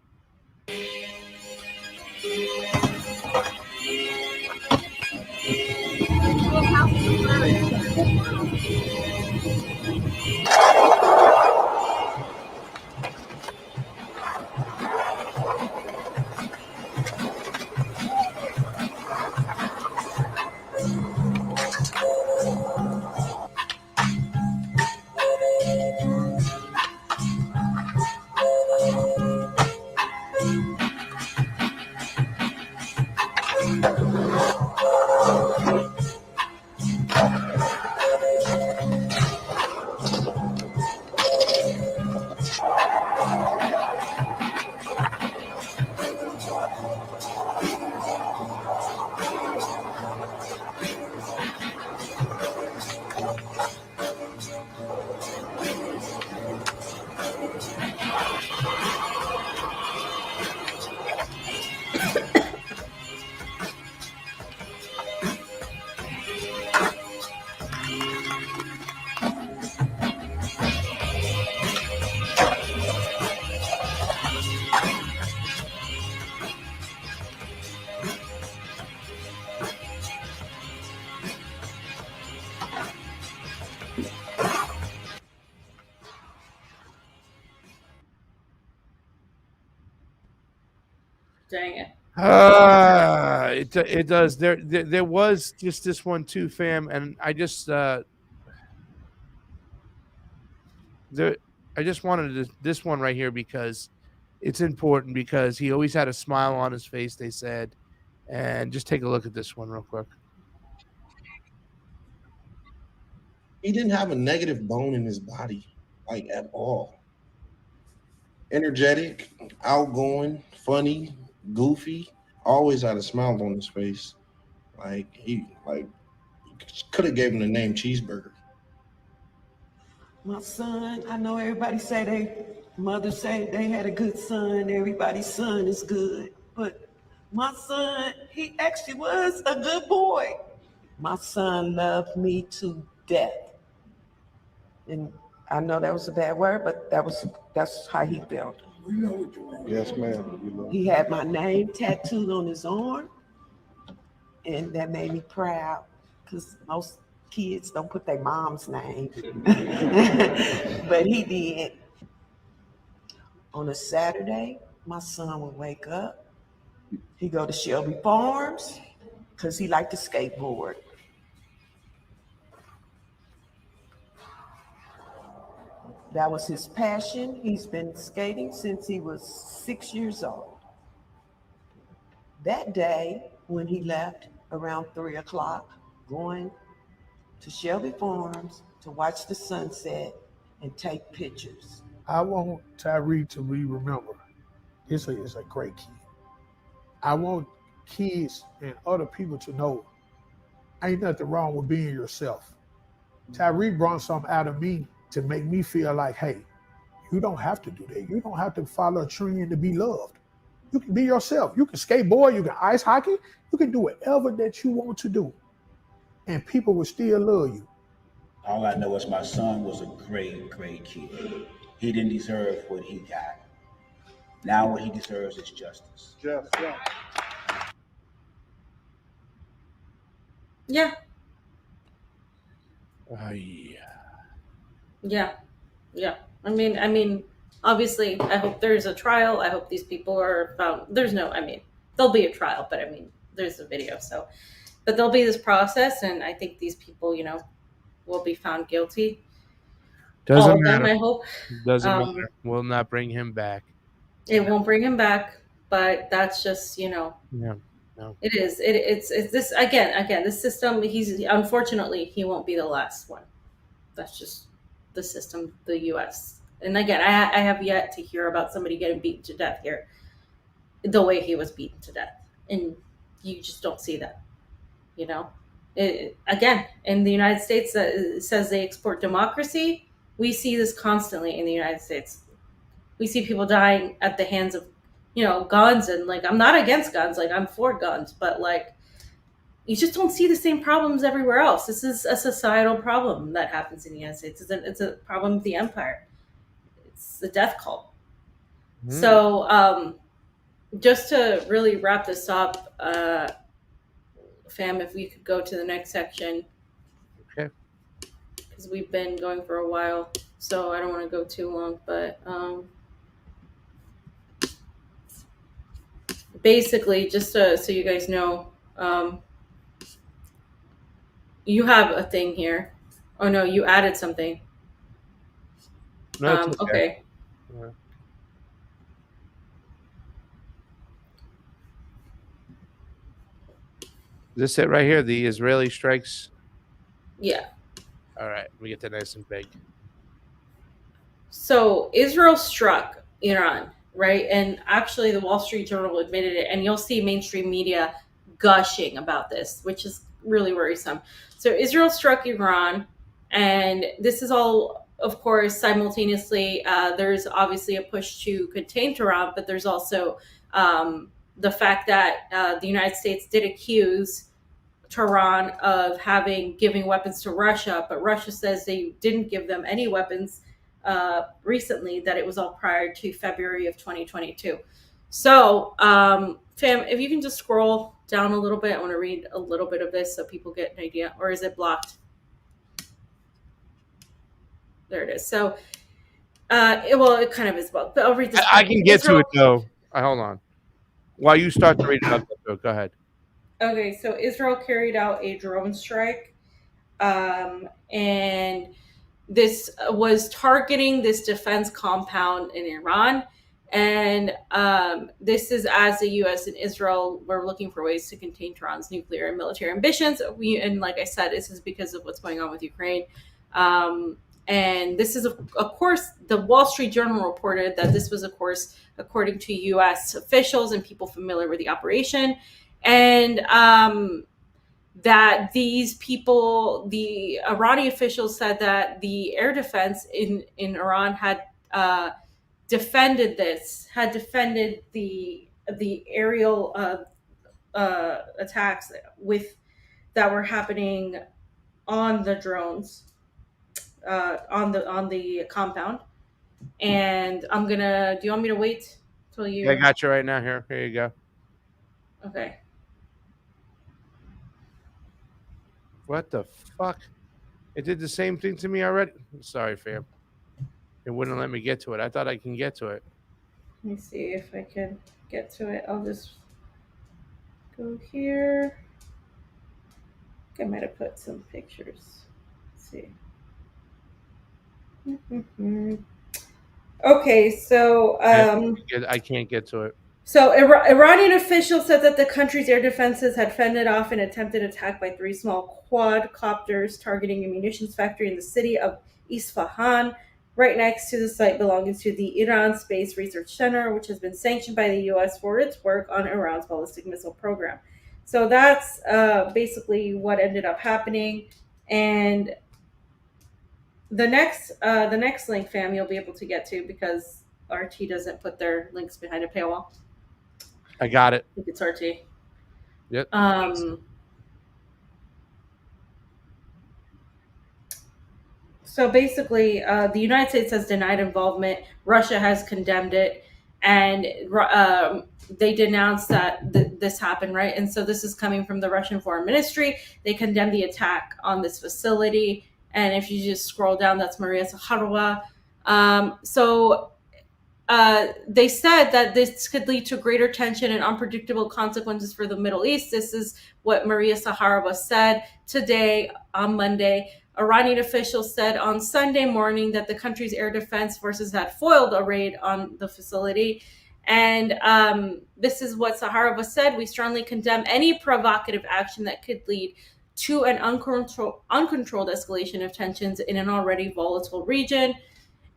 Dang it. It does. There was just this one too, fam, and I just wanted this one right here because it's important because he always had a smile on his face, they said. And just take a look at this one real quick. He didn't have a negative bone in his body, like at all. Energetic, outgoing, funny, goofy, always had a smile on his face. He could have gave him the name Cheeseburger. My son, I know everybody say mothers say they had a good son, everybody's son is good. But my son, he actually was a good boy. My son loved me to death. And I know that was a bad word, but that's how he felt. Yes, ma'am. He had my name tattooed on his arm, and that made me proud because most kids don't put their mom's name, but he did. On a Saturday, my son would wake up, he'd go to Shelby Farms because he liked to skateboard. That was his passion. He's been skating since he was 6 years old. That day, when he left around 3 o'clock, going to Shelby Farms to watch the sunset and take pictures. I want Tyre to be remembered. He's a great kid. I want kids and other people to know ain't nothing wrong with being yourself. Tyre brought something out of me to make me feel like, hey, You don't have to do that. You don't have to follow a trend to be loved. You can be yourself. You can skateboard, you can ice hockey, you can do whatever that you want to do. And people will still love you. All I know is my son was a great, great kid. He didn't deserve what he got. Now what he deserves is justice. Yeah. Yeah. Yeah. I mean, obviously, I hope there's a trial. I hope these people are found. There'll be a trial, but I mean, there's a video. So, but there'll be this process, and I think these people, will be found guilty. Doesn't All of matter. them, I hope. Doesn't matter. Will not bring him back. It won't bring him back, but that's just, Yeah. No. It is. It's this again. This system. Unfortunately he won't be the last one. That's just the system, the U.S. And again, I have yet to hear about somebody getting beaten to death here, the way he was beaten to death, and you just don't see that. Again, in the United States, it says they export democracy. We see this constantly in the United States. We see people dying at the hands of guns, and I'm not against guns, I'm for guns, but you just don't see the same problems everywhere else. This is a societal problem that happens in the United States. It's a problem of the empire. It's a death cult. So just to really wrap this up, fam, if we could go to the next section. Okay. Because we've been going for a while, so I don't want to go too long, but basically, just so you guys know, you have a thing here. Oh no, you added something. No, it's okay. Yeah. Is this it right here? The Israeli strikes? Yeah. All right. We get that nice and big. So Israel struck Iran, right? And actually the Wall Street Journal admitted it, and you'll see mainstream media gushing about this, which is really worrisome. So Israel struck Iran, and this is all, of course, simultaneously. There's obviously a push to contain Tehran, but there's also the fact that the United States did accuse Tehran of giving weapons to Russia, but Russia says they didn't give them any weapons recently, that it was all prior to February of 2022. So, fam, if you can just scroll down a little bit, I want to read a little bit of this so people get an idea. Or is it blocked? There it is. So, it kind of is blocked, but I'll read this. I can get to it though. Hold on. While you start to read it up, go ahead. Okay, so Israel carried out a drone strike, and this was targeting this defense compound in Iran. And this is as the U.S. and Israel were looking for ways to contain Tehran's nuclear and military ambitions. And like I said, this is because of what's going on with Ukraine. And this is, of course, the Wall Street Journal reported that this was, of course, according to U.S. officials and people familiar with the operation. And that these people, the Iranian officials said that the air defense in Iran had defended the aerial attacks that were happening on the drones, on the compound. And do you want me to wait till you? Yeah, I got you right now. Here you go. Okay. What the fuck? It did the same thing to me already. Sorry, fam. It wouldn't let me get to it. I thought I can get to it. Let me see if I can get to it. I'll just go here. I might have put some pictures. Let's see. Okay, so I can't get to it. So Iranian officials said that the country's air defenses had fended off an attempted attack by 3 small quadcopters targeting a munitions factory in the city of Isfahan, right next to the site belonging to the Iran Space Research Center, which has been sanctioned by the U.S. for its work on Iran's ballistic missile program. So that's basically what ended up happening. And The next link, fam, you'll be able to get to because RT doesn't put their links behind a paywall. I got it. I think it's RT. Yep. So basically, the United States has denied involvement. Russia has condemned it, and they denounced that this happened, right? And so this is coming from the Russian Foreign Ministry. They condemned the attack on this facility. And if you just scroll down, that's Maria Zakharova. They said that this could lead to greater tension and unpredictable consequences for the Middle East. This is what Maria Zakharova said today on Monday. Iranian officials said on Sunday morning that the country's air defense forces had foiled a raid on the facility. And this is what Zakharova said. We strongly condemn any provocative action that could lead to an uncontrolled escalation of tensions in an already volatile region.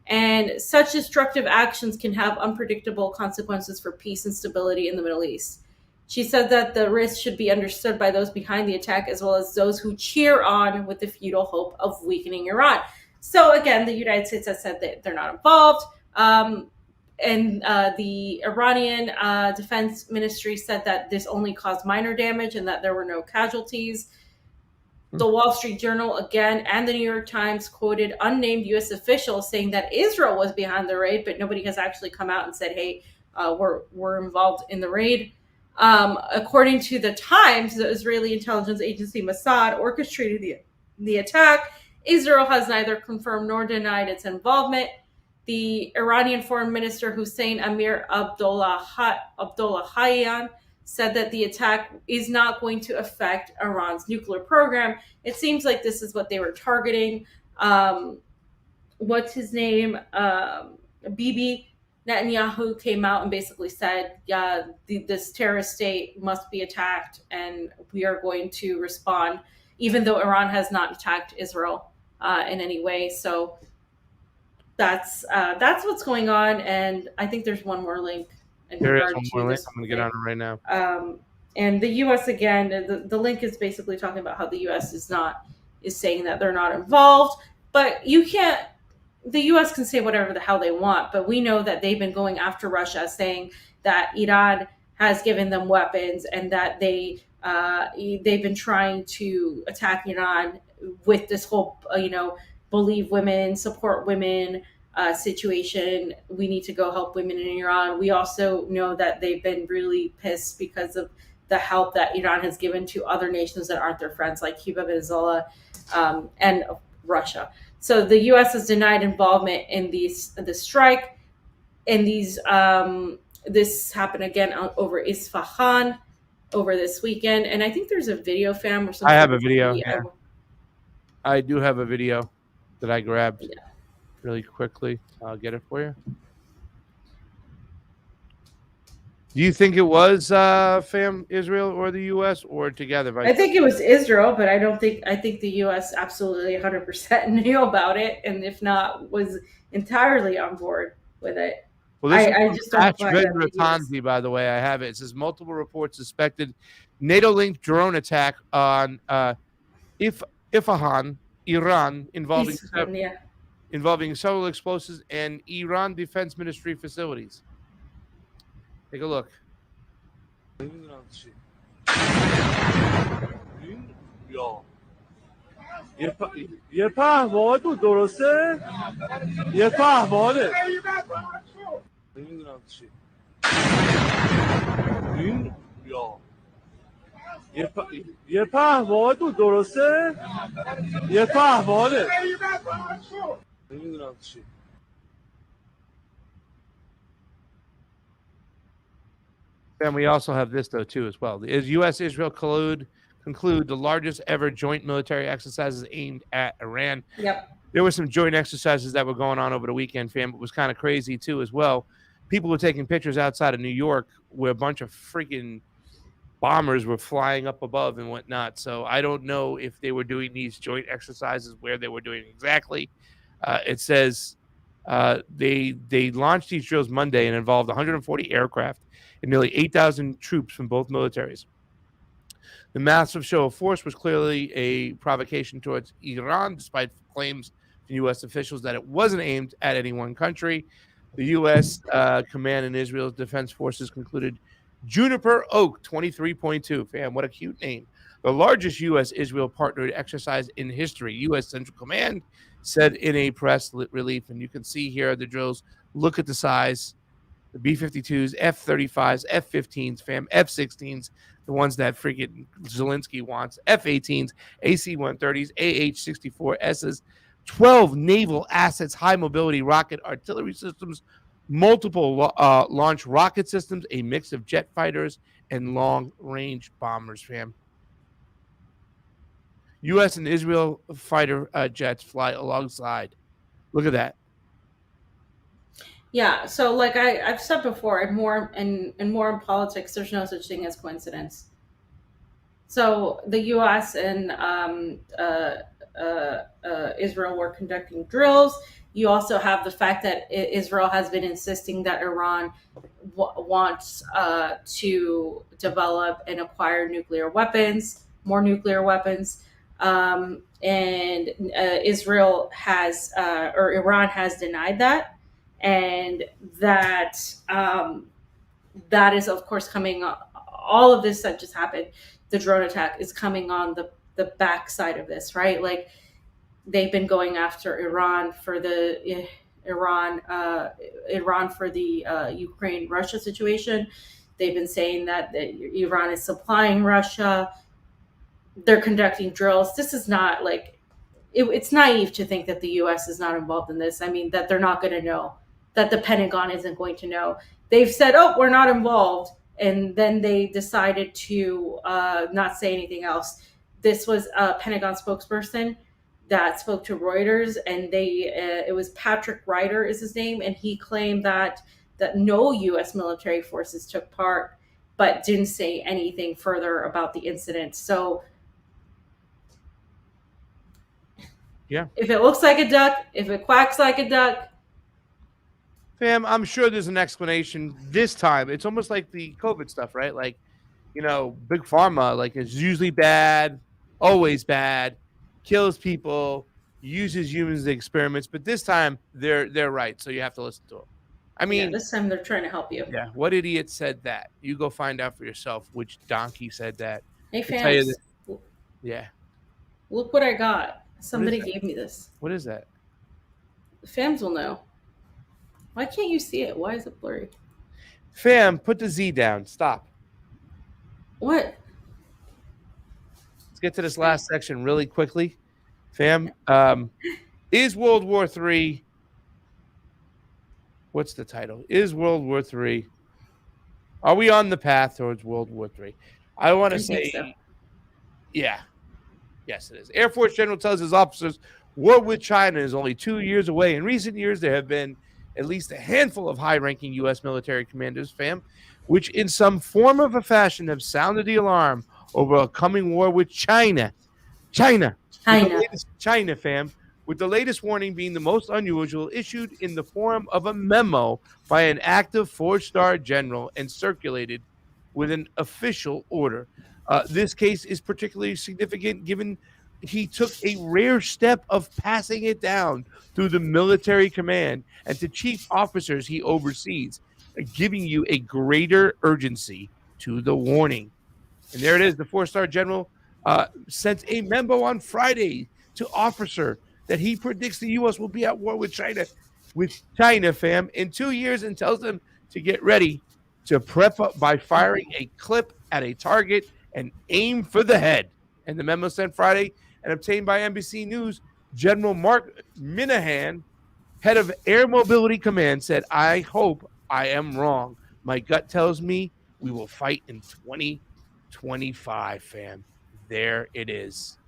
And such destructive actions can have unpredictable consequences for peace and stability in the Middle East. She said that the risk should be understood by those behind the attack as well as those who cheer on with the futile hope of weakening Iran. So again, the United States has said that they're not involved. And the Iranian Defense Ministry said that this only caused minor damage and that there were no casualties. The Wall Street Journal, again, and the New York Times quoted unnamed U.S. officials saying that Israel was behind the raid, but nobody has actually come out and said, hey, we're involved in the raid. According to the Times, the Israeli intelligence agency Mossad orchestrated the attack. Israel has neither confirmed nor denied its involvement. The Iranian Foreign Minister Hussein Amir Abdollahian said that the attack is not going to affect Iran's nuclear program. It seems like this is what they were targeting. What's his name? Bibi Netanyahu came out and basically said, yeah, this terrorist state must be attacked and we are going to respond, even though Iran has not attacked Israel in any way. So that's what's going on. And I think there's one more link. There is one more link. I'm going to get on it right now. And the U.S. again, the link is basically talking about how the U.S. is saying that they're not involved. But you can't. The U.S. can say whatever the hell they want, but we know that they've been going after Russia, saying that Iran has given them weapons and that they've been trying to attack Iran with this whole believe women, support women situation. We need to go help women in Iran. We also know that they've been really pissed because of the help that Iran has given to other nations that aren't their friends, like Cuba, Venezuela, and Russia. So the U.S. has denied involvement in the strike. And this happened again over Isfahan over this weekend. And I think there's a video, fam, or something. I have a video. Yeah. I do have a video that I grabbed really quickly. I'll get it for you. Do you think it was fam Israel or the U.S. or together? I think it was Israel, but I think the U.S. absolutely 100% knew about it, and if not, was entirely on board with it. Well, this I just don't Ratanzi, by the way, I have it. It says multiple reports suspected NATO-linked drone attack on Isfahan, Iran, involving several explosives and Iran Defense Ministry facilities. Take a look. یه پهباد بود درسته؟ یه پهباده نمیدونم چی این یه پهباد بود درسته؟ یه پهباده نمیدونم چی And we also have this, though, too, as well. The U.S.-Israel conclude the largest ever joint military exercises aimed at Iran. Yep. There were some joint exercises that were going on over the weekend, fam. It was kind of crazy, too, as well. People were taking pictures outside of New York where a bunch of freaking bombers were flying up above and whatnot. So I don't know if they were doing these joint exercises, where they were doing exactly. It says they launched these drills Monday and involved 140 aircraft and nearly 8,000 troops from both militaries. The massive show of force was clearly a provocation towards Iran, despite claims of and U.S. officials that it wasn't aimed at any one country. The U.S. command in Israel's defense forces concluded Juniper Oak 23.2. Fam, what a cute name. The largest U.S.-Israel partnered exercise in history. U.S. Central Command said in a press relief, and you can see here the drills. Look at the size. The B-52s, F-35s, F-15s, fam, F-16s, the ones that freaking Zelensky wants, F-18s, AC-130s, AH-64Ss, 12 naval assets, high-mobility rocket artillery systems, multiple launch rocket systems, a mix of jet fighters, and long-range bombers, fam. U.S. and Israel fighter jets fly alongside. Look at that. Yeah, so like I've said before, and more in politics, there's no such thing as coincidence. So the U.S. and Israel were conducting drills. You also have the fact that Israel has been insisting that Iran wants to develop and acquire nuclear weapons, more nuclear weapons. And Israel has, or Iran has denied that. And that is, of course, coming on. All of this that just happened, the drone attack, is coming on the backside of this, right? Like, they've been going after Iran for the Ukraine-Russia situation. They've been saying that Iran is supplying Russia. They're conducting drills. This is not like it's naive to think that the U.S. is not involved in this. I mean, that they're not going to know, that the Pentagon isn't going to know. They've said, "Oh, we're not involved," and then they decided to not say anything else. This was a Pentagon spokesperson that spoke to Reuters, and it was Patrick Ryder is his name, and he claimed that no U.S. military forces took part, but didn't say anything further about the incident. So, yeah, if it looks like a duck, if it quacks like a duck, fam, I'm sure there's an explanation this time. It's almost like the COVID stuff, right? Like, big pharma, like, is usually bad, always bad, kills people, uses humans as experiments, but this time they're right, so you have to listen to them. I mean, this time they're trying to help you. Yeah, what idiot said that? You go find out for yourself which donkey said that. Hey, fans, yeah. Look what I got. Somebody gave me this. What is that? The fans will know. Why can't you see it? Why is it blurry? Fam, put the Z down. Stop. What? Let's get to this last section really quickly. Fam, is World War III... What's the title? Is World War III... Are we on the path towards World War III? I want to say... So. Yeah. Yes, it is. Air Force General tells his officers war with China is only 2 years away. In recent years, there have been at least a handful of high-ranking U.S. military commanders, fam, which in some form of a fashion have sounded the alarm over a coming war with China. China, fam, with the latest warning being the most unusual, issued in the form of a memo by an active four-star general and circulated with an official order. This case is particularly significant given he took a rare step of passing it down through the military command and to chief officers he oversees, giving you a greater urgency to the warning. And there it is. The four-star general sent a memo on Friday to officer that he predicts the U.S. will be at war with China, fam, in 2 years, and tells them to get ready to prep up by firing a clip at a target and aim for the head. And the memo sent Friday and obtained by NBC News, General Mark Minahan, head of Air Mobility Command, said, "I hope I am wrong. My gut tells me we will fight in 2025, fam." There it is.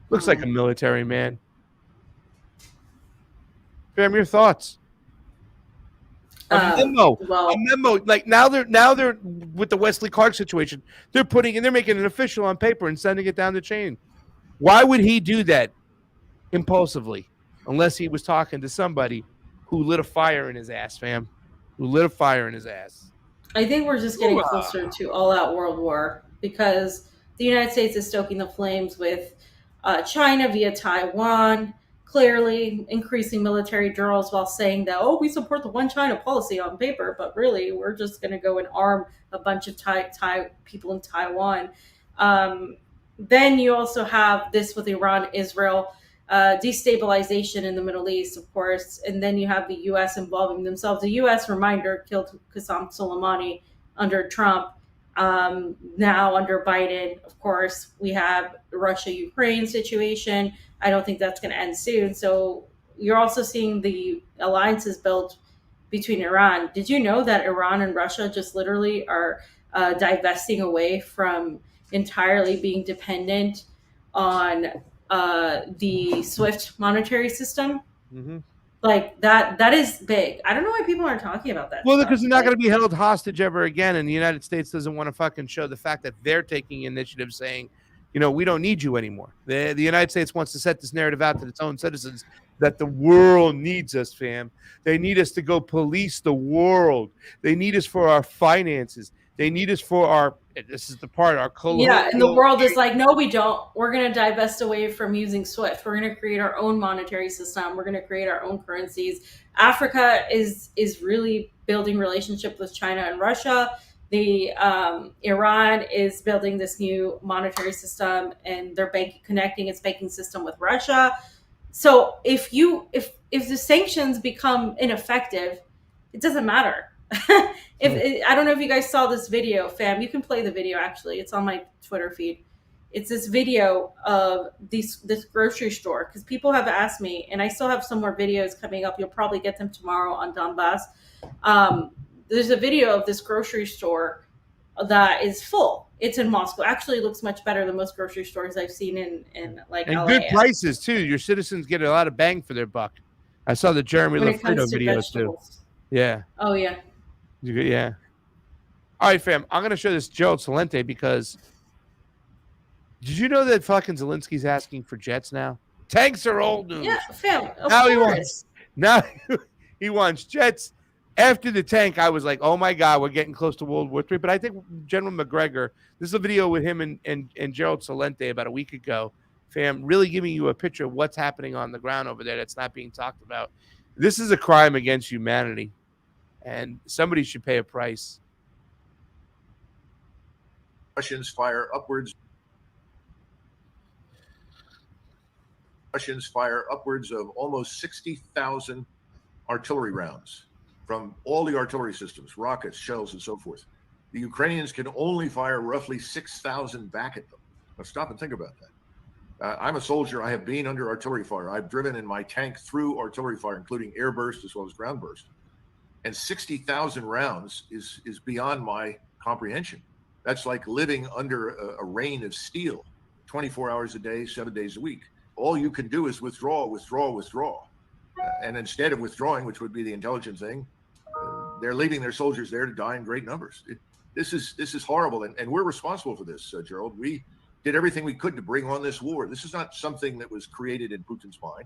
Looks like a military man. Fam, your thoughts? A memo. Like now they're with the Wesley Clark situation. They're making it official on paper and sending it down the chain. Why would he do that impulsively? Unless he was talking to somebody who lit a fire in his ass, fam. Who lit a fire in his ass. I think we're just getting closer to all-out world war because the United States is stoking the flames with China via Taiwan, clearly increasing military drills while saying that, oh, we support the one China policy on paper, but really we're just going to go and arm a bunch of Thai people in Taiwan. Then you also have this with Iran, Israel, destabilization in the Middle East, of course, and then you have the U.S. involving themselves. The U.S., reminder, killed Qasem Soleimani under Trump. Now under Biden, of course, we have the Russia-Ukraine situation. I don't think that's going to end soon. So you're also seeing the alliances built between Iran. Did you know that Iran and Russia just literally are divesting away from entirely being dependent on the SWIFT monetary system? Mm-hmm. Like that is big. I don't know why people aren't talking about that. Well, stuff. because they're not going to be held hostage ever again, and the United States doesn't want to fucking show the fact that they're taking initiative, saying, you know, we don't need you anymore. The United States wants to set this narrative out to its own citizens that the world needs us, fam. They need us to go police the world. They need us for our finances. They need us for our, this is the part, our colonial. Yeah, and the world is like, no, we don't. We're going to divest away from using SWIFT. We're going to create our own monetary system. We're going to create our own currencies. Africa is really building relationship with China and Russia. The Iran is building this new monetary system, and they're connecting its banking system with Russia. So if the sanctions become ineffective, it doesn't matter. I don't know if you guys saw this video, fam. You can play the video, actually. It's on my Twitter feed. It's this video of this grocery store, because people have asked me, and I still have some more videos coming up. You'll probably get them tomorrow on Donbass. There's a video of this grocery store that is full. It's in Moscow. Actually, it looks much better than most grocery stores I've seen in like and LA. good prices too. Your citizens get a lot of bang for their buck. I saw the Jeremy When it Lafredo comes to videos too. vegetables. Yeah. Oh yeah. Yeah. All right, fam. I'm gonna show this Gerald Celente because did you know that fucking Zelensky's asking for jets now? Tanks are old news. Yeah, fam. Of Now course. he wants jets. After the tank, I was like, oh my God, we're getting close to World War III. But I think General McGregor, this is a video with him and Gerald Celente about a week ago, fam, really giving you a picture of what's happening on the ground over there that's not being talked about. This is a crime against humanity, and somebody should pay a price. Russians fire upwards of almost 60,000 artillery rounds from all the artillery systems, rockets, shells, and so forth. The Ukrainians can only fire roughly 6,000 back at them. Now stop and think about that. I'm a soldier. I have been under artillery fire. I've driven in my tank through artillery fire, including air burst as well as ground burst. And 60,000 rounds is beyond my comprehension. That's like living under a rain of steel, 24 hours a day, 7 days a week. All you can do is withdraw. And instead of withdrawing, which would be the intelligent thing, they're leaving their soldiers there to die in great numbers. This is horrible, and we're responsible for this, Gerald. We did everything we could to bring on this war. This is not something that was created in Putin's mind,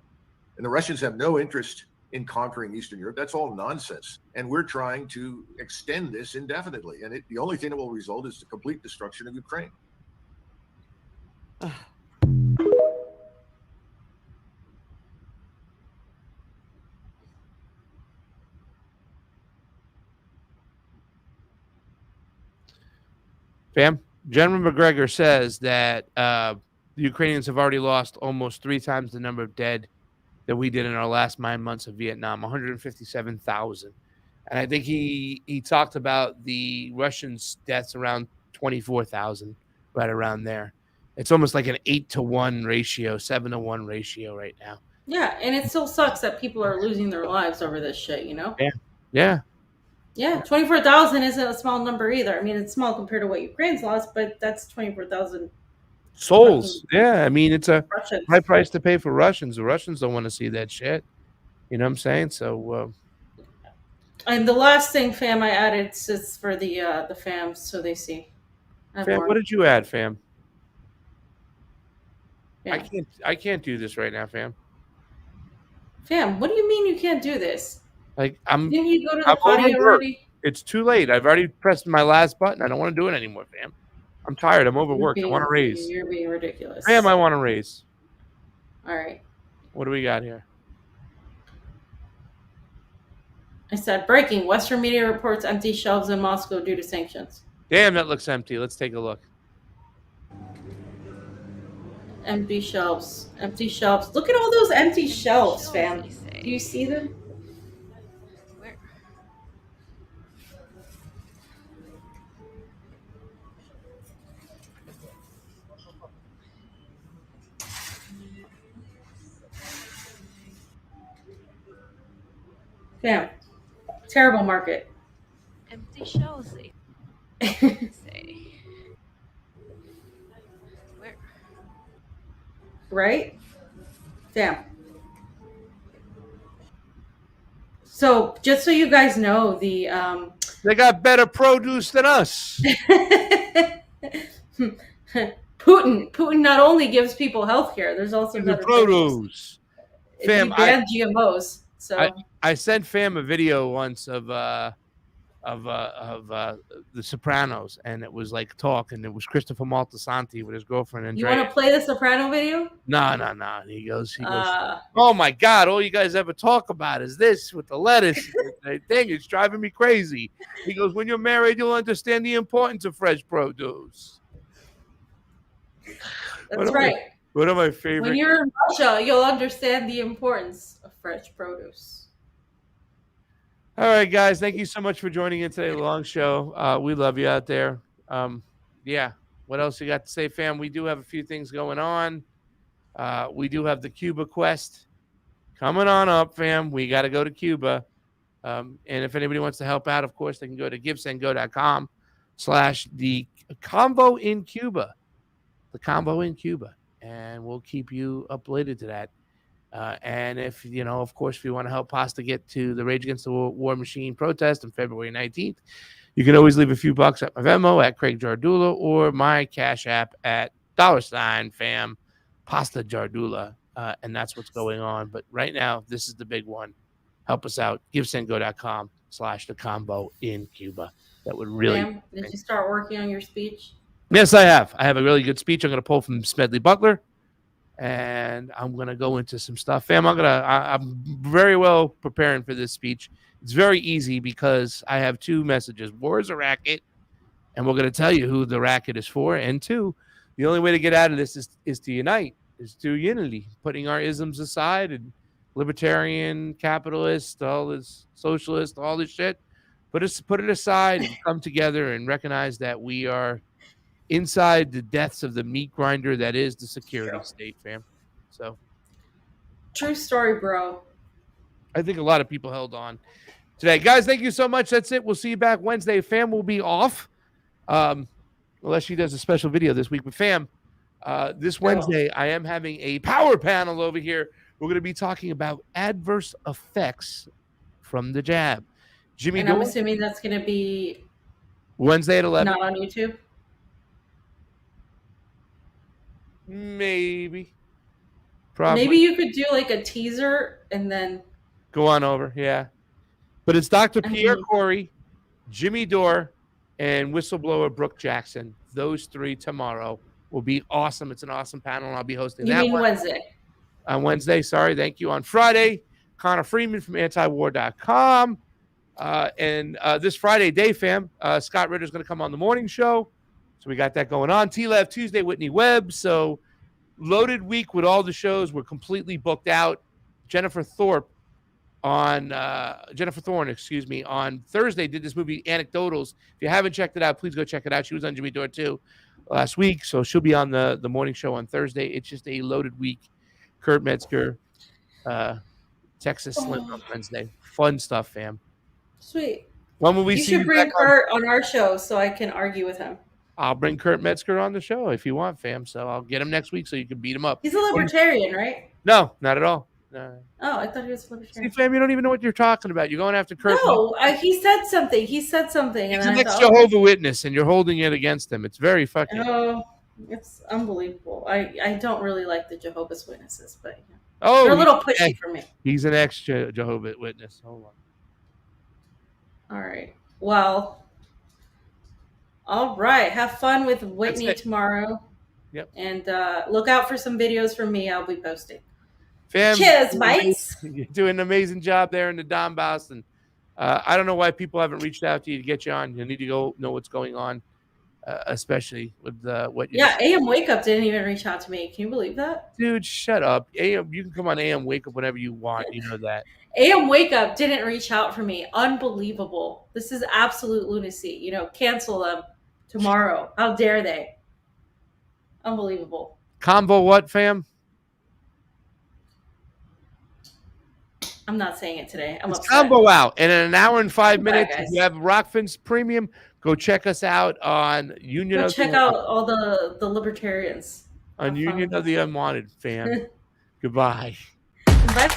and the Russians have no interest in conquering Eastern Europe. That's all nonsense, and we're trying to extend this indefinitely. And the only thing that will result is the complete destruction of Ukraine. Fam, General McGregor says that the Ukrainians have already lost almost 3 times the number of dead that we did in our last 9 months of Vietnam, 157,000. And I think he talked about the Russians' deaths around 24,000, right around there. It's almost like an 8-to-1 ratio, 7-to-1 ratio right now. Yeah, and it still sucks that people are losing their lives over this shit, you know? Yeah. Yeah, 24,000 isn't a small number either. I mean, it's small compared to what Ukraine's lost, but that's 24,000 souls. Yeah, I mean, it's a Russians. high price to pay for Russians. The Russians don't want to see that shit. You know what I'm saying? So, and the last thing, fam, I added is for the fams, so they see. fam, what did you add, fam? Yeah. I can't do this right now, fam. Fam, what do you mean you can't do this? Like Didn't you go to the potty overworked. already? It's too late. I've already pressed my last button. I don't want to do it anymore, fam. I'm tired. I'm overworked. I want to raise. You're being ridiculous. Fam, I want to raise. All right. What do we got here? I said breaking. Western media reports empty shelves in Moscow due to sanctions. Damn, that looks empty. Let's take a look. Empty shelves. Empty shelves. Look at all those empty shelves, fam. Do you see them? Fam. Terrible market. Empty shelves. Say. Where? Right? Fam. So, just so you guys know, the they got better produce than us. Putin not only gives people health care, there's also the better produce. Fam, he banned GMOs. So I sent Fam a video once of The Sopranos, and it was like talk, and it was Christopher Moltisanti with his girlfriend. And you want to play the Soprano video? No. He goes, oh my God, all you guys ever talk about is this with the lettuce thing. It's driving me crazy. He goes, when you're married, you'll understand the importance of fresh produce. That's right. One of my favorite. When you're in Russia, you'll understand the importance of fresh produce. All right, guys. Thank you so much for joining in today. Long show. We love you out there. Yeah. What else you got to say, fam? We do have a few things going on. We do have the Cuba quest coming on up, fam. We got to go to Cuba. And if anybody wants to help out, of course, they can go to givesendgo.com/the combo in Cuba. The combo in Cuba. And we'll keep you updated to that. And if, of course, if you want to help Pasta get to the Rage Against the War Machine protest on February 19th, you can always leave a few bucks at my Venmo at Craig Jardula or my Cash App at $fam Pasta Jardula. And that's what's going on. But right now, this is the big one. Help us out. givesendgo.com/the combo in Cuba. That would really. Sam, did you start working on your speech? Yes, I have. I have a really good speech I'm going to pull from Smedley Butler. And I'm going to go into some stuff. Fam, I'm very well preparing for this speech. It's very easy because I have two messages. War is a racket, and we're going to tell you who the racket is for. And two, the only way to get out of this is to unite, is through unity, putting our isms aside and libertarian, capitalist, all this socialist, all this shit. Put it aside and come together and recognize that we are inside the depths of the meat grinder that is the security state, fam. So, true story, bro. I think a lot of people held on today. Guys, thank you so much. That's it. We'll see you back Wednesday. Fam will be off, unless she does a special video this week. But fam, this Wednesday, I am having a power panel over here. We're going to be talking about adverse effects from the jab. Jimmy, and I'm assuming that's going to be Wednesday at 11. Not on YouTube. Maybe. Probably. Maybe you could do like a teaser and then go on over. Yeah. But it's Dr. Pierre Corey, Jimmy Dore, and whistleblower Brooke Jackson. Those three tomorrow will be awesome. It's an awesome panel, and I'll be hosting that one. Wednesday. On Wednesday. Sorry. Thank you. On Friday, Connor Freeman from antiwar.com. And this Friday, day fam, Scott Ritter's going to come on the morning show. So we got that going on. T-Lev Tuesday, Whitney Webb. So loaded week with all the shows. We're completely booked out. Jennifer Thorne, on Thursday did this movie Anecdotals. If you haven't checked it out, please go check it out. She was on Jimmy Dore too last week. So she'll be on the morning show on Thursday. It's just a loaded week. Kurt Metzger, Texas Slim on Wednesday. Fun stuff, fam. Sweet. When will we you see should bring Kurt on our show so I can argue with him. I'll bring Kurt Metzger on the show if you want, fam. So I'll get him next week so you can beat him up. He's a libertarian, right? No, not at all. No. Oh, I thought he was a libertarian. See, fam, you don't even know what you're talking about. You're going after Kurt. No, he said something. He's an ex-Jehovah's Witness, and you're holding it against him. It's very fucking. Oh, it's unbelievable. I don't really like the Jehovah's Witnesses, but they're a little pushy for me. He's an ex-Jehovah's Witness. Hold on. All right. Well. All right. Have fun with Whitney tomorrow. Yep. And look out for some videos from me. I'll be posting. Fam, Cheers, mates. You're doing an amazing job there in the Donbass, and I don't know why people haven't reached out to you to get you on. You need to go know what's going on, especially with what you. Yeah, AM Wake Up didn't even reach out to me. Can you believe that? Dude, shut up. AM, you can come on AM Wake Up whenever you want. You know that. AM Wake Up didn't reach out for me. Unbelievable. This is absolute lunacy. You know, cancel them tomorrow. How dare they? Unbelievable. Combo what, fam? I'm not saying it today. I'm It's upset. combo out. And in an hour and 5 Goodbye, minutes, guys. if you have Rockfin's Premium, go check us out on Union Go of check the out all the libertarians. on Union of the Unwanted, fam. Goodbye. Bye.